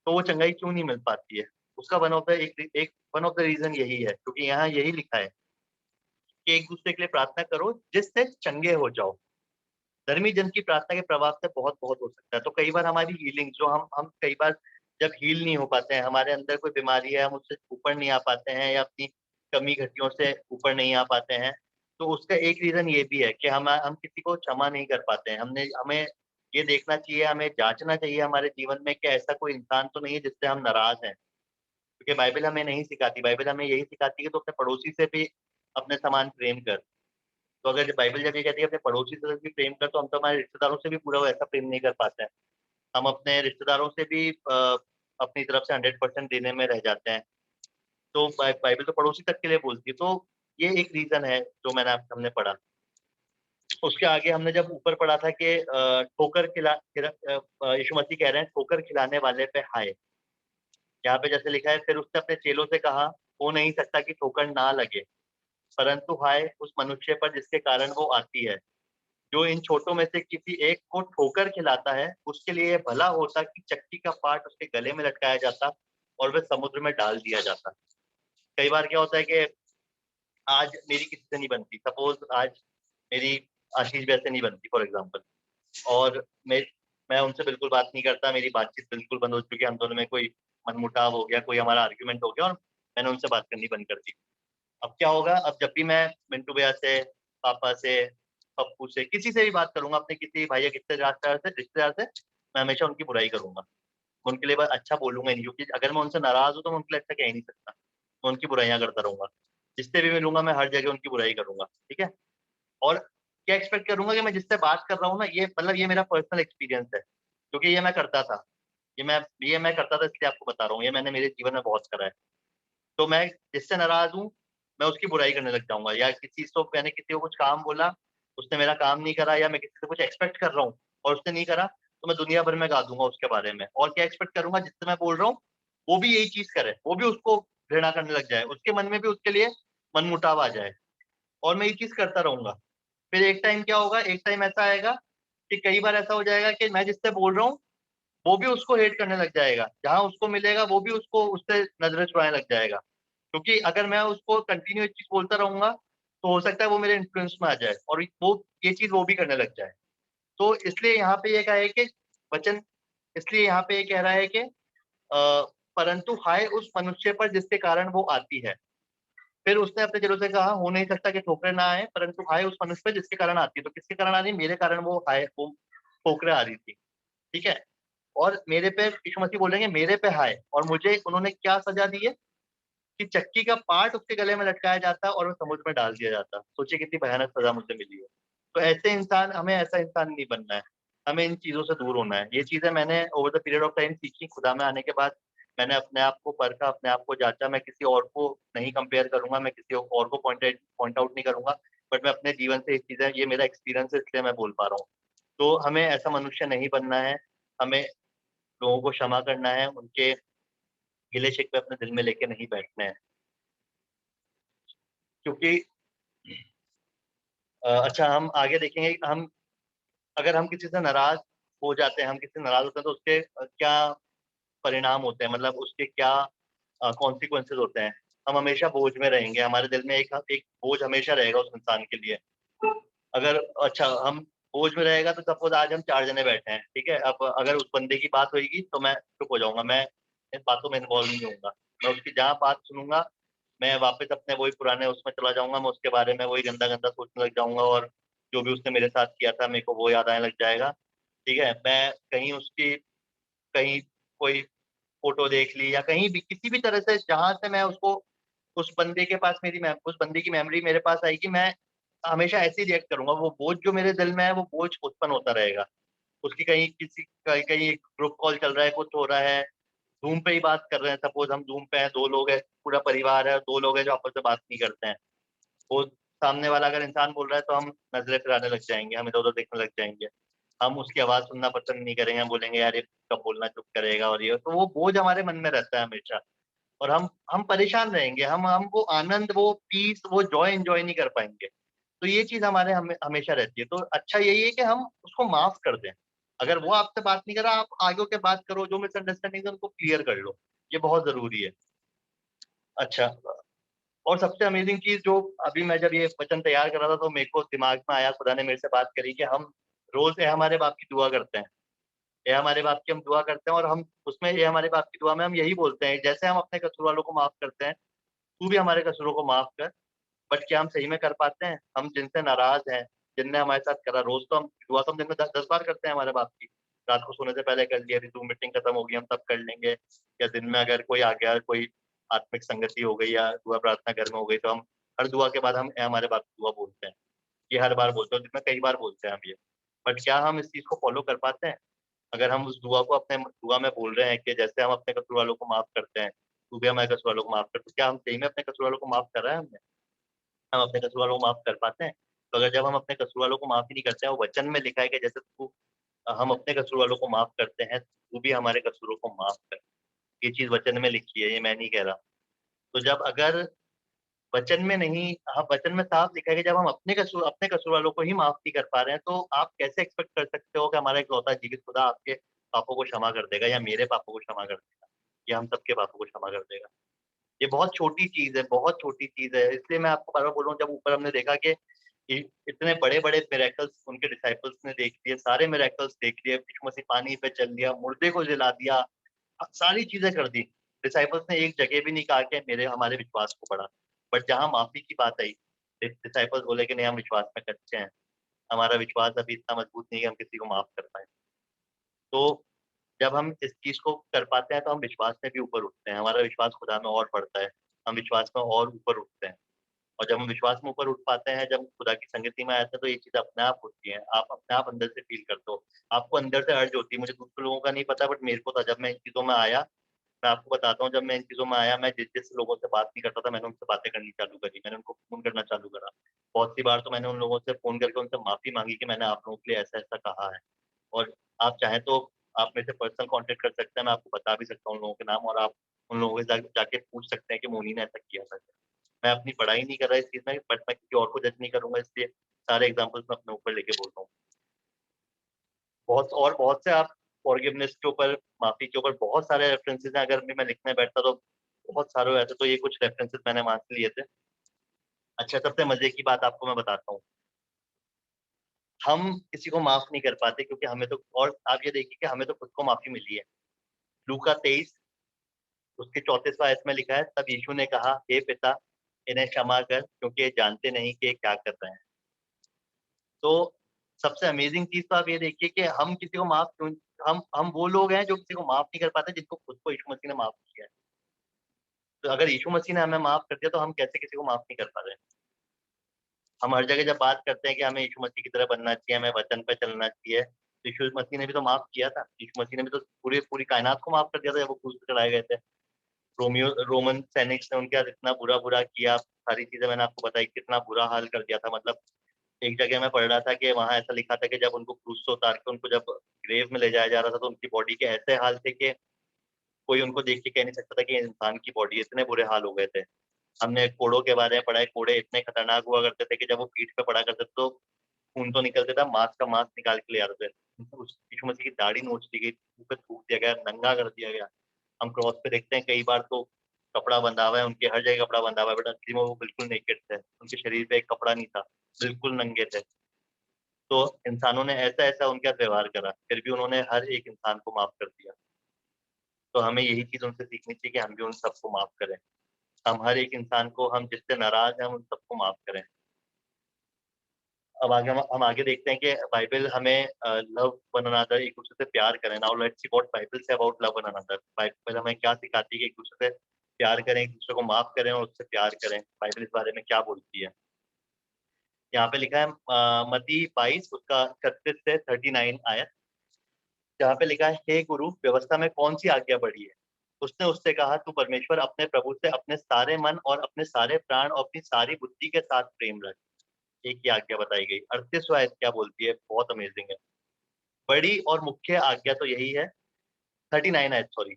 तो वो चंगाई क्यों नहीं मिल पाती है? उसका वन ऑफ द रीजन यही है, क्योंकि यहाँ यही लिखा है कि एक दूसरे के लिए प्रार्थना करो जिससे चंगे हो जाओ। धर्मी जन की प्रार्थना के प्रभाव से बहुत बहुत हो सकता है। तो कई बार हमारी हीलिंग जो हम कई बार जब हील नहीं हो पाते हैं, हमारे अंदर कोई बीमारी है, हम उससे ऊपर नहीं आ पाते हैं, या अपनी कमी घटियों से ऊपर नहीं आ पाते हैं, तो उसका एक रीजन ये भी है कि हम किसी को क्षमा नहीं कर पाते हैं। हमें ये देखना चाहिए, हमें जांचना चाहिए हमारे जीवन में कि ऐसा कोई इंसान तो नहीं है जिससे हम नाराज हैं, क्योंकि बाइबल हमें नहीं सिखाती। बाइबल हमें यही सिखाती है कि तो अपने पड़ोसी से भी अपने समान प्रेम कर। तो अगर जब बाइबल जब ये कहती है अपने पड़ोसी से भी प्रेम कर, तो हम तो हमारे रिश्तेदारों से भी पूरा वैसा प्रेम नहीं कर पाते हैं। हम अपने रिश्तेदारों से भी अपनी तरफ से 100% देने में रह जाते हैं। तो बाइबल तो पड़ोसी तक के लिए बोलती है। तो ये एक रीजन है जो हमने पढ़ा। उसके आगे हमने जब ऊपर पढ़ा था कि ठोकर यीशु मसीह कह रहे हैं ठोकर खिलाने वाले पे हाय। यहाँ पे जैसे लिखा है, फिर उसने अपने चेलों से कहा, हो नहीं सकता कि ठोकर ना लगे, परंतु हाय उस मनुष्य पर जिसके कारण वो आती है। जो इन छोटों में से किसी एक को ठोकर खिलाता है, उसके लिए यह भला होता कि चक्की का पाट उसके गले में लटकाया जाता और वह समुद्र में डाल दिया जाता। कई बार क्या होता है कि आज मेरी किसी से नहीं बनती, सपोज आज मेरी आशीष वैसे नहीं बनती फॉर एग्जाम्पल, और मैं उनसे बिल्कुल बात नहीं करता, मेरी बातचीत बिल्कुल बंद हो चुकी है, हम दोनों में कोई मनमुटाव हो गया, कोई हमारा आर्ग्यूमेंट हो गया और मैंने उनसे बात करनी बंद कर दी। अब क्या होगा, अब जब भी मैं मिंटू भैया से, पापा से, पप्पू से, किसी से भी बात करूंगा, अपने किसी भाई या किसी रिश्तेदार से मैं हमेशा उनकी बुराई करूंगा। मैं उनके लिए बस अच्छा बोलूंगा ही नहीं, क्योंकि अगर मैं उनसे नाराज हूँ तो मैं उनके लिए अच्छा कह ही नहीं सकता। मैं उनकी बुराइयां करता रहूंगा, जिससे भी मिलूंगा मैं हर जगह उनकी बुराई करूंगा। ठीक है। और क्या एक्सपेक्ट करूंगा कि मैं जिससे बात कर रहा हूँ ना, ये मतलब ये मेरा पर्सनल एक्सपीरियंस है, क्योंकि ये मैं करता था। ये मैं करता था, इसलिए आपको बता रहा हूँ, ये मैंने मेरे जीवन में बहुत करा है। तो मैं जिससे नाराज हूँ मैं उसकी बुराई करने लग जाऊंगा, या मैंने किसी को कुछ काम बोला, उसने मेरा काम नहीं करा, या मैं किसी से कुछ एक्सपेक्ट कर रहा हूँ और उसने नहीं करा, तो मैं दुनिया भर में गा दूंगा उसके बारे में। और क्या एक्सपेक्ट करूंगा, जिससे मैं बोल रहा हूँ वो भी यही चीज करे, वो भी उसको घृणा करने लग जाए, उसके मन में भी उसके लिए मनमुटाव आ जाए, और मैं ये चीज करता रहूंगा। फिर एक टाइम क्या होगा, एक टाइम ऐसा आएगा कि कई बार ऐसा हो जाएगा कि मैं जिससे बोल रहा हूँ वो भी उसको हेट करने लग जाएगा, जहां उसको मिलेगा वो भी उसको उससे नजरें चुराने लग जाएगा। क्योंकि अगर मैं उसको कंटिन्यू चीज बोलता रहूंगा तो हो सकता है वो मेरे इन्फ्लुएंस में आ जाए और वो ये चीज वो भी करने लग जाए। तो इसलिए यहाँ पे ये कहा है कि वचन, इसलिए यहाँ पे ये कह रहा है कि परंतु हाय उस मनुष्य पर जिसके कारण वो आती है। फिर उसने अपने दिलों से कहा, हो नहीं सकता कि ठोकरें ना आए, परंतु हाय उस मनुष्य पर जिसके कारण आती है। तो किसके कारण आ रही, मेरे कारण वो ठोकरें आ रही थी। ठीक है। और मेरे पे यीशु मसीह बोलेंगे मेरे पे हाय, और मुझे उन्होंने क्या सजा दी है कि चक्की का पार्ट उसके गले में लटकाया जाता है और वो समुद्र में डाल दिया जाता। सोचिए कितनी भयानक सजा मुझे मिली है। तो हमें ऐसा इंसान नहीं बनना है, हमें इन चीजों से दूर होना है। ये चीजें मैंने over the period of time सीखी, खुदा में आने के बाद मैंने अपने आप को परखा, अपने आप को जांचा। मैं किसी और को नहीं कंपेयर करूंगा, मैं किसी और को पॉइंट आउट नहीं करूंगा, बट मैं अपने जीवन से ये चीजें, ये मेरा एक्सपीरियंस है इसलिए मैं बोल पा रहा हूँ। तो हमें ऐसा मनुष्य नहीं बनना है, हमें लोगों को क्षमा करना है, उनके गिले शिकवे अपने दिल में लेके नहीं बैठने हैं। क्योंकि अच्छा, हम आगे देखेंगे, अगर हम किसी से नाराज हो जाते हैं, हम किसी से नाराज होते हैं, तो उसके क्या परिणाम होते हैं, मतलब उसके क्या कॉन्सिक्वेंसेज होते हैं। हम हमेशा बोझ में रहेंगे, हमारे दिल में एक एक बोझ हमेशा रहेगा उस इंसान के लिए। अगर अच्छा हम बोझ में रहेगा, तो सपोज आज हम 4 जने बैठे हैं, ठीक है, अब अगर उस बंदे की बात होगी तो मैं चुप हो जाऊंगा, मैं इन बातों में इन्वॉल्व नहीं होऊंगा, मैं उसकी जहाँ बात सुनूंगा, मैं वापस अपने वही पुराने उसमें चला जाऊंगा, मैं उसके बारे में वही गंदा गंदा सोचने लग जाऊंगा, और जो भी उसने मेरे साथ किया था मेरे को वो याद आने लग जाएगा। ठीक है। मैं कहीं कोई फोटो देख ली, या कहीं भी किसी भी तरह से जहां से मैं उसको, उस बंदे के पास उस बंदे की मेमोरी मेरे पास आएगी, मैं हमेशा ऐसे ही रिएक्ट करूंगा। वो बोझ जो मेरे दिल में है वो बोझ उत्पन्न होता रहेगा। उसकी कहीं ग्रुप कॉल चल रहा है, कुछ हो रहा है, जूम पे ही बात कर रहे हैं, सपोज हम जूम पे हैं, 2 लोग हैं, पूरा परिवार है, 2 लोग हैं जो आपस में बात नहीं करते हैं, वो सामने वाला अगर इंसान बोल रहा है तो हम नजरें फिराने लग जाएंगे, हम इधर उधर देखने लग जाएंगे, हम उसकी आवाज सुनना पसंद नहीं करेंगे, हम बोलेंगे यार ये कब बोलना चुप करेगा, और ये तो वो बोझ हमारे मन में रहता है हमेशा, और हम परेशान रहेंगे, हम वो आनंद, वो पीस, वो जॉय एंजॉय नहीं कर पाएंगे। तो ये चीज हमेशा रहती है। तो अच्छा यही है कि हम उसको माफ कर दें। अगर वो आपसे बात नहीं कर रहा, आप आगे के बात करो, जो मिसअंडरस्टैंडिंग है उनको क्लियर कर लो, ये बहुत जरूरी है। अच्छा, और सबसे अमेजिंग चीज जो अभी मैं जब ये वचन तैयार कर रहा था तो मेरे को दिमाग में आया, खुदा ने मेरे से बात करी कि हम रोज ए हमारे बाप की दुआ करते हैं, ए हमारे बाप की हम दुआ करते हैं, और हम उसमें ए हमारे बाप की दुआ में हम यही बोलते हैं, जैसे हम अपने कसूर वालों को माफ करते हैं तू भी हमारे कसूरों को माफ कर। बट क्या हम सही में कर पाते हैं? हम जिनसे नाराज हैं, जिनने हमारे साथ करा, रोज तो हम दुआ तो हम दिन में 10 बार करते हैं हमारे बाप की, रात को सोने से पहले कर लिया, अभी जूम मीटिंग खत्म होगी हम तब कर लेंगे, या दिन में अगर कोई आ गया, कोई आत्मिक संगति हो गई या दुआ प्रार्थना घर में हो गई, तो हम हर दुआ के बाद हम ए हमारे बाप की दुआ बोलते हैं। ये हर बार बोलते हैं, दिन में कई बार बोलते हैं हम ये। बट क्या हम इस चीज को फॉलो कर पाते हैं? अगर हम उस दुआ को अपने दुआ में बोल रहे हैं कि जैसे हम अपने कसूर वालों को माफ करते हैं तू भी हमारे कसूर वालों को माफ कर, तो क्या हम सही में अपने कसूर वालों को माफ कर रहे हैं? हम अपने कसूर वालों को माफ कर पाते हैं? तो अगर जब हम अपने कसूर वालों को माफ ही नहीं करते हैं, वो वचन में लिखा है कि जैसे तू हम अपने कसूर वालों को माफ करते हैं तू भी हमारे कसूरों को माफ कर। ये चीज वचन में लिखी है, ये मैं नहीं कह रहा। तो जब अगर वचन में नहीं, हाँ वचन में साफ लिखा है कि जब हम अपने कसूर वालों को ही माफ नहीं कर पा रहे हैं, तो आप कैसे एक्सपेक्ट कर सकते हो कि हमारा इकलौता जीवित खुदा आपके पापों को क्षमा कर देगा, या मेरे पापों को क्षमा कर देगा, या हम सबके पापों को क्षमा कर देगा? ये बहुत छोटी चीज है, बहुत छोटी चीज है। इसलिए मैं आपको बार बार बोल रहा हूँ, जब ऊपर हमने देखा कि इतने बड़े बड़े मिरेकल्स उनके डिसाइपल्स ने देख लिए, सारे मिरेकल्स देख लिए, यीशु मसीह पानी पे चल दिया, मुर्दे को जिला दिया, सारी चीजें कर दी। डिसाइपल्स ने एक जगह भी नहीं कहा कि मेरे हमारे विश्वास को बढ़ा। बट जहां माफी की बात आई, डिसाइपल्स बोले कि नहीं, हम विश्वास में कच्चे हैं, हमारा विश्वास अभी इतना मजबूत नहीं है हम किसी को माफ कर पाए। तो जब हम इस चीज को कर पाते हैं तो हम विश्वास में भी ऊपर उठते हैं, हमारा विश्वास खुदा में और बढ़ता है, हम विश्वास में और ऊपर उठते हैं। और जब हम विश्वास में ऊपर उठ पाते हैं, जब खुदा की संगति में आते हैं, तो ये चीज अपने आप होती है, आप अपने आप अंदर से फील करते हो, आपको अंदर से अर्ज होती है। मुझे दूसरे लोगों का नहीं पता, बट मेरे को था जब मैं इन चीजों में आया। मैं आपको बताता हूँ, जब मैं इन चीजों में आया, मैं जिस जिस लोगों से बात नहीं करता था, मैंने उनसे बातें करनी चालू करी, मैंने उनको फोन करना चालू करा। बहुत सी बार तो मैंने उन लोगों से फोन करके उनसे माफी मांगी कि मैंने आप लोगों के लिए ऐसा ऐसा कहा है। और आप चाहें तो आप मेरे से पर्सनल कांटेक्ट कर सकते हैं, मैं आपको बता भी सकता हूँ उन लोगों के नाम, और आप उन लोगों के जाके पूछ सकते हैं कि मोनी ने ऐसा किया था। मैं अपनी पढ़ाई नहीं कर रहा इस चीज में, बट मैं किसी और को जज नहीं करूंगा, इसलिए सारे एग्जाम्पल्स मैं अपने ऊपर लेके बोल रहा हूँ। बहुत से आप फॉरगिवनेस के ऊपर, माफी के ऊपर बहुत सारे रेफरेंसेस हैं, अगर मैं लिखने बैठता तो बहुत सारे रहते, तो ये कुछ रेफरेंसेस मैंने वहां से लिए थे। अच्छा, सबसे मजे की बात आपको मैं बताता हूँ, हम किसी को माफ नहीं कर पाते क्योंकि हमें तो, और आप ये देखिए कि हमें तो खुद को माफी मिली है। लूका 23 उसके 34वां आयत में लिखा है, तब यीशु ने कहा, हे पिता, इन्हें क्षमा कर क्योंकि ये जानते नहीं कि ये क्या कर रहे हैं। तो सबसे अमेजिंग चीज तो आप ये देखिए कि हम किसी को माफ क्यों, हम वो लोग हैं जो किसी को माफ नहीं कर पाते जिनको खुद को यीशु मसीह ने माफ किया है। तो अगर यीशु मसीह ने हमें माफ कर दिया तो हम कैसे किसी को माफ नहीं कर पा रहे हैं? हम हर जगह जब बात करते हैं कि हमें यीशु मसीह की तरह बनना चाहिए, हमें वचन पे चलना चाहिए, तो यीशु मसीह ने भी तो माफ किया था। यीशु मसीह ने भी तो पूरी कायनात को माफ कर दिया था जब वो क्रूस पे चढ़ाए गए थे। रोमन सैनिक्स ने उनके साथ इतना बुरा बुरा किया, सारी चीजें मैंने आपको बताई, कितना बुरा हाल कर दिया था। मतलब एक जगह मैं पढ़ रहा था कि वहां ऐसा लिखा था कि जब उनको क्रूस से उतार के उनको जब ग्रेव में ले जाया जा रहा था, तो उनकी बॉडी के ऐसे हाल थे कि कोई उनको देख के कह नहीं सकता था कि ये इंसान की बॉडी, इतने बुरे हाल हो गए थे। हमने कोड़ों के बारे में पढ़ा है, कोड़े इतने खतरनाक हुआ करते थे कि जब वो पीठ पे पड़ा करते थे तो खून तो निकलता था, मांस का मांस निकाल के ले आते थे। उस यीशु मसीह की दाढ़ी नोच दी गई, मुंह पे थूक दिया गया, नंगा कर दिया गया। हम क्रॉस पे देखते हैं कई बार तो कपड़ा बंधा हुआ है, उनके हर जगह कपड़ा बंधा हुआ है, बट असली में वो बिल्कुल नेकेड थे, उनके शरीर पे एक कपड़ा नहीं था, बिल्कुल नंगे थे। तो इंसानों ने ऐसा ऐसा उनके साथ व्यवहार करा, फिर भी उन्होंने हर एक इंसान को माफ कर दिया। तो हमें यही चीज उनसे सीखनी चाहिए कि हम भी उन सबको माफ करें। हम हर एक इंसान को, हम जिससे नाराज हैं, हम उन सबको माफ करें। अब आगे हम आगे देखते हैं कि बाइबल हमें लव वन अनदर, एक दूसरे से प्यार करें। Now let's see what Bible से about love one another. Bible हमें क्या सिखाती है कि एक दूसरे से प्यार करें, एक दूसरे को माफ करें और उससे प्यार करें। बाइबल इस बारे में क्या बोलती है? यहाँ पे लिखा है मत्ती 22 उसका 36 से 39 आयत, जहाँ पे लिखा है, हे गुरु, व्यवस्था में कौन सी आज्ञा बड़ी है? उसने उससे कहा, तू परमेश्वर अपने प्रभु से अपने सारे मन और अपने सारे प्राण और अपनी सारी बुद्धि के साथ प्रेम रख। एक ही आज्ञा बताई गई। 38वां आयत क्या बोलती है? बहुत अमेजिंग है। बड़ी और मुख्य आज्ञा तो यही है, 39 आयत सॉरी,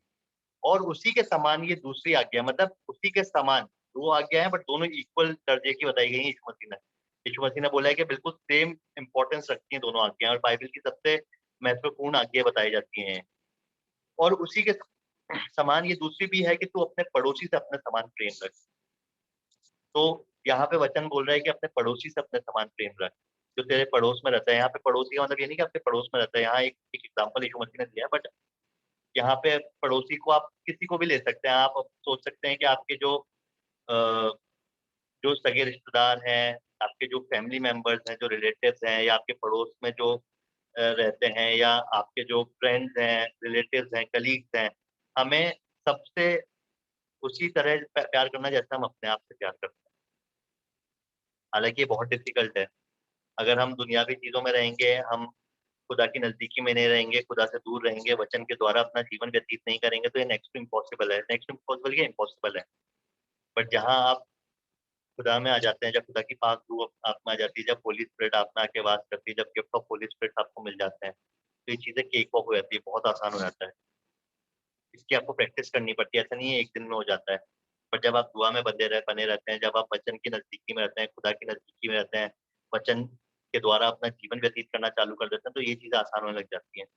और उसी के समान ये दूसरी आज्ञा, मतलब उसी के समान दो आज्ञा है, बट दोनों इक्वल दर्जे की बताई गई है यीशु मसीह ने। यीशु मसीह ने बोला है कि बिल्कुल सेम इंपॉर्टेंस रखती है दोनों आज्ञा, और बाइबल की सबसे महत्वपूर्ण आज्ञा बताई जाती हैं। और उसी के समान ये दूसरी भी है कि तू अपने पड़ोसी से अपने समान प्रेम रख। तो यहाँ पे वचन बोल रहा है कि अपने पड़ोसी से अपने समान प्रेम रख, जो तेरे पड़ोस में रहता है। यहाँ पे पड़ोसी का मतलब ये नहीं कि आपके पड़ोस में रहता है, यहाँ एक एग्जाम्पल यीशु मसीह ने दिया है, बट यहाँ पे पड़ोसी को आप किसी को भी ले सकते हैं। आप सोच सकते हैं कि आपके जो सगे रिश्तेदार हैं, आपके जो फैमिली मेंबर्स हैं, जो रिलेटिव्स हैं, या आपके पड़ोस में जो रहते हैं, या आपके जो फ्रेंड्स हैं, रिलेटिव्स हैं, कलीग्स हैं, हमें सबसे उसी तरह प्यार करना जैसा हम अपने आप से प्यार करते हैं। हालांकि ये बहुत डिफिकल्ट है। अगर हम दुनियावी चीजों में रहेंगे, हम खुदा की नजदीकी में नहीं रहेंगे, खुदा से दूर रहेंगे, वचन के द्वारा अपना जीवन व्यतीत नहीं करेंगे, तो ये नेक्स्ट टू इम्पॉसिबल है। नेक्स्ट टू इम्पॉसिबल ये इम्पॉसिबल है। बट जहाँ आप खुदा में आ जाते हैं, जब खुदा की पाक रूह आप में आ जाती है, जब होली स्पिरिट आप में आके वास करती है, जब गिफ्ट ऑफ होली स्पिरिट आपको मिल जाते हैं, तो ये चीजें केक वॉक हो जाती है, बहुत आसान हो जाता है। इसकी आपको प्रैक्टिस करनी पड़ती है, ऐसा नहीं है एक दिन में हो जाता है। पर जब आप दुआ में बने रहते हैं, जब आप वचन की नजदीकी में रहते हैं, खुदा की नजदीकी में रहते हैं, वचन के द्वारा अपना जीवन व्यतीत करना चालू कर देते हैं, तो ये चीजें आसान होने लग जाती हैं।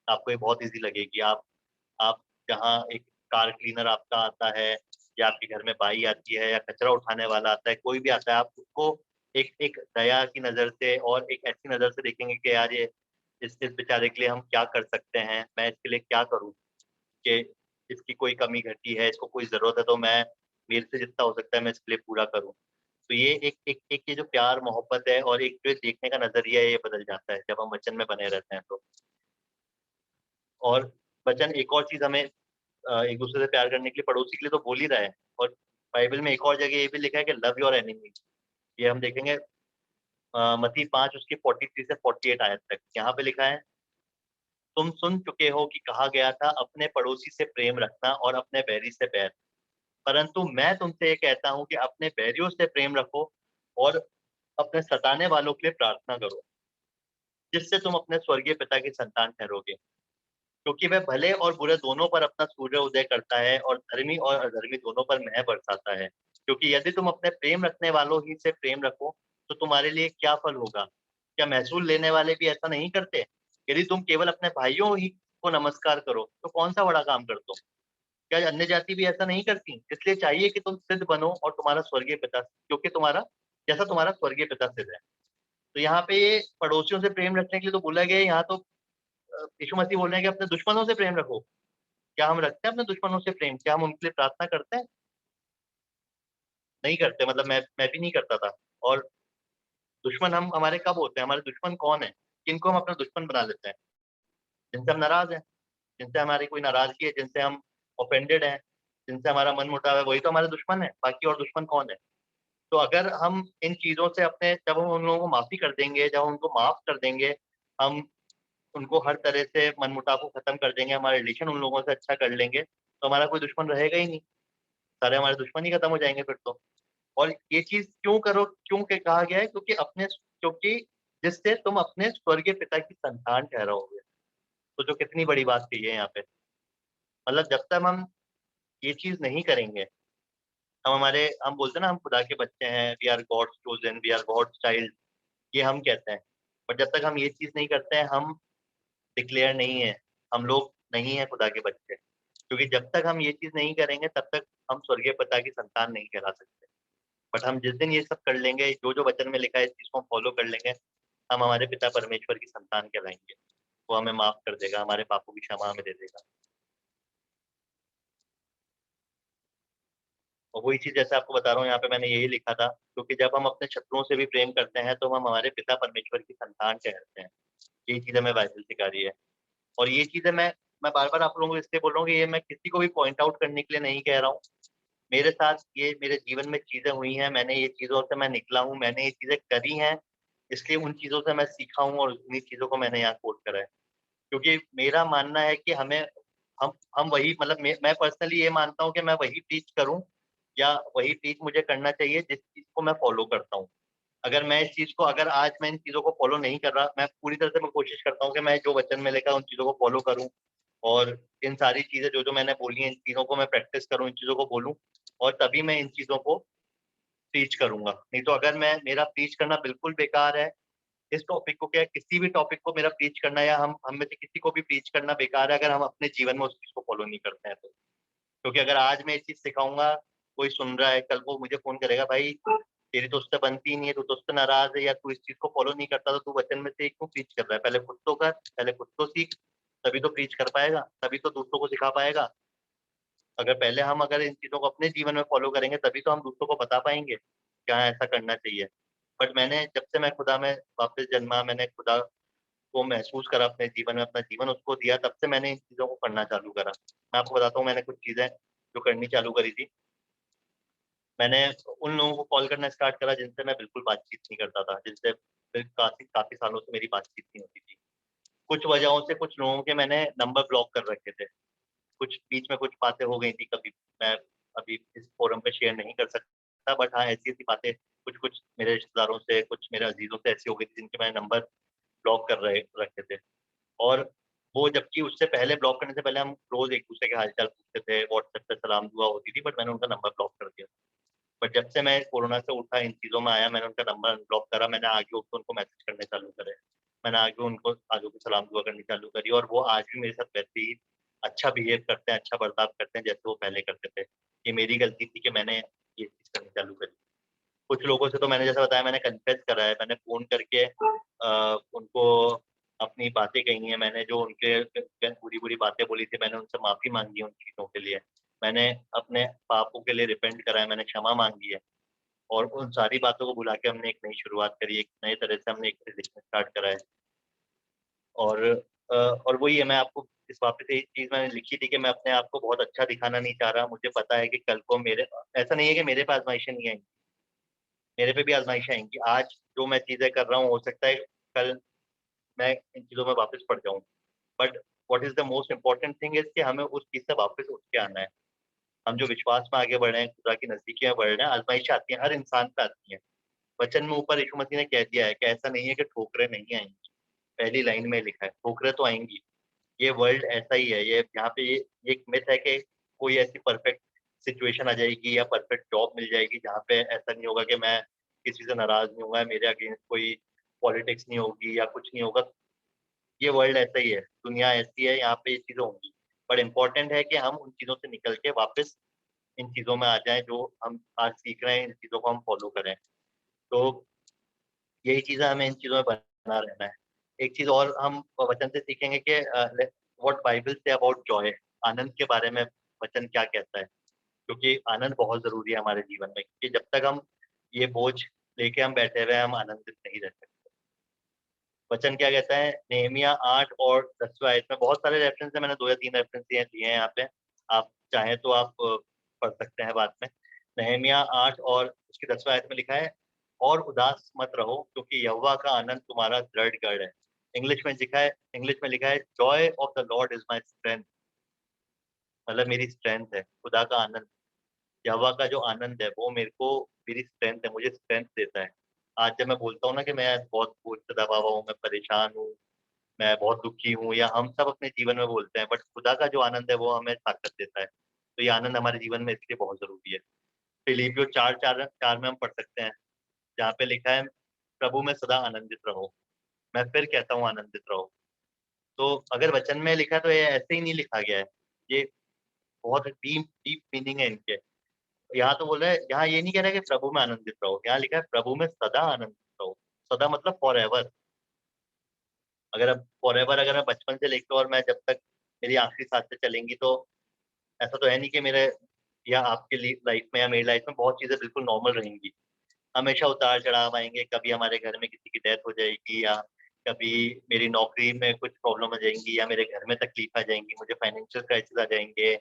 आपको ये बहुत ईजी लगेगी। आप जहाँ एक कार क्लीनर आपका आता है, या आपके घर में बाई आती है, या कचरा उठाने वाला आता है, कोई भी आता है, आप उसको एक एक दया की नजर से और एक ऐसी नजर से देखेंगे कि यार ये इस बेचारे के लिए हम क्या कर सकते हैं, मैं इसके लिए क्या करूं कि इसकी कोई कमी घटी है, इसको कोई जरूरत है, तो मैं मेरे से जितना हो सकता है मैं इसके लिए पूरा करूं। तो ये एक एक एक ये जो प्यार मोहब्बत है, और एक जो देखने का नजरिया है, ये बदल जाता है जब हम वचन में बने रहते हैं। तो और वचन एक और चीज हमें एक दूसरे से प्यार करने के लिए, पड़ोसी के लिए तो बोल ही रहा है। और बाइबल में एक और जगह ये भी लिखा है कि लव योर एनिमी। ये हम देखेंगे मत्ती 5 उसकी 43 से 48 आयत तक। यहाँ पे लिखा है, तुम सुन चुके हो कि कहा गया था, अपने पड़ोसी से प्रेम रखना और अपने बैरी से बैर। परंतु मैं तुमसे ये कहता हूँ कि अपने बैरियों से प्रेम रखो और अपने सताने वालों के लिए प्रार्थना करो, जिससे तुम अपने स्वर्गीय पिता की संतान ठहरोगे, क्योंकि वह भले और बुरे दोनों पर अपना सूर्य उदय करता है, और धर्मी और अधर्मी दोनों पर मेंह बरसाता है। क्योंकि यदि तुम अपने प्रेम रखने वालों ही से प्रेम रखो, तो तुम्हारे लिए क्या फल होगा? क्या महसूल लेने वाले भी ऐसा नहीं करते? यदि तुम केवल अपने भाइयों ही को नमस्कार करो, तो कौन सा बड़ा काम कर दो? क्या अन्य जाति भी ऐसा नहीं करती? इसलिए चाहिए कि तुम सिद्ध बनो, और तुम्हारा स्वर्गीय पिता, क्योंकि तुम्हारा स्वर्गीय पिता सिद्ध है। तो यहाँ पे ये पड़ोसियों से प्रेम रखने के लिए तो बोला गया है। यहाँ तो यीशु मसीह बोल रहे हैं कि अपने दुश्मनों से प्रेम रखो। क्या हम रखते हैं अपने दुश्मनों से प्रेम? क्या हम उनके लिए प्रार्थना करते हैं? नहीं करते। मतलब मैं भी नहीं करता था। और दुश्मन हम हमारे कब होते हैं? हमारे दुश्मन कौन है? किनको हम अपना दुश्मन बना लेते हैं? जिनसे हम नाराज हैं, जिनसे हमारी कोई नाराजगी है, जिनसे हम ऑफेंडेड हैं, जिनसे हमारा मन मुटाव है, वही तो हमारे दुश्मन है। बाकी और दुश्मन कौन है? तो अगर हम इन चीजों से अपने, जब हम उन लोगों को माफी कर देंगे, जब हम उनको माफ कर देंगे, हम उनको हर तरह से मनमुटाव को खत्म कर देंगे, हमारा रिलेशन उन लोगों से अच्छा कर लेंगे, तो हमारा कोई दुश्मन रहेगा ही नहीं। सारे हमारे दुश्मन ही खत्म हो जाएंगे फिर तो। और ये चीज क्यों करो, क्यों के कहा गया है? क्योंकि जिससे तुम अपने स्वर्गीय पिता की संतान ठहराओगे। तो जो कितनी बड़ी बात कही है यहाँ पे। मतलब जब तक हम ये चीज नहीं करेंगे, हम बोलते हैं ना, हम खुदा के बच्चे हैं, we are God's chosen, we are God's child, ये हम कहते हैं। पर जब तक हम ये चीज नहीं करते हैं, हम डिक्लेयर नहीं है, हम लोग नहीं है खुदा के बच्चे। क्योंकि जब तक हम ये चीज नहीं करेंगे, तब तक हम स्वर्गीय पिता की संतान नहीं कहला सकते। बट हम जिस दिन ये सब कर लेंगे, जो जो वचन में लिखा है, इस चीज को हम फॉलो कर लेंगे, हम हमारे पिता परमेश्वर की संतान कहलाएंगे। वो हमें माफ कर देगा, हमारे पापों की क्षमा हमें दे देगा। और वही चीज जैसे आपको बता रहा हूँ, यहाँ पे मैंने यही लिखा था, क्योंकि जब हम अपने शत्रुओं से भी प्रेम करते हैं, तो हम हमारे पिता परमेश्वर की संतान कहते हैं। यही चीज हमें बाइबल सिखा रही है। और ये चीजें मैं बार बार आप लोगों को इसलिए बोल रहा हूँ कि ये मैं किसी को भी पॉइंट आउट करने के लिए नहीं कह रहा हूँ। मेरे साथ ये मेरे जीवन में चीजें हुई हैं, मैंने ये चीजों से मैं निकला हूँ, मैंने ये चीजें करी हैं, इसलिए उन चीजों से मैं सीखा हूँ, और उन्हीं चीजों को मैंने यहाँ कोट करा है। क्योंकि मेरा मानना है कि हमें हम वही, मतलब मैं पर्सनली ये मानता हूँ कि मैं वही टीच करूँ, या वही टीच मुझे करना चाहिए जिस चीज को मैं फॉलो करता हूँ। अगर आज मैं इन चीजों को फॉलो नहीं कर रहा, मैं पूरी तरह से मैं कोशिश करता हूँ कि मैं जो वचन में लिखा है उन चीजों को फॉलो करूँ, और इन सारी चीजें जो जो मैंने बोली हैं, इन चीजों को मैं प्रैक्टिस करूँ, इन चीजों को बोलूँ, और तभी मैं इन चीजों को टीच करूंगा। नहीं तो अगर मैं मेरा टीच करना बिल्कुल बेकार है, इस टॉपिक को क्या, किसी भी टॉपिक को मेरा टीच करना, या हम में से किसी को भी टीच करना बेकार है, अगर हम अपने जीवन में उस चीज को फॉलो नहीं करते हैं तो। क्योंकि अगर आज मैं ये चीज सिखाऊंगा, कोई सुन रहा है, कल को मुझे फोन करेगा, भाई तेरी तो उससे बनती ही नहीं है, तू तो उससे नाराज है, या तू इस चीज को फॉलो नहीं करता, तो तू वचन में से क्यों प्रीच कर रहा है? पहले खुद तो कर, पहले खुद तो सीख, तभी तो प्रीच कर पाएगा, तभी तो दूसरों को सिखा पाएगा। अगर इन चीजों को अपने जीवन में फॉलो करेंगे, तभी तो हम दूसरों को बता पाएंगे क्या ऐसा करना चाहिए। बट मैंने जब से मैं खुदा में वापस जन्मा, मैंने खुदा को महसूस करा अपने जीवन में, अपना जीवन उसको दिया, तब से मैंने इन चीजों को करना चालू करा। मैं आपको बताता हूँ, मैंने कुछ चीजें जो करनी चालू करी थी। मैंने उन लोगों को कॉल करना स्टार्ट करा जिनसे मैं बिल्कुल बातचीत नहीं करता था, जिनसे काफी काफी सालों से मेरी बातचीत नहीं होती थी। कुछ वजहों से कुछ लोगों के मैंने नंबर ब्लॉक कर रखे थे, कुछ बीच में कुछ बातें हो गई थी, कभी मैं अभी इस फोरम पे शेयर नहीं कर सकता, बट हाँ ऐसी ऐसी बातें कुछ कुछ मेरे रिश्तेदारों से, कुछ मेरे अजीजों से ऐसी हो गई थी जिनके मैंने नंबर ब्लॉक कर रहे रखे थे। और वो, जबकि उससे पहले, ब्लॉक करने से पहले हम रोज एक दूसरे के हालचाल पूछते थे, व्हाट्सएप पे सलाम दुआ होती थी, बट मैंने उनका नंबर ब्लॉक कर दिया। बट जब से मैं कोरोना से उठा, इन चीज़ों में आया, मैंने उनका नंबर अनब्लॉक करा, मैंने आगे होकर उनको मैसेज करने चालू करे, मैंने आगे को सलाम दुआ करनी चालू करी, और वो आज भी मेरे साथ वैसे ही अच्छा बिहेव करते हैं, अच्छा बर्ताव करते हैं जैसे वो पहले करते थे। ये मेरी गलती थी कि मैंने ये चीज़ करनी चालू करी। कुछ लोगों से तो मैंने जैसा बताया, मैंने कन्फेस करा है, मैंने फ़ोन करके उनको अपनी बातें कही हैं, मैंने जो उनके बुरी-बुरी बातें बोली थी, मैंने उनसे माफ़ी माँगी है उन चीज़ों के लिए। मैंने अपने पापों के लिए रिपेंट करा है, मैंने क्षमा माँगी है, और उन सारी बातों को भुला के हमने एक नई शुरुआत करी है, एक नए तरह से हमने एक लिखना स्टार्ट करा है। और और वही है, मैं आपको इस वापस से एक चीज़ मैंने लिखी थी कि मैं अपने आप को बहुत अच्छा दिखाना नहीं चाह रहा। मुझे पता है कि कल को मेरे, ऐसा नहीं है कि मेरे पे आज़माइशें नहीं आएँगी, मेरे पे भी आज़माइशें आएँगी। आज जो मैं चीज़ें कर रहा हूँ, हो सकता है कल मैं इन चीज़ों में वापस पड़ जाऊँ। But what is the most important thing is कि हमें उस चीज़ से वापस उठ के आना है। हम जो विश्वास में आगे बढ़ रहे हैं, खुदा की नज़दीकी में बढ़ रहे हैं, आज़माइशें आती हैं, हर इंसान पे आती हैं। वचन में ऊपर यीशु मसीह ने कह दिया है कि ऐसा नहीं है कि ठोकरें नहीं आएँगी। पहली लाइन में लिखा है, ठोकरें तो आएँगी। ये वर्ल्ड ऐसा ही है, ये यहाँ पे ये एक मिथ है कि कोई ऐसी परफेक्ट सिचुएशन आ जाएगी या परफेक्ट जॉब मिल जाएगी जहाँ पे ऐसा नहीं होगा कि मैं किसी से नाराज़ नहीं होऊँगा, मेरे अगेंस्ट कोई पॉलिटिक्स नहीं होगी या कुछ नहीं होगा। ये वर्ल्ड ऐसा ही है, दुनिया ऐसी है, यहाँ पे ये चीज़ें होंगी। बट इम्पोर्टेंट है कि हम उन चीज़ों से निकल के वापस इन चीज़ों में आ जाएँ जो हम आज सीख रहे हैं, इन चीज़ों को हम फॉलो करें। तो यही चीज़ें, हमें इन चीज़ों में बना रहना है। एक चीज़ और हम वचन से सीखेंगे कि व्हाट बाइबल से अबाउट जॉय, आनंद के बारे में वचन क्या कहता है? क्योंकि आनंद बहुत ज़रूरी है हमारे जीवन में, क्योंकि जब तक हम ये बोझ लेके हम बैठे हुए हैं, हम आनंदित नहीं रह सकते। वचन क्या कहता है? नेहमिया 8 और 10वें आयत में बहुत सारे रेफरेंस हैं, मैंने 2 या 3 रेफरेंस दिए हैं यहाँ पे। आप चाहें तो आप पढ़ सकते हैं बाद में। नेहमिया 8 और उसकी 10वें आयत में लिखा है, और उदास मत रहो क्योंकि यहोवा का आनंद तुम्हारा दृढ़ गढ़ है। इंग्लिश में लिखा है, Joy of the Lord is my strength, मतलब मेरी स्ट्रेंथ है, खुदा का आनंद। यहोवा का जो आनंद है वो मेरे को, मेरी स्ट्रेंथ है, मुझे स्ट्रेंथ देता है। आज जब मैं बोलता हूँ ना कि मैं बहुत बोझ से दबा हुआ हूँ, मैं परेशान हूँ, मैं बहुत दुखी हूँ, या हम सब अपने जीवन में बोलते हैं, बट खुदा का जो आनंद है वो हमें ताकत देता है। तो ये आनंद हमारे जीवन में इसलिए बहुत ज़रूरी है। फिलिपियो 4:4 में हम पढ़ सकते हैं, जहाँ पे लिखा है, प्रभु में सदा आनंदित रहो। मैं फिर कहता हूँ आनंदित रहो। तो अगर वचन में लिखा है तो ये ऐसे ही नहीं लिखा गया है। ये बहुत डीप डीप मीनिंग है इनके। यहाँ तो बोल रहा है, यहाँ ये नहीं कह रहा है कि प्रभु में आनंदित रहो, यहाँ लिखा है प्रभु में सदा आनंदित रहो। सदा मतलब फॉरएवर। अगर अब फॉरएवर, अगर मैं बचपन से लेकर और मैं जब तक मेरी आखिरी सांसें चलेंगी, तो ऐसा तो है नहीं कि मेरे या आपके लिए लाइफ में या मेरी लाइफ में बहुत चीज़ें बिल्कुल नॉर्मल रहेंगी। हमेशा उतार-चढ़ाव आएँगे, कभी हमारे घर में किसी की डेथ हो जाएगी, या कभी मेरी नौकरी में कुछ प्रॉब्लम आ जाएँगी, या मेरे घर में तकलीफ आ जाएँगी, मुझे फाइनेंशियल क्राइसिस आ जाएँगे,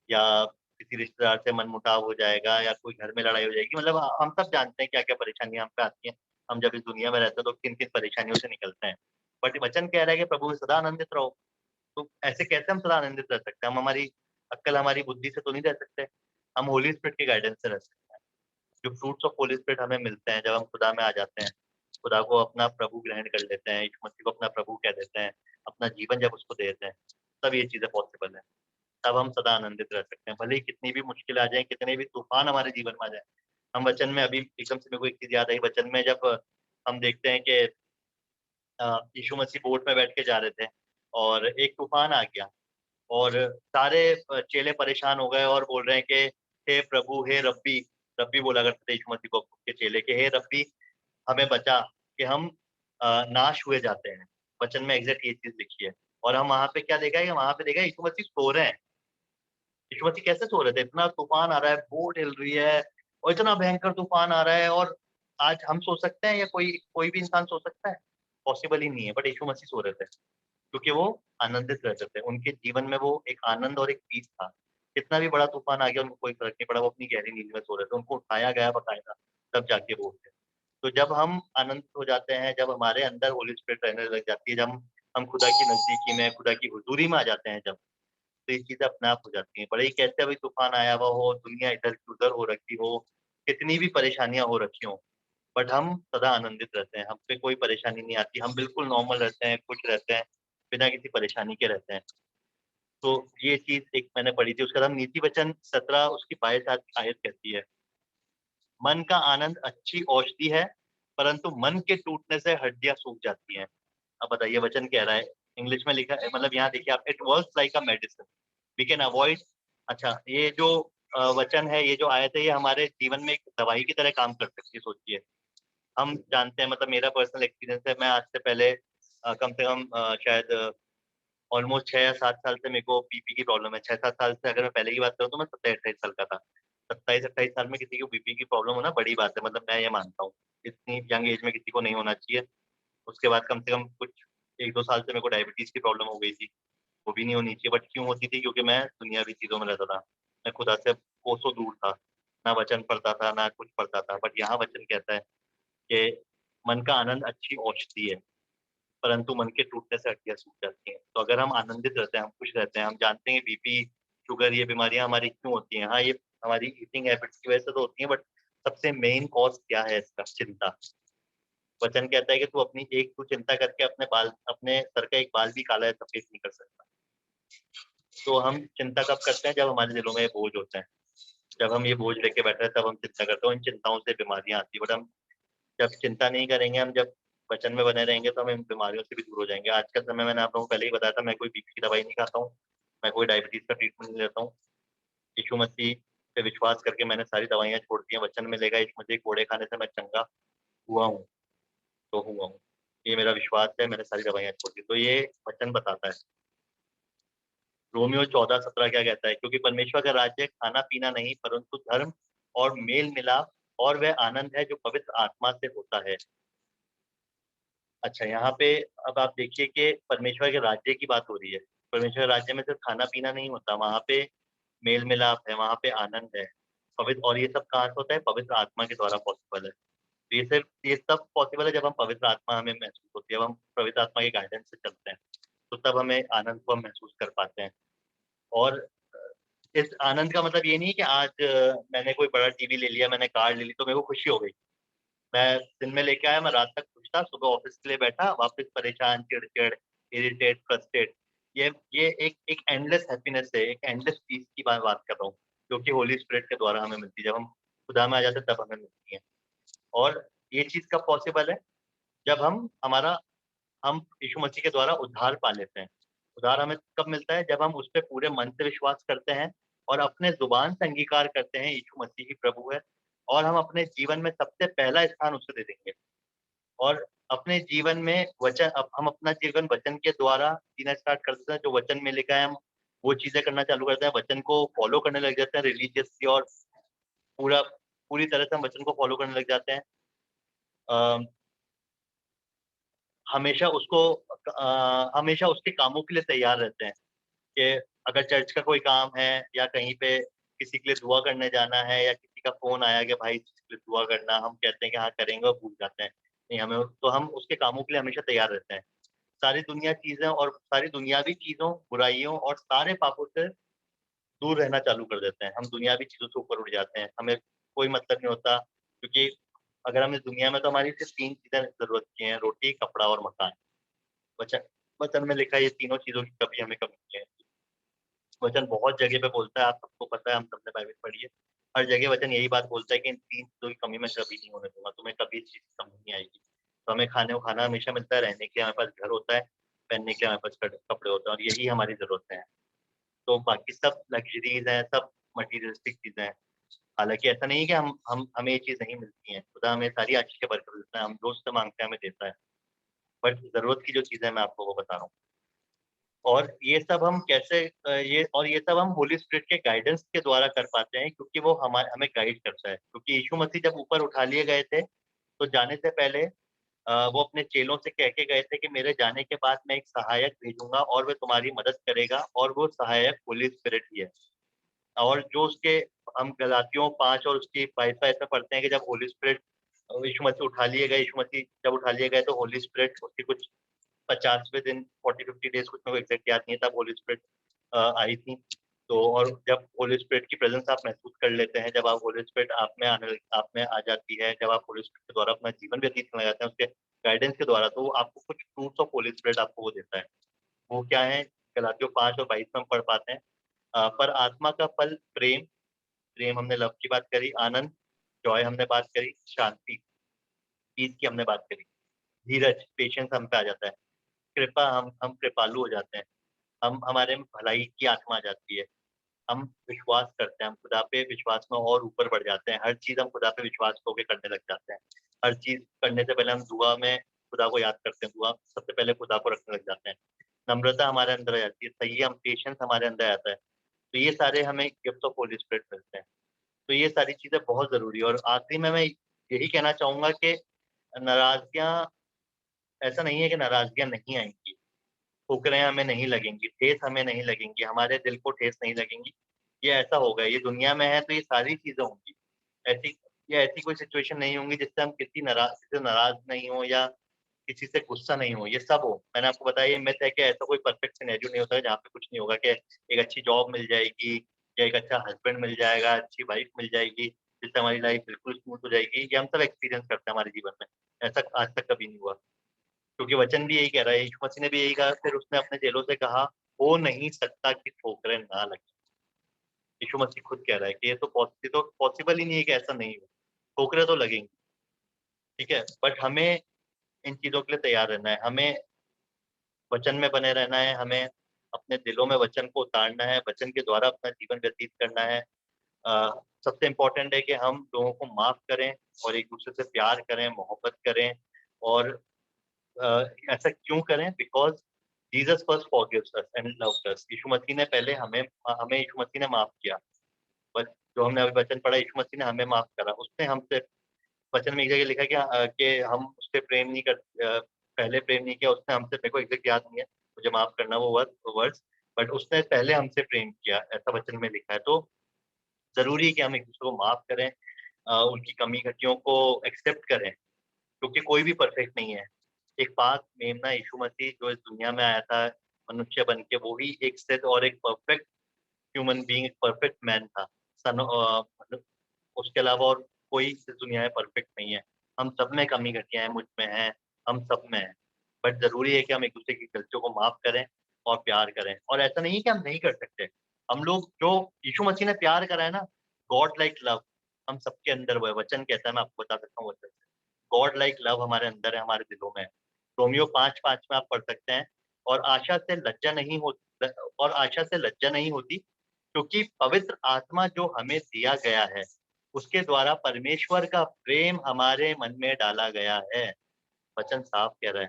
या किसी रिश्तेदार से मनमुटाव हो जाएगा, या कोई घर में लड़ाई हो जाएगी। मतलब हम सब जानते हैं क्या-क्या परेशानियाँ हम पे आती हैं। हम जब इस दुनिया में रहते हैं तो किन-किन परेशानियों से निकलते हैं। बट वचन कह रहा है कि प्रभु में सदा आनंदित रहो। तो ऐसे कैसे हम सदा आनंदित रह सकते हैं? हम हमारी अक्ल, हमारी बुद्धि से तो नहीं रह सकते। हम होली स्पिरिट के गाइडेंस से रह सकते हैं। जो फ्रूट्स ऑफ होली स्पिरिट हमें मिलते हैं जब हम खुदा में आ जाते हैं, खुदा को अपना प्रभु ग्रहण कर लेते हैं, यीशु मसीह को अपना प्रभु कह देते हैं, अपना जीवन जब उसको दे देते हैं, तब ये चीज़ें पॉसिबल है। तब हम सदा आनंदित रह सकते हैं। भले ही कितनी भी मुश्किल आ जाए, कितने भी तूफान हमारे जीवन में आ जाए। हम वचन में, अभी एकदम से मेरे को एक चीज़ याद आई, वचन में जब हम देखते हैं कि यीशु मसीह बोट में बैठ के जा रहे थे और एक तूफान आ गया, और सारे चेले परेशान हो गए और बोल रहे हैं कि हे प्रभु, हे रब्बी, रब्बी बोला करते थे यीशु मसीह को के चेले के, हे रब्बी हमें बचा कि हम नाश हुए जाते हैं। वचन में एग्जैक्ट ये चीज लिखी है। और हम वहां पे क्या देखा है, वहां पे देखा है यीशु मसीह सो रहे हैं। यीशु मसीह कैसे सो रहे थे? इतना तूफान आ रहा है, बोट हिल रही है और इतना भयंकर तूफान आ रहा है, और आज हम सो सकते हैं या कोई कोई भी इंसान सो सकता है? पॉसिबल ही नहीं है। बट यीशु मसीह सो रहे थे क्योंकि वो आनंदित रहते थे। उनके जीवन में वो एक आनंद और एक पीस था। कितना भी बड़ा तूफान आ गया उनको कोई फर्क नहीं पड़ा, वो अपनी गहरी नींद में सो रहे थे। उनको उठाया गया बकायदा, तब जाके वो उठे। तो जब हम आनंदित हो जाते हैं, जब हमारे अंदर होली स्पिरिट रहने लग जाती है, जब हम खुदा की नजदीकी में, खुदा की हुजूरी में आ जाते हैं, जब तो ये चीजें अपने आप हो जाती हैं। बड़े ही कैसे अभी तूफान आया हुआ हो, दुनिया इधर की उधर हो रखी हो, कितनी भी परेशानियां हो रखी हो, बट हम सदा आनंदित रहते हैं। हम पे कोई परेशानी नहीं आती, हम बिल्कुल नॉर्मल रहते हैं, खुश रहते हैं, बिना किसी परेशानी के रहते हैं। तो ये चीज एक मैंने पढ़ी थी। उसके बाद हम नीति वचन 17 उसकी 22 आयत कहती है, मन का आनंद अच्छी औषधि है, परंतु मन के टूटने से हड्डियां सूख जाती हैं। अब बताइए वचन कह रहा है, इंग्लिश में लिखा है, मतलब यहाँ देखिए आप, it works like a medicine we can avoid. अच्छा, ये जो वचन है, ये जो आयत है, ये हमारे जीवन में एक दवाई की तरह काम कर सकती है। सोचिए, हम जानते हैं, मतलब मेरा पर्सनल एक्सपीरियंस है, मैं आज से पहले कम से कम शायद ऑलमोस्ट 6 या 7 साल से मेरे को बीपी की प्रॉब्लम है। 6-7 साल से अगर मैं पहले की बात करूँ तो मैं 27-28 साल का था। 27-28 साल में किसी को बीपी की प्रॉब्लम होना बड़ी बात है, मतलब मैं ये मानता हूँ। इतनी यंग एज में किसी को नहीं होना चाहिए। उसके बाद कम से कम कुछ 1-2 साल से मेरे को डायबिटीज की प्रॉब्लम हो गई थी, वो भी नहीं होनी चाहिए। बट क्यों होती थी? क्योंकि मैं दुनियावी चीजों में रहता था, मैं खुदा से कोसों दूर था, ना वचन पढ़ता था, ना कुछ पढ़ता था। बट यहाँ वचन कहता है कि मन का आनंद अच्छी औषधि है, परंतु मन के टूटने से हड्डियां सूख जाती हैं। तो अगर हम आनंदित रहते हैं, हम खुश रहते हैं, हम जानते हैं बीपी, शुगर, ये बीमारियां हमारी क्यों होती हैं। हाँ, ये हमारी ईटिंग हैबिट्स की वजह से तो होती हैं, बट सबसे मेन कॉज क्या है इसका? चिंता। वचन कहता है कि तू अपनी एक तू चिंता करके अपने बाल, अपने सर का एक बाल भी काला है सफेद नहीं कर सकता। तो हम चिंता कब करते हैं? जब हमारे दिलों में ये बोझ होते हैं, जब हम ये बोझ लेके बैठे हैं, तब हम चिंता करते हैं। इन चिंताओं से बीमारियां आती है। बट हम जब चिंता नहीं करेंगे, हम जब वचन में बने रहेंगे, तो हम इन बीमारियों से भी दूर हो जाएंगे। आज का समय मैंने आप लोगों को पहले ही बताया था, मैं कोई बीपी की दवाई नहीं खाता हूँ, मैं कोई डायबिटीज का ट्रीटमेंट नहीं लेता हूँ। यीशु मसीह पे विश्वास करके मैंने सारी दवाइयां छोड़ दी हैं। वचन में लेगा यीशु मसीह कोड़े खाने से मैं चंगा हुआ हूँ, तो हुआ हूँ, ये मेरा विश्वास है। मैंने सारी दवाइयां छोड़ दी, तो ये वचन बताता है। रोमियो 14:17 क्या कहता है? क्योंकि परमेश्वर का राज्य खाना पीना नहीं, परंतु धर्म और मेल मिलाप और वह आनंद है जो पवित्र आत्मा से होता है। अच्छा, यहाँ पे अब आप देखिए कि परमेश्वर के राज्य की बात हो रही है। परमेश्वर के राज्य में सिर्फ खाना पीना नहीं होता, वहां पे मेल मिलाप है, वहां पे आनंद है, पवित्र। और ये सब कहाँ से होता है? पवित्र आत्मा के द्वारा पॉसिबल है। तो ये सब पॉसिबल है जब हम पवित्र आत्मा हमें महसूस होती है, जब हम पवित्र आत्मा के गाइडेंस से चलते हैं, तो तब हमें आनंद को हम महसूस कर पाते हैं। और इस आनंद का मतलब ये नहीं है कि आज मैंने कोई बड़ा टीवी ले लिया, मैंने कार ले ली तो मेरे को खुशी हो गई। मैं दिन में लेके आया, मैं रात तक खुश था, सुबह ऑफिस के लिए बैठा, वापस परेशान, चिड़चिड़, इरिटेट, फ्रस्ट्रेट। ये एक एंडलेस हैप्पीनेस है, एक एंडलेस पीस की बात कर रहा हूँ, जो कि होली स्पिरिट के द्वारा हमें मिलती है। जब हम खुदा में आ जाते हैं तब हमें मिलती है। और ये चीज कब पॉसिबल है? जब हम यीशु मसीह के द्वारा उद्धार पा लेते हैं। उद्धार हमें कब मिलता है? जब हम उस पर पूरे मन से विश्वास करते हैं और अपने जुबान से अंगीकार करते हैं यीशु मसीह ही प्रभु है, और हम अपने जीवन में सबसे पहला स्थान उसे दे देंगे। और अपने जीवन में वचन, अब हम अपना जीवन वचन के द्वारा जीना स्टार्ट कर देते हैं। जो वचन में लिखा है, हम वो चीजें करना चालू करते हैं, वचन को फॉलो करने लग जाते हैं रिलीजियसली, और पूरी तरह से हम वचन को फॉलो करने लग जाते हैं। हमेशा उसके कामों के लिए तैयार रहते हैं कि अगर चर्च का कोई काम है, या कहीं पे किसी के लिए दुआ करने जाना है, या किसी का फोन आया कि भाई इसके लिए दुआ करना, हम कहते हैं कि हाँ करेंगे, और भूल जाते हैं। नहीं, हम उसके कामों के लिए हमेशा तैयार रहते हैं। सारी दुनिया चीजें और सारी दुनियावी चीजों, बुराइयों और सारे पापों से दूर रहना चालू कर देते हैं। हम दुनियावी चीजों से ऊपर उठ जाते हैं, हमें कोई मतलब नहीं होता। क्योंकि अगर हम इस दुनिया में, तो हमारी सिर्फ 3 चीजें जरूरत की हैं: रोटी, कपड़ा और मकान। वचन वचन में लिखा है ये तीनों चीजों की कभी हमें कमी नहीं है। वचन बहुत जगह पे बोलता है, आप सबको पता है, हम सबने बाइबल पढ़ी है। हर जगह वचन यही बात बोलता है कि इन 3 चीजों की कमी मैं कभी नहीं होने दूंगा, तुम्हें कभी इस चीज की कमी नहीं आएगी। तो हमें खाने को खाना हमेशा मिलता है, रहने के लिए हमारे पास घर होता है, पहनने के लिए हमारे पास कपड़े होते हैं, और यही हमारी जरूरतें हैं। तो बाकी सब लग्जरीज हैं, सब मटीरियलिस्टिक चीजें हैं। हालांकि ऐसा नहीं है कि हमें ये चीज नहीं मिलती है, खुदा हमें सारी आशीष बरकत देता है, हम जो उससे मांगते हैं हमें देता है, बट जरूरत की जो चीजें मैं आपको वो बता रहा हूँ। और ये सब हम कैसे ये सब हम होली स्पिरिट के गाइडेंस के द्वारा कर पाते हैं, क्योंकि वो हमें गाइड करता है। क्योंकि यीशु मसीह जब ऊपर उठा लिए गए थे तो जाने से पहले वो अपने चेलों से कह के गए थे कि मेरे जाने के बाद मैं एक सहायक भेजूंगा और वह तुम्हारी मदद करेगा, और वो सहायक होली स्पिरिट ही है। और जो उसके हम गलातियों 5 और उसकी 22 में ऐसा पढ़ते हैं कि जब होली स्पिरिट यीशु मसीह उठा लिए गए, यीशु मसीह जब उठा लिए गए तो होली स्पिरिट उसकी कुछ 50वें दिन 40-50 डेज, कुछ मेरे को एग्जैक्ट याद नहीं था, होली स्पिरिट आई थी। तो और जब होली स्पिरिट की प्रेजेंस आप महसूस कर लेते हैं, जब आप होली स्पिरिट आप में आ जाती है, जब आप होली स्पिरिट के द्वारा अपना जीवन व्यतीत करने लगाते हैं उसके गाइडेंस के द्वारा, तो आपको कुछ फ्रूट्स ऑफ होली स्पिरिट आपको वो देता है। वो क्या है? गलातियों 5 और 22 में हम पढ़ पाते हैं। पर आत्मा का फल प्रेम, प्रेम हमने लव की बात करी, आनंद, जॉय हमने बात करी, शांति, पीस की हमने बात करी, धीरज, पेशेंस हम पे आ जाता है, कृपा, हम कृपालु हो जाते हैं, हम हमारे में भलाई की आत्मा आ जाती है, हम विश्वास करते हैं, हम खुदा पे विश्वास में और ऊपर बढ़ जाते हैं, हर चीज हम खुदा पे विश्वास होकर करने लग जाते हैं। हर चीज करने से पहले हम दुआ में खुदा को याद करते हैं, दुआ सबसे पहले खुदा को रखने लग जाते हैं, नम्रता हमारे अंदर आ जाती है, संयम, पेशेंस हमारे अंदर आता है। तो ये सारे हमें गिफ्ट ऑफ होली स्पिरिट मिलते हैं। तो ये सारी चीजें बहुत जरूरी है। और आखिरी में मैं यही कहना चाहूंगा कि नाराजगियां, ऐसा नहीं है कि नाराजगियां नहीं आएंगी, ठोकरें हमें नहीं लगेंगी, ठेस हमें नहीं लगेंगी, हमारे दिल को ठेस नहीं लगेंगी। ये ऐसा होगा, ये दुनिया में है तो ये सारी चीजें होंगी। ऐसी ये ऐसी कोई सिचुएशन नहीं होंगी जिससे हम किसी से नाराज नहीं हो या किसी से गुस्सा नहीं हो, ये सब हो। मैंने आपको बताया ये मिथ है कि ऐसा कोई परफेक्ट सिनेरियो नहीं होता है जहाँ पे कुछ नहीं होगा, कि एक अच्छी जॉब मिल जाएगी या एक अच्छा हस्बैंड मिल जाएगा, अच्छी वाइफ मिल जाएगी जिससे हमारी लाइफ बिल्कुल स्मूथ हो जाएगी। ये हम सब एक्सपीरियंस करते हैं हमारे जीवन में, ऐसा आज तक कभी नहीं हुआ। क्योंकि वचन भी यही कह रहा है, यीशु मसीह ने भी यही कहा, फिर उसने अपने चेलों से कहा, हो नहीं सकता कि ठोकरें ना लगे। यीशु मसीह खुद कह रहा है कि ये तो पॉसिबल ही नहीं है कि ऐसा नहीं हो, ठोकरें तो लगेंगी, ठीक है, बट हमें इन चीजों के लिए तैयार रहना है, हमें वचन में बने रहना है, हमें अपने दिलों में वचन को उतारना है, वचन के द्वारा अपना जीवन व्यतीत करना है। सबसे इम्पोर्टेंट है कि हम लोगों को माफ करें और एक दूसरे से प्यार करें, मोहब्बत करें। और ऐसा क्यों करें? Because Jesus first forgives us and loved us. यीशु मसीह ने पहले हमें हमें यीशु मसीह ने माफ किया। बस जो हमने अभी वचन पढ़ा, यीशु मसीह ने हमें माफ करा, उसने हमसे, वचन में एक जगह लिखा है कि हम उससे प्रेम नहीं कर पहले प्रेम नहीं किया उसने हमसे, मेरे को एग्जैक्ट याद नहीं है, मुझे माफ करना वो वर्ड्स, बट उसने पहले हमसे प्रेम किया, ऐसा वचन में लिखा है। तो जरूरी है कि हम एक दूसरे को माफ करें, उनकी कमी घटियों को एक्सेप्ट करें, क्योंकि कोई भी परफेक्ट नहीं है। एक पाक मेमना यीशु मसीह जो इस दुनिया में आया था मनुष्य बन के, वो ही एक सिद्ध और एक परफेक्ट ह्यूमन बीइंग, एक परफेक्ट मैन था। मतलब उसके अलावा और कोई इस दुनिया में परफेक्ट नहीं है। हम सब में कमी घटियां हैं, मुझ में है, हम सब में है, बट जरूरी है कि हम एक दूसरे की गलतियों को माफ करें और प्यार करें। और ऐसा नहीं है कि हम नहीं कर सकते, हम लोग जो यीशु मसीह ने प्यार करा है ना, गॉड लाइक लव हम सबके अंदर वो है। वचन कहता है, मैं आपको बता सकता हूँ वचन से, गॉड लाइक लव हमारे अंदर है, हमारे दिलों में है। रोमियो 5:5 में आप पढ़ सकते हैं। और आशा से लज्जा नहीं हो और आशा से लज्जा नहीं होती, क्योंकि पवित्र आत्मा जो हमें दिया गया है उसके द्वारा परमेश्वर का प्रेम हमारे मन में डाला गया है। वचन साफ कह रहा है,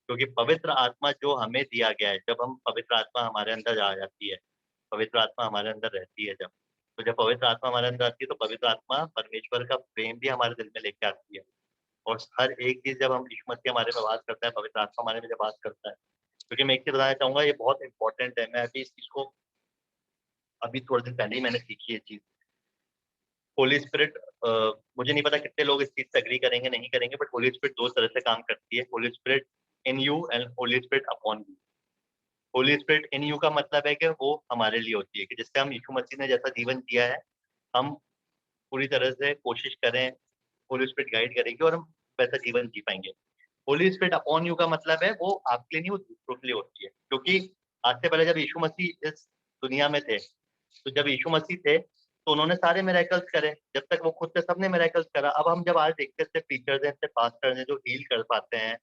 क्योंकि पवित्र आत्मा जो हमें दिया गया है, जब हम पवित्र आत्मा हमारे अंदर आ जाती है, पवित्र आत्मा हमारे अंदर रहती है जब, तो जब पवित्र आत्मा हमारे अंदर आती है तो पवित्र आत्मा परमेश्वर का प्रेम भी हमारे दिल में लेके आती है। और हर एक चीज जब हम यीशु मसीह हमारे में बात करता है, पवित्र आत्मा हमारे में जब बात करता है, क्योंकि मैं एक चीज बताना चाहूंगा, ये बहुत इंपॉर्टेंट है। मैं अभी इस चीज को अभी थोड़े दिन पहले ही मैंने सीखी है चीज। होली स्पिरिट, मुझे नहीं पता कितने लोग इस चीज से एग्री करेंगे नहीं करेंगे, बट होली स्पिरिट दो तरह से काम करती है, Holi spirit in you and Holi spirit upon you. Holi spirit in you का मतलब है कि वो हमारे लिए होती है, कि जिससे हम यीशु मसीह ने जैसा जीवन जिया है, हम पूरी तरह से कोशिश करें, होली स्पिरिट गाइड करेगी और हम वैसा जीवन जी पाएंगे। होली स्पिरिट अपॉन यू का मतलब है वो आपके लिए नहीं, वो दूसरों के लिए होती है। क्योंकि आज से पहले जब यीशु मसीह इस दुनिया में थे, तो जब यीशु मसीह थे तो उन्होंने सारे मिरेकल्स करे, जब तक वो खुद से सबने मिरेकल्स करा। अब हम जब आज देखते थे टीचर्स हैं, इतने पास्टर्स हैं जो हील कर पाते हैं,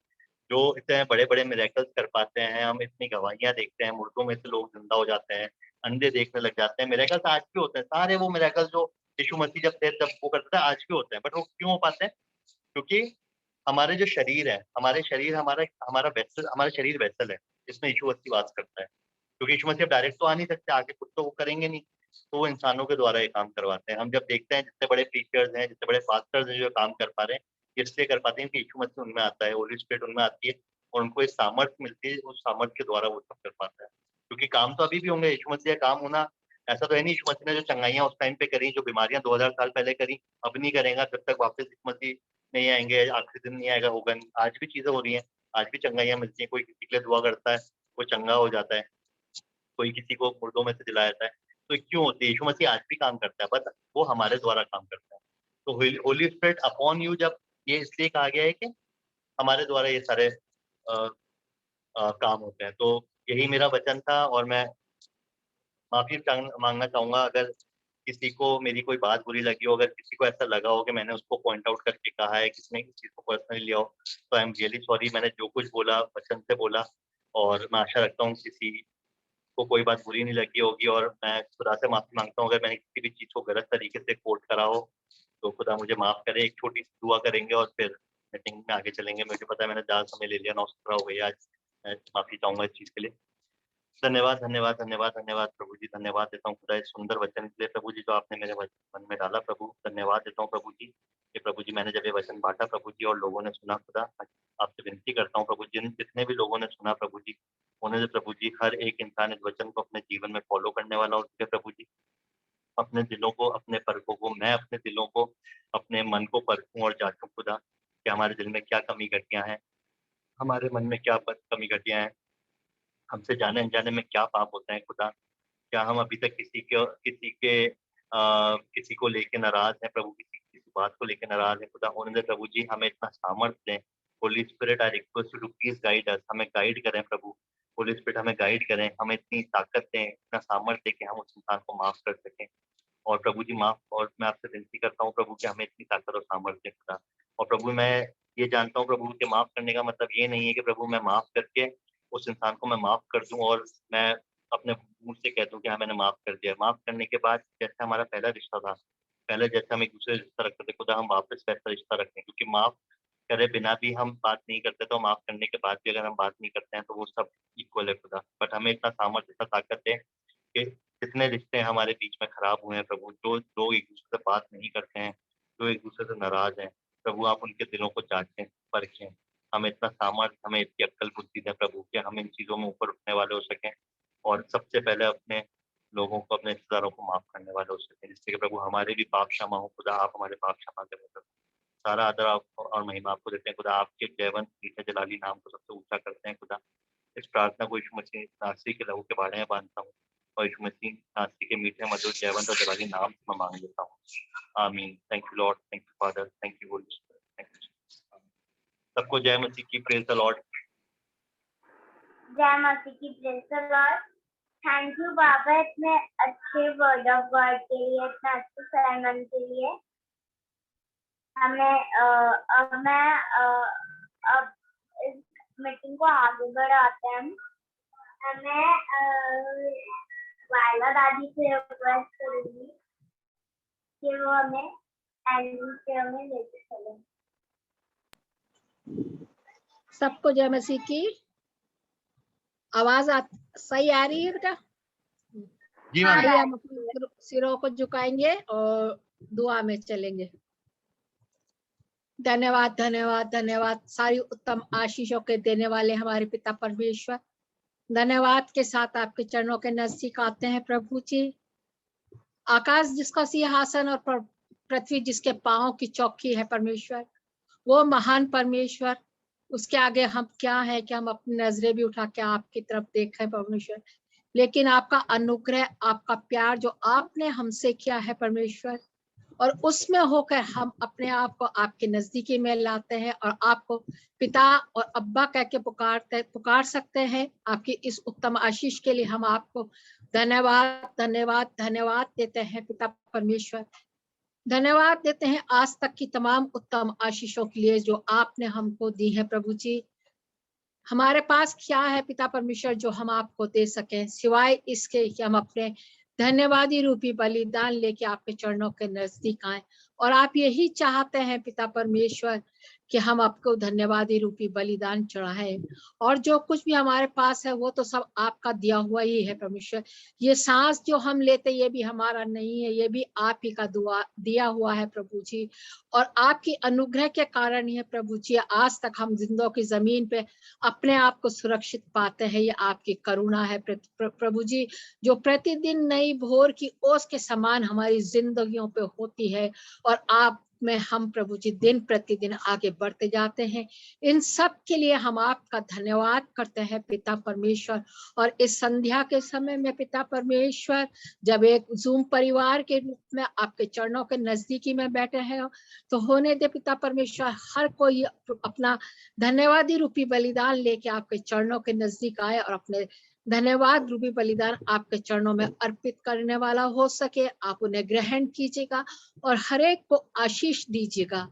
जो इतने बड़े बड़े मिरेकल्स कर पाते हैं, हम इतनी गवाहियां देखते हैं, मुर्दों में से लोग जिंदा हो जाते हैं, अंधे देखने लग जाते हैं, मिरेकल्स आज भी होते हैं, सारे वो मिरेकल्स जो यीशु मसीह जब थे तब वो करता है, आज भी होता है, बट वो क्यों हो पाता है? क्योंकि हमारे जो शरीर है, हमारा शरीर वेसल है जिसमें यीशु मसीह वास करता है। क्योंकि यीशु मसीह डायरेक्ट तो आ नहीं सकते, आके खुद तो वो करेंगे नहीं, तो वो इंसानों के द्वारा ये काम करवाते हैं। हम जब देखते हैं जितने बड़े प्रीचर्स हैं, जितने बड़े पास्टर्स हैं जो काम कर पा रहे हैं, इसलिए कर पाते हैं कि यीशु मसीह उनमें आता है, होली स्पिरिट उनमें आती है और उनको एक सामर्थ्य मिलती है, उस सामर्थ्य के द्वारा वो सब कर पाता है। क्योंकि काम तो अभी भी होंगे, यीशु मसीह का काम होना ऐसा तो है नहीं। यीशु मसीह ने जो चंगाइयां उस टाइम पे करी, जो बीमारियां 2000 साल पहले करी, अब नहीं करेगा जब तक वापस यीशु मसीह नहीं आएंगे, आखिरी दिन नहीं आएगा, होगा नहीं। आज भी चीजें हो रही हैं, आज भी चंगाइयां मिलती हैं, कोई किसी के लिए दुआ करता है, वो चंगा हो जाता है, कोई किसी को मुर्दों में से दिलाया जाता है। तो क्यों होती है? यीशु मसीह आज भी काम करता है, बस वो हमारे द्वारा काम करता है। तो होली स्पिरिट अपॉन यू जब ये इसलिए कहा गया है कि हमारे द्वारा ये सारे काम होते हैं। तो यही मेरा वचन था और मैं माफी मांगना चाहूंगा अगर किसी को मेरी कोई बात बुरी लगी हो, अगर किसी को ऐसा लगा हो कि मैंने उसको पॉइंट आउट करके कहा है, किसी ने इस चीज को पर्सनली लिया हो, तो आई एम रियली सॉरी। मैंने जो कुछ बोला वचन से बोला और मैं आशा रखता हूँ किसी को कोई बात बुरी नहीं लगी होगी, और मैं खुदा से माफी मांगता हूँ अगर मैंने किसी भी चीज को गलत तरीके से कोट करा हो, तो खुदा मुझे माफ करे। एक छोटी सी दुआ करेंगे और फिर मीटिंग में आगे चलेंगे। मुझे पता है मैंने ज़्यादा समय ले लिया, 9:17 हो गई आज। मैं माफी चाहूंगा इस चीज के लिए। धन्यवाद धन्यवाद धन्यवाद धन्यवाद प्रभु जी, धन्यवाद देता हूँ खुदा इस सुंदर वचन के लिए प्रभु जी, जो आपने मेरे मन में डाला प्रभु। धन्यवाद देता हूँ प्रभु जी कि प्रभु जी मैंने जब ये वचन बांटा प्रभु जी और लोगों ने सुना, खुदा आपसे विनती करता हूँ प्रभु जी, जितने भी लोगों ने सुना प्रभु जी, उन्हें प्रभु जी हर एक इंसान इस वचन को अपने जीवन में फॉलो करने वाला होते प्रभु जी। अपने दिलों को, अपने परखों को, मैं अपने दिलों को, अपने मन को परखूं और जांचूं खुदा कि हमारे दिल में क्या कमी घटियां हैं, हमारे मन में क्या कमी घटियां हैं, हमसे जाने अनजाने में क्या पाप होते हैं खुदा। क्या हम अभी तक किसी को लेके नाराज हैं प्रभु, किसी बात को लेके नाराज है खुदा। उन्होंने प्रभु जी हमें इतना सामर्थ्य दें। Holy spirit I request you to please guide us, हमें गाइड करें प्रभु। होली स्पिरिट हमें गाइड करें, हमें इतनी ताकत दें, इतना सामर्थ्य दें कि हम उस इंसान को माफ कर सकें। और प्रभु जी माफ, और मैं आपसे विनती करता हूँ प्रभु कि हमें इतनी ताकत और सामर्थ्य खुदा। और प्रभु मैं ये जानता हूँ प्रभु कि माफ करने का मतलब ये नहीं है कि प्रभु मैं माफ करके उस इंसान को मैं माफ कर दूं और मैं अपने मुंह से कह दूं कि हाँ मैंने माफ कर दिया। माफ करने के बाद जैसे हमारा पहला रिश्ता था, पहले जैसे हम एक दूसरे से रिश्ता रखते थे खुदा, हम वापस वैसा रिश्ता रखें। क्योंकि माफ करे बिना भी हम बात नहीं करते, तो माफ करने के बाद भी अगर हम बात नहीं करते हैं तो वो सब इक्वल है खुदा। बट हमें इतना सामर्थ्य, इतना ताकत है कि जितने रिश्ते हमारे बीच में खराब हुए हैं प्रभु, जो लोग एक दूसरे से बात नहीं करते हैं, जो एक दूसरे से नाराज हैं प्रभु, आप उनके दिलों को जांचें, परखें। हमें इतना सामर्थ्य, हमें इतनी अक्ल बुद्धि दें प्रभु कि हम इन चीजों में ऊपर उठने वाले हो सकें और सबसे पहले अपने लोगों को, अपने रिश्तेदारों को माफ करने वाले हो सकें, जिससे कि प्रभु हमारे भी पाप क्षमा हो खुदा। आप हमारे पाप क्षमा करें प्रभु। सारा आदर आपको और महिमा आपको देते हैं खुदा। आपके जयवंत मीठे जलाली नाम को सबसे ऊंचा करते हैं खुदा। इस प्रार्थना को यीशु मसीह नासरी के लहू के बारे में बांधता हूँ और यीशु मसीह नासरी के मीठे मधुर जयवंत और जलाली नाम से मैं मांग लेता हूँ। आमीन। Thank you Lord, thank you father, thank you Holi spirit, thank you. सबको जय मसीह की, प्रेज द लॉर्ड। जय मसीह की, praise the Lord. Thank you बाबा इतने अच्छे वर्ड ऑफ गॉड के लिए, इतना अच्छे सरमन के लिए। मैं अब इस मीटिंग को आगे बढ़ाते हैं। मैं वायला दादी से रिक्वेस्ट करूंगी कि वो हमें एंडिंग से हमें लेके चलें। सबको जय मसीह की। आवाज सही आ रही है बेटा? जी हाँ, हम अपने सिरों को झुकाएंगे और दुआ में चलेंगे। धन्यवाद धन्यवाद धन्यवाद सारी उत्तम आशीषों के देने वाले हमारे पिता परमेश्वर, धन्यवाद के साथ आपके चरणों के नजदीक आते हैं प्रभु जी। आकाश जिसका सिंहासन और पृथ्वी जिसके पांवों की चौकी है परमेश्वर, वो महान परमेश्वर, उसके आगे हम क्या है कि हम अपनी नजरें भी उठा के आपकी तरफ देखें परमेश्वर। लेकिन आपका अनुग्रह, आपका प्यार जो आपने हमसे किया है परमेश्वर, और उसमें होकर हम अपने आप को आपके नजदीकी में लाते हैं और आपको पिता और अब्बा कह के पुकार सकते हैं। आपकी इस उत्तम आशीष के लिए हम आपको धन्यवाद धन्यवाद धन्यवाद देते हैं पिता परमेश्वर। धन्यवाद देते हैं आज तक की तमाम उत्तम आशीषों के लिए जो आपने हमको दी है प्रभु जी। हमारे पास क्या है पिता परमेश्वर जो हम आपको दे सकें, सिवाय इसके कि हम अपने धन्यवादी रूपी बलिदान लेके आपके चरणों के नजदीक आए। और आप यही चाहते हैं पिता परमेश्वर कि हम आपको धन्यवादी रूपी बलिदान चढ़ाएं, और जो कुछ भी हमारे पास है वो तो सब आपका दिया हुआ ही है परमेश्वर। ये सांस जो हम लेते ये भी हमारा नहीं है, ये भी आप ही का दुआ दिया हुआ है प्रभु जी। और आपकी अनुग्रह के कारण ही है प्रभु जी आज तक हम जिंदों की जमीन पे अपने आप को सुरक्षित पाते हैं। ये आपकी करुणा है प्रभु जी, जो प्रतिदिन नई भोर की ओस के समान हमारी जिंदगियों पे होती है। और आप में हम प्रभु जी दिन प्रतिदिन आगे बढ़ते जाते हैं। इन सब के लिए हम आपका धन्यवाद करते हैं पिता परमेश्वर। और इस संध्या के समय में पिता परमेश्वर, जब एक जूम परिवार के रूप में आपके चरणों के नजदीकी में बैठे हैं, तो होने दे पिता परमेश्वर हर कोई अपना धन्यवादी रूपी बलिदान लेके आपके चरणों के नजदीक आए और अपने धन्यवाद रूपी बलिदान आपके चरणों में अर्पित करने वाला हो सके। आप उन्हें ग्रहण कीजिएगा और हर एक को आशीष दीजिएगा।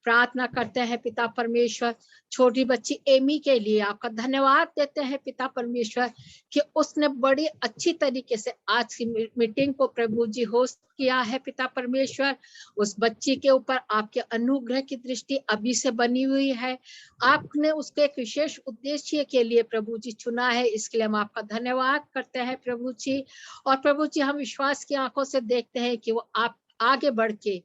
प्रार्थना करते हैं पिता परमेश्वर छोटी बच्ची एमी के लिए, आपका धन्यवाद देते हैं पिता परमेश्वर कि उसने बड़ी अच्छी तरीके से आज की मीटिंग को प्रभु जी होस्ट किया है। पिता परमेश्वर उस बच्ची के ऊपर आपके अनुग्रह की दृष्टि अभी से बनी हुई है। आपने उसके एक विशेष उद्देश्य के लिए प्रभु जी चुना है, इसके लिए हम आपका धन्यवाद करते हैं प्रभु जी। और प्रभु जी हम विश्वास की आंखों से देखते हैं कि वो आप आगे बढ़ के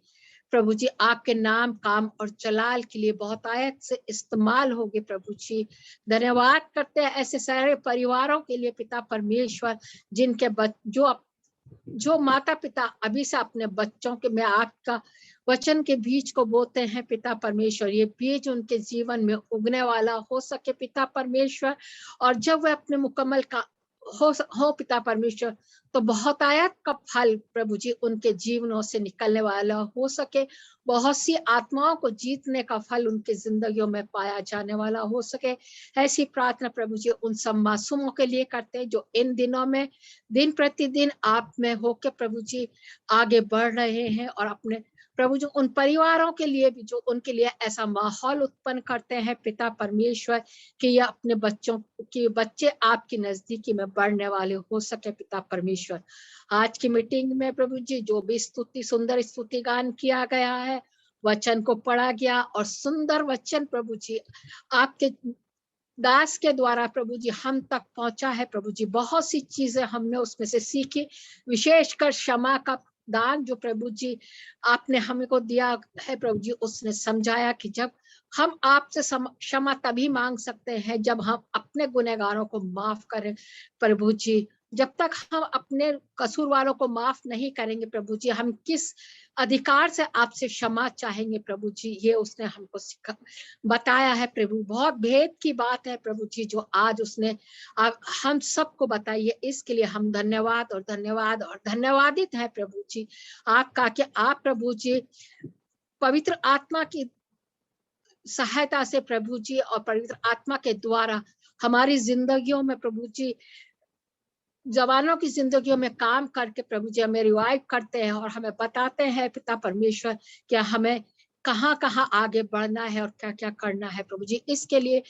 प्रभु जी आपके नाम, काम और जलाल के लिए बहुत आयत से इस्तेमाल होगे प्रभु जी। धन्यवाद करते हैं ऐसे सारे परिवारों के लिए पिता परमेश्वर जिनके जो माता पिता अभी से अपने बच्चों के में आपका वचन के बीज को बोते हैं पिता परमेश्वर, ये बीज उनके जीवन में उगने वाला हो सके पिता परमेश्वर। और जब वे अपने मुकम्मल का हो पिता परमेश्वर, तो बहुत आयत का फल प्रभु जी उनके जीवनों से निकलने वाला हो सके। बहुत सी आत्माओं को जीतने का फल उनके जिंदगियों में पाया जाने वाला हो सके। ऐसी प्रार्थना प्रभु जी उन सब मासूमों के लिए करते हैं जो इन दिनों में दिन प्रतिदिन आप में होके प्रभु जी आगे बढ़ रहे हैं। और अपने प्रभु जी उन परिवारों के लिए भी जो उनके लिए ऐसा माहौल उत्पन्न करते हैं पिता परमेश्वर कि ये अपने बच्चे आपकी नजदीकी में बढ़ने वाले हो सके पिता परमेश्वर। आज की मीटिंग में प्रभु जी जो भी सुंदर स्तुति गान किया गया है, वचन को पढ़ा गया और सुंदर वचन प्रभु जी आपके दास के द्वारा प्रभु जी हम तक पहुंचा है प्रभु जी। बहुत सी चीजें हमने उसमें से सीखी, विशेषकर क्षमा का दान जो प्रभु जी आपने हमको दिया है प्रभु जी। उसने समझाया कि जब हम आपसे क्षमा तभी मांग सकते हैं जब हम अपने गुनहगारों को माफ करें प्रभु जी। जब तक हम अपने कसूरवारों को माफ नहीं करेंगे प्रभु जी, हम किस अधिकार से आपसे क्षमा चाहेंगे प्रभु जी। ये उसने हमको बताया है प्रभु। बहुत भेद की बात है प्रभु जी जो आज उसने हम सबको बताई है। इसके लिए हम धन्यवाद और धन्यवादित है प्रभु जी आपका कि आप प्रभु जी पवित्र आत्मा की सहायता से प्रभु जी और पवित्र आत्मा के द्वारा हमारी जिंदगियों में प्रभु जी जवानों की जिंदगियों में काम करके प्रभु जी हमें रिवाइव करते हैं और हमें बताते हैं पिता परमेश्वर क्या हमें कहाँ कहाँ आगे बढ़ना है और क्या क्या करना है प्रभु जी। इसके लिए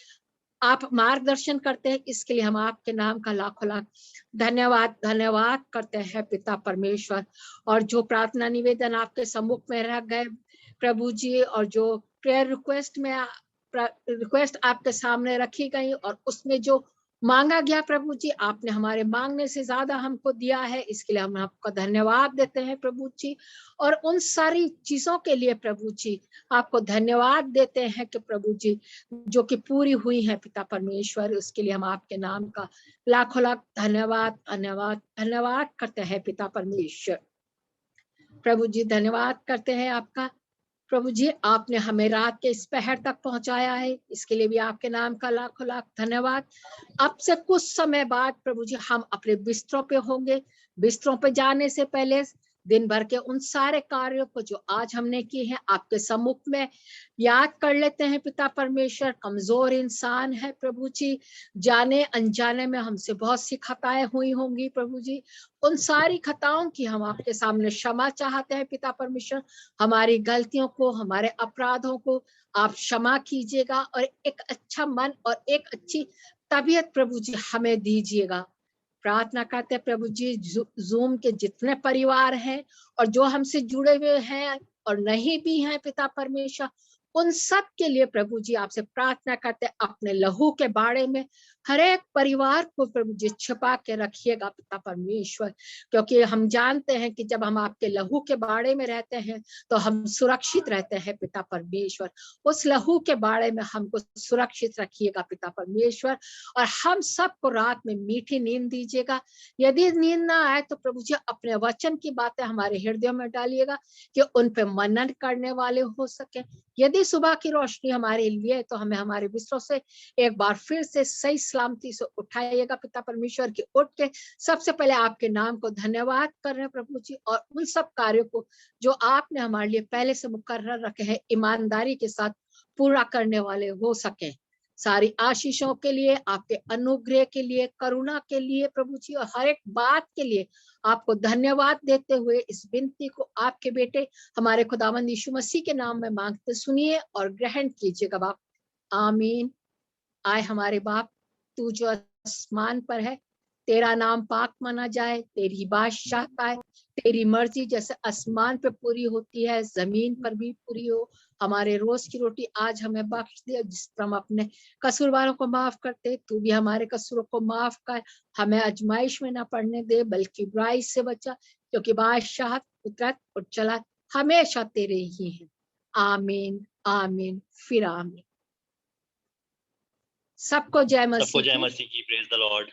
आप मार्गदर्शन करते हैं, इसके लिए हम आपके नाम का लाखों लाख धन्यवाद करते हैं पिता परमेश्वर। और जो प्रार्थना निवेदन आपके सम्मुख में रख गए प्रभु जी, और जो प्रेयर रिक्वेस्ट आपके सामने रखी गई और उसमें जो मांगा गया प्रभु जी, आपने हमारे मांगने से ज्यादा हमको दिया है, इसके लिए हम आपका धन्यवाद देते हैं प्रभु जी। और उन सारी चीजों के लिए प्रभु जी आपको धन्यवाद देते हैं कि प्रभु जी जो कि पूरी हुई है पिता परमेश्वर, उसके लिए हम आपके नाम का लाखों लाख धन्यवाद करते हैं पिता परमेश्वर। प्रभु जी धन्यवाद करते हैं आपका प्रभु जी, आपने हमें रात के इस पहर तक पहुंचाया है, इसके लिए भी आपके नाम का लाखों लाख धन्यवाद। अब से कुछ समय बाद प्रभु जी हम अपने बिस्तरों पे होंगे। बिस्तरों पे जाने से पहले दिन भर के उन सारे कार्यों को जो आज हमने किए हैं आपके सम्मुख में याद कर लेते हैं पिता परमेश्वर। कमजोर इंसान है प्रभु जी, जाने अनजाने में हमसे बहुत सी खताएं हुई होंगी प्रभु जी। उन सारी खताओं की हम आपके सामने क्षमा चाहते हैं पिता परमेश्वर। हमारी गलतियों को, हमारे अपराधों को आप क्षमा कीजिएगा और एक अच्छा मन और एक अच्छी तबीयत प्रभु जी हमें दीजिएगा प्रार्थना करते हैं प्रभु जी, जूम के जितने परिवार हैं और जो हमसे जुड़े हुए हैं और नहीं भी हैं पिता परमेश्वर, उन सब के लिए प्रभु जी आपसे प्रार्थना करते हैं, अपने लहू के बारे में हर एक परिवार को प्रभु जी छिपा के रखिएगा पिता परमेश्वर, क्योंकि हम जानते हैं कि जब हम आपके लहू के बारे में रहते हैं तो हम सुरक्षित रहते हैं पिता परमेश्वर। उस लहू के बारे में हमको सुरक्षित रखिएगा पिता परमेश्वर, और हम सबको रात में मीठी नींद दीजिएगा। यदि नींद ना आए तो प्रभु जी अपने वचन की बातें हमारे हृदयों में डालिएगा कि उन पे मनन करने वाले हो सके। यदि सुबह की रोशनी हमारे लिए तो हमें हमारे बिस्तरों से एक बार फिर से सही सलामती से उठाइएगा पिता परमेश्वर, की उठ के सबसे पहले आपके नाम को धन्यवाद कर रहे हैं प्रभु जी, और उन सब कार्यों को जो आपने हमारे लिए पहले से मुकर्रर रखे हैं ईमानदारी के साथ पूरा करने वाले हो सके। सारी आशीषों के लिए, आपके अनुग्रह के लिए, करुणा के लिए प्रभु जी, और हर एक बात के लिए आपको धन्यवाद देते हुए इस विनती को आपके बेटे हमारे खुदावंद यीशु मसीह के नाम में मांगते सुनिए और ग्रहण कीजिएगा बाप। आमीन। आए हमारे बाप, तू जो आसमान पर है, तेरा नाम पाक माना जाए, तेरी बादशाह आए, तेरी मर्जी जैसे आसमान पे पूरी होती है जमीन पर भी पूरी हो। हमारे रोज की रोटी आज हमें बख्श दे, जिस पर हम अपने कसूरवारों को माफ करते, तू भी हमारे कसूरों को माफ कर। हमें आजमाइश में ना पड़ने दे, बल्कि बुराई से बचा, क्योंकि बादशाह, कुदरत और चला हमेशा तेरे ही है। आमीन आमीन फिर आमीन। सबको जय मसीह की। Praise the Lord.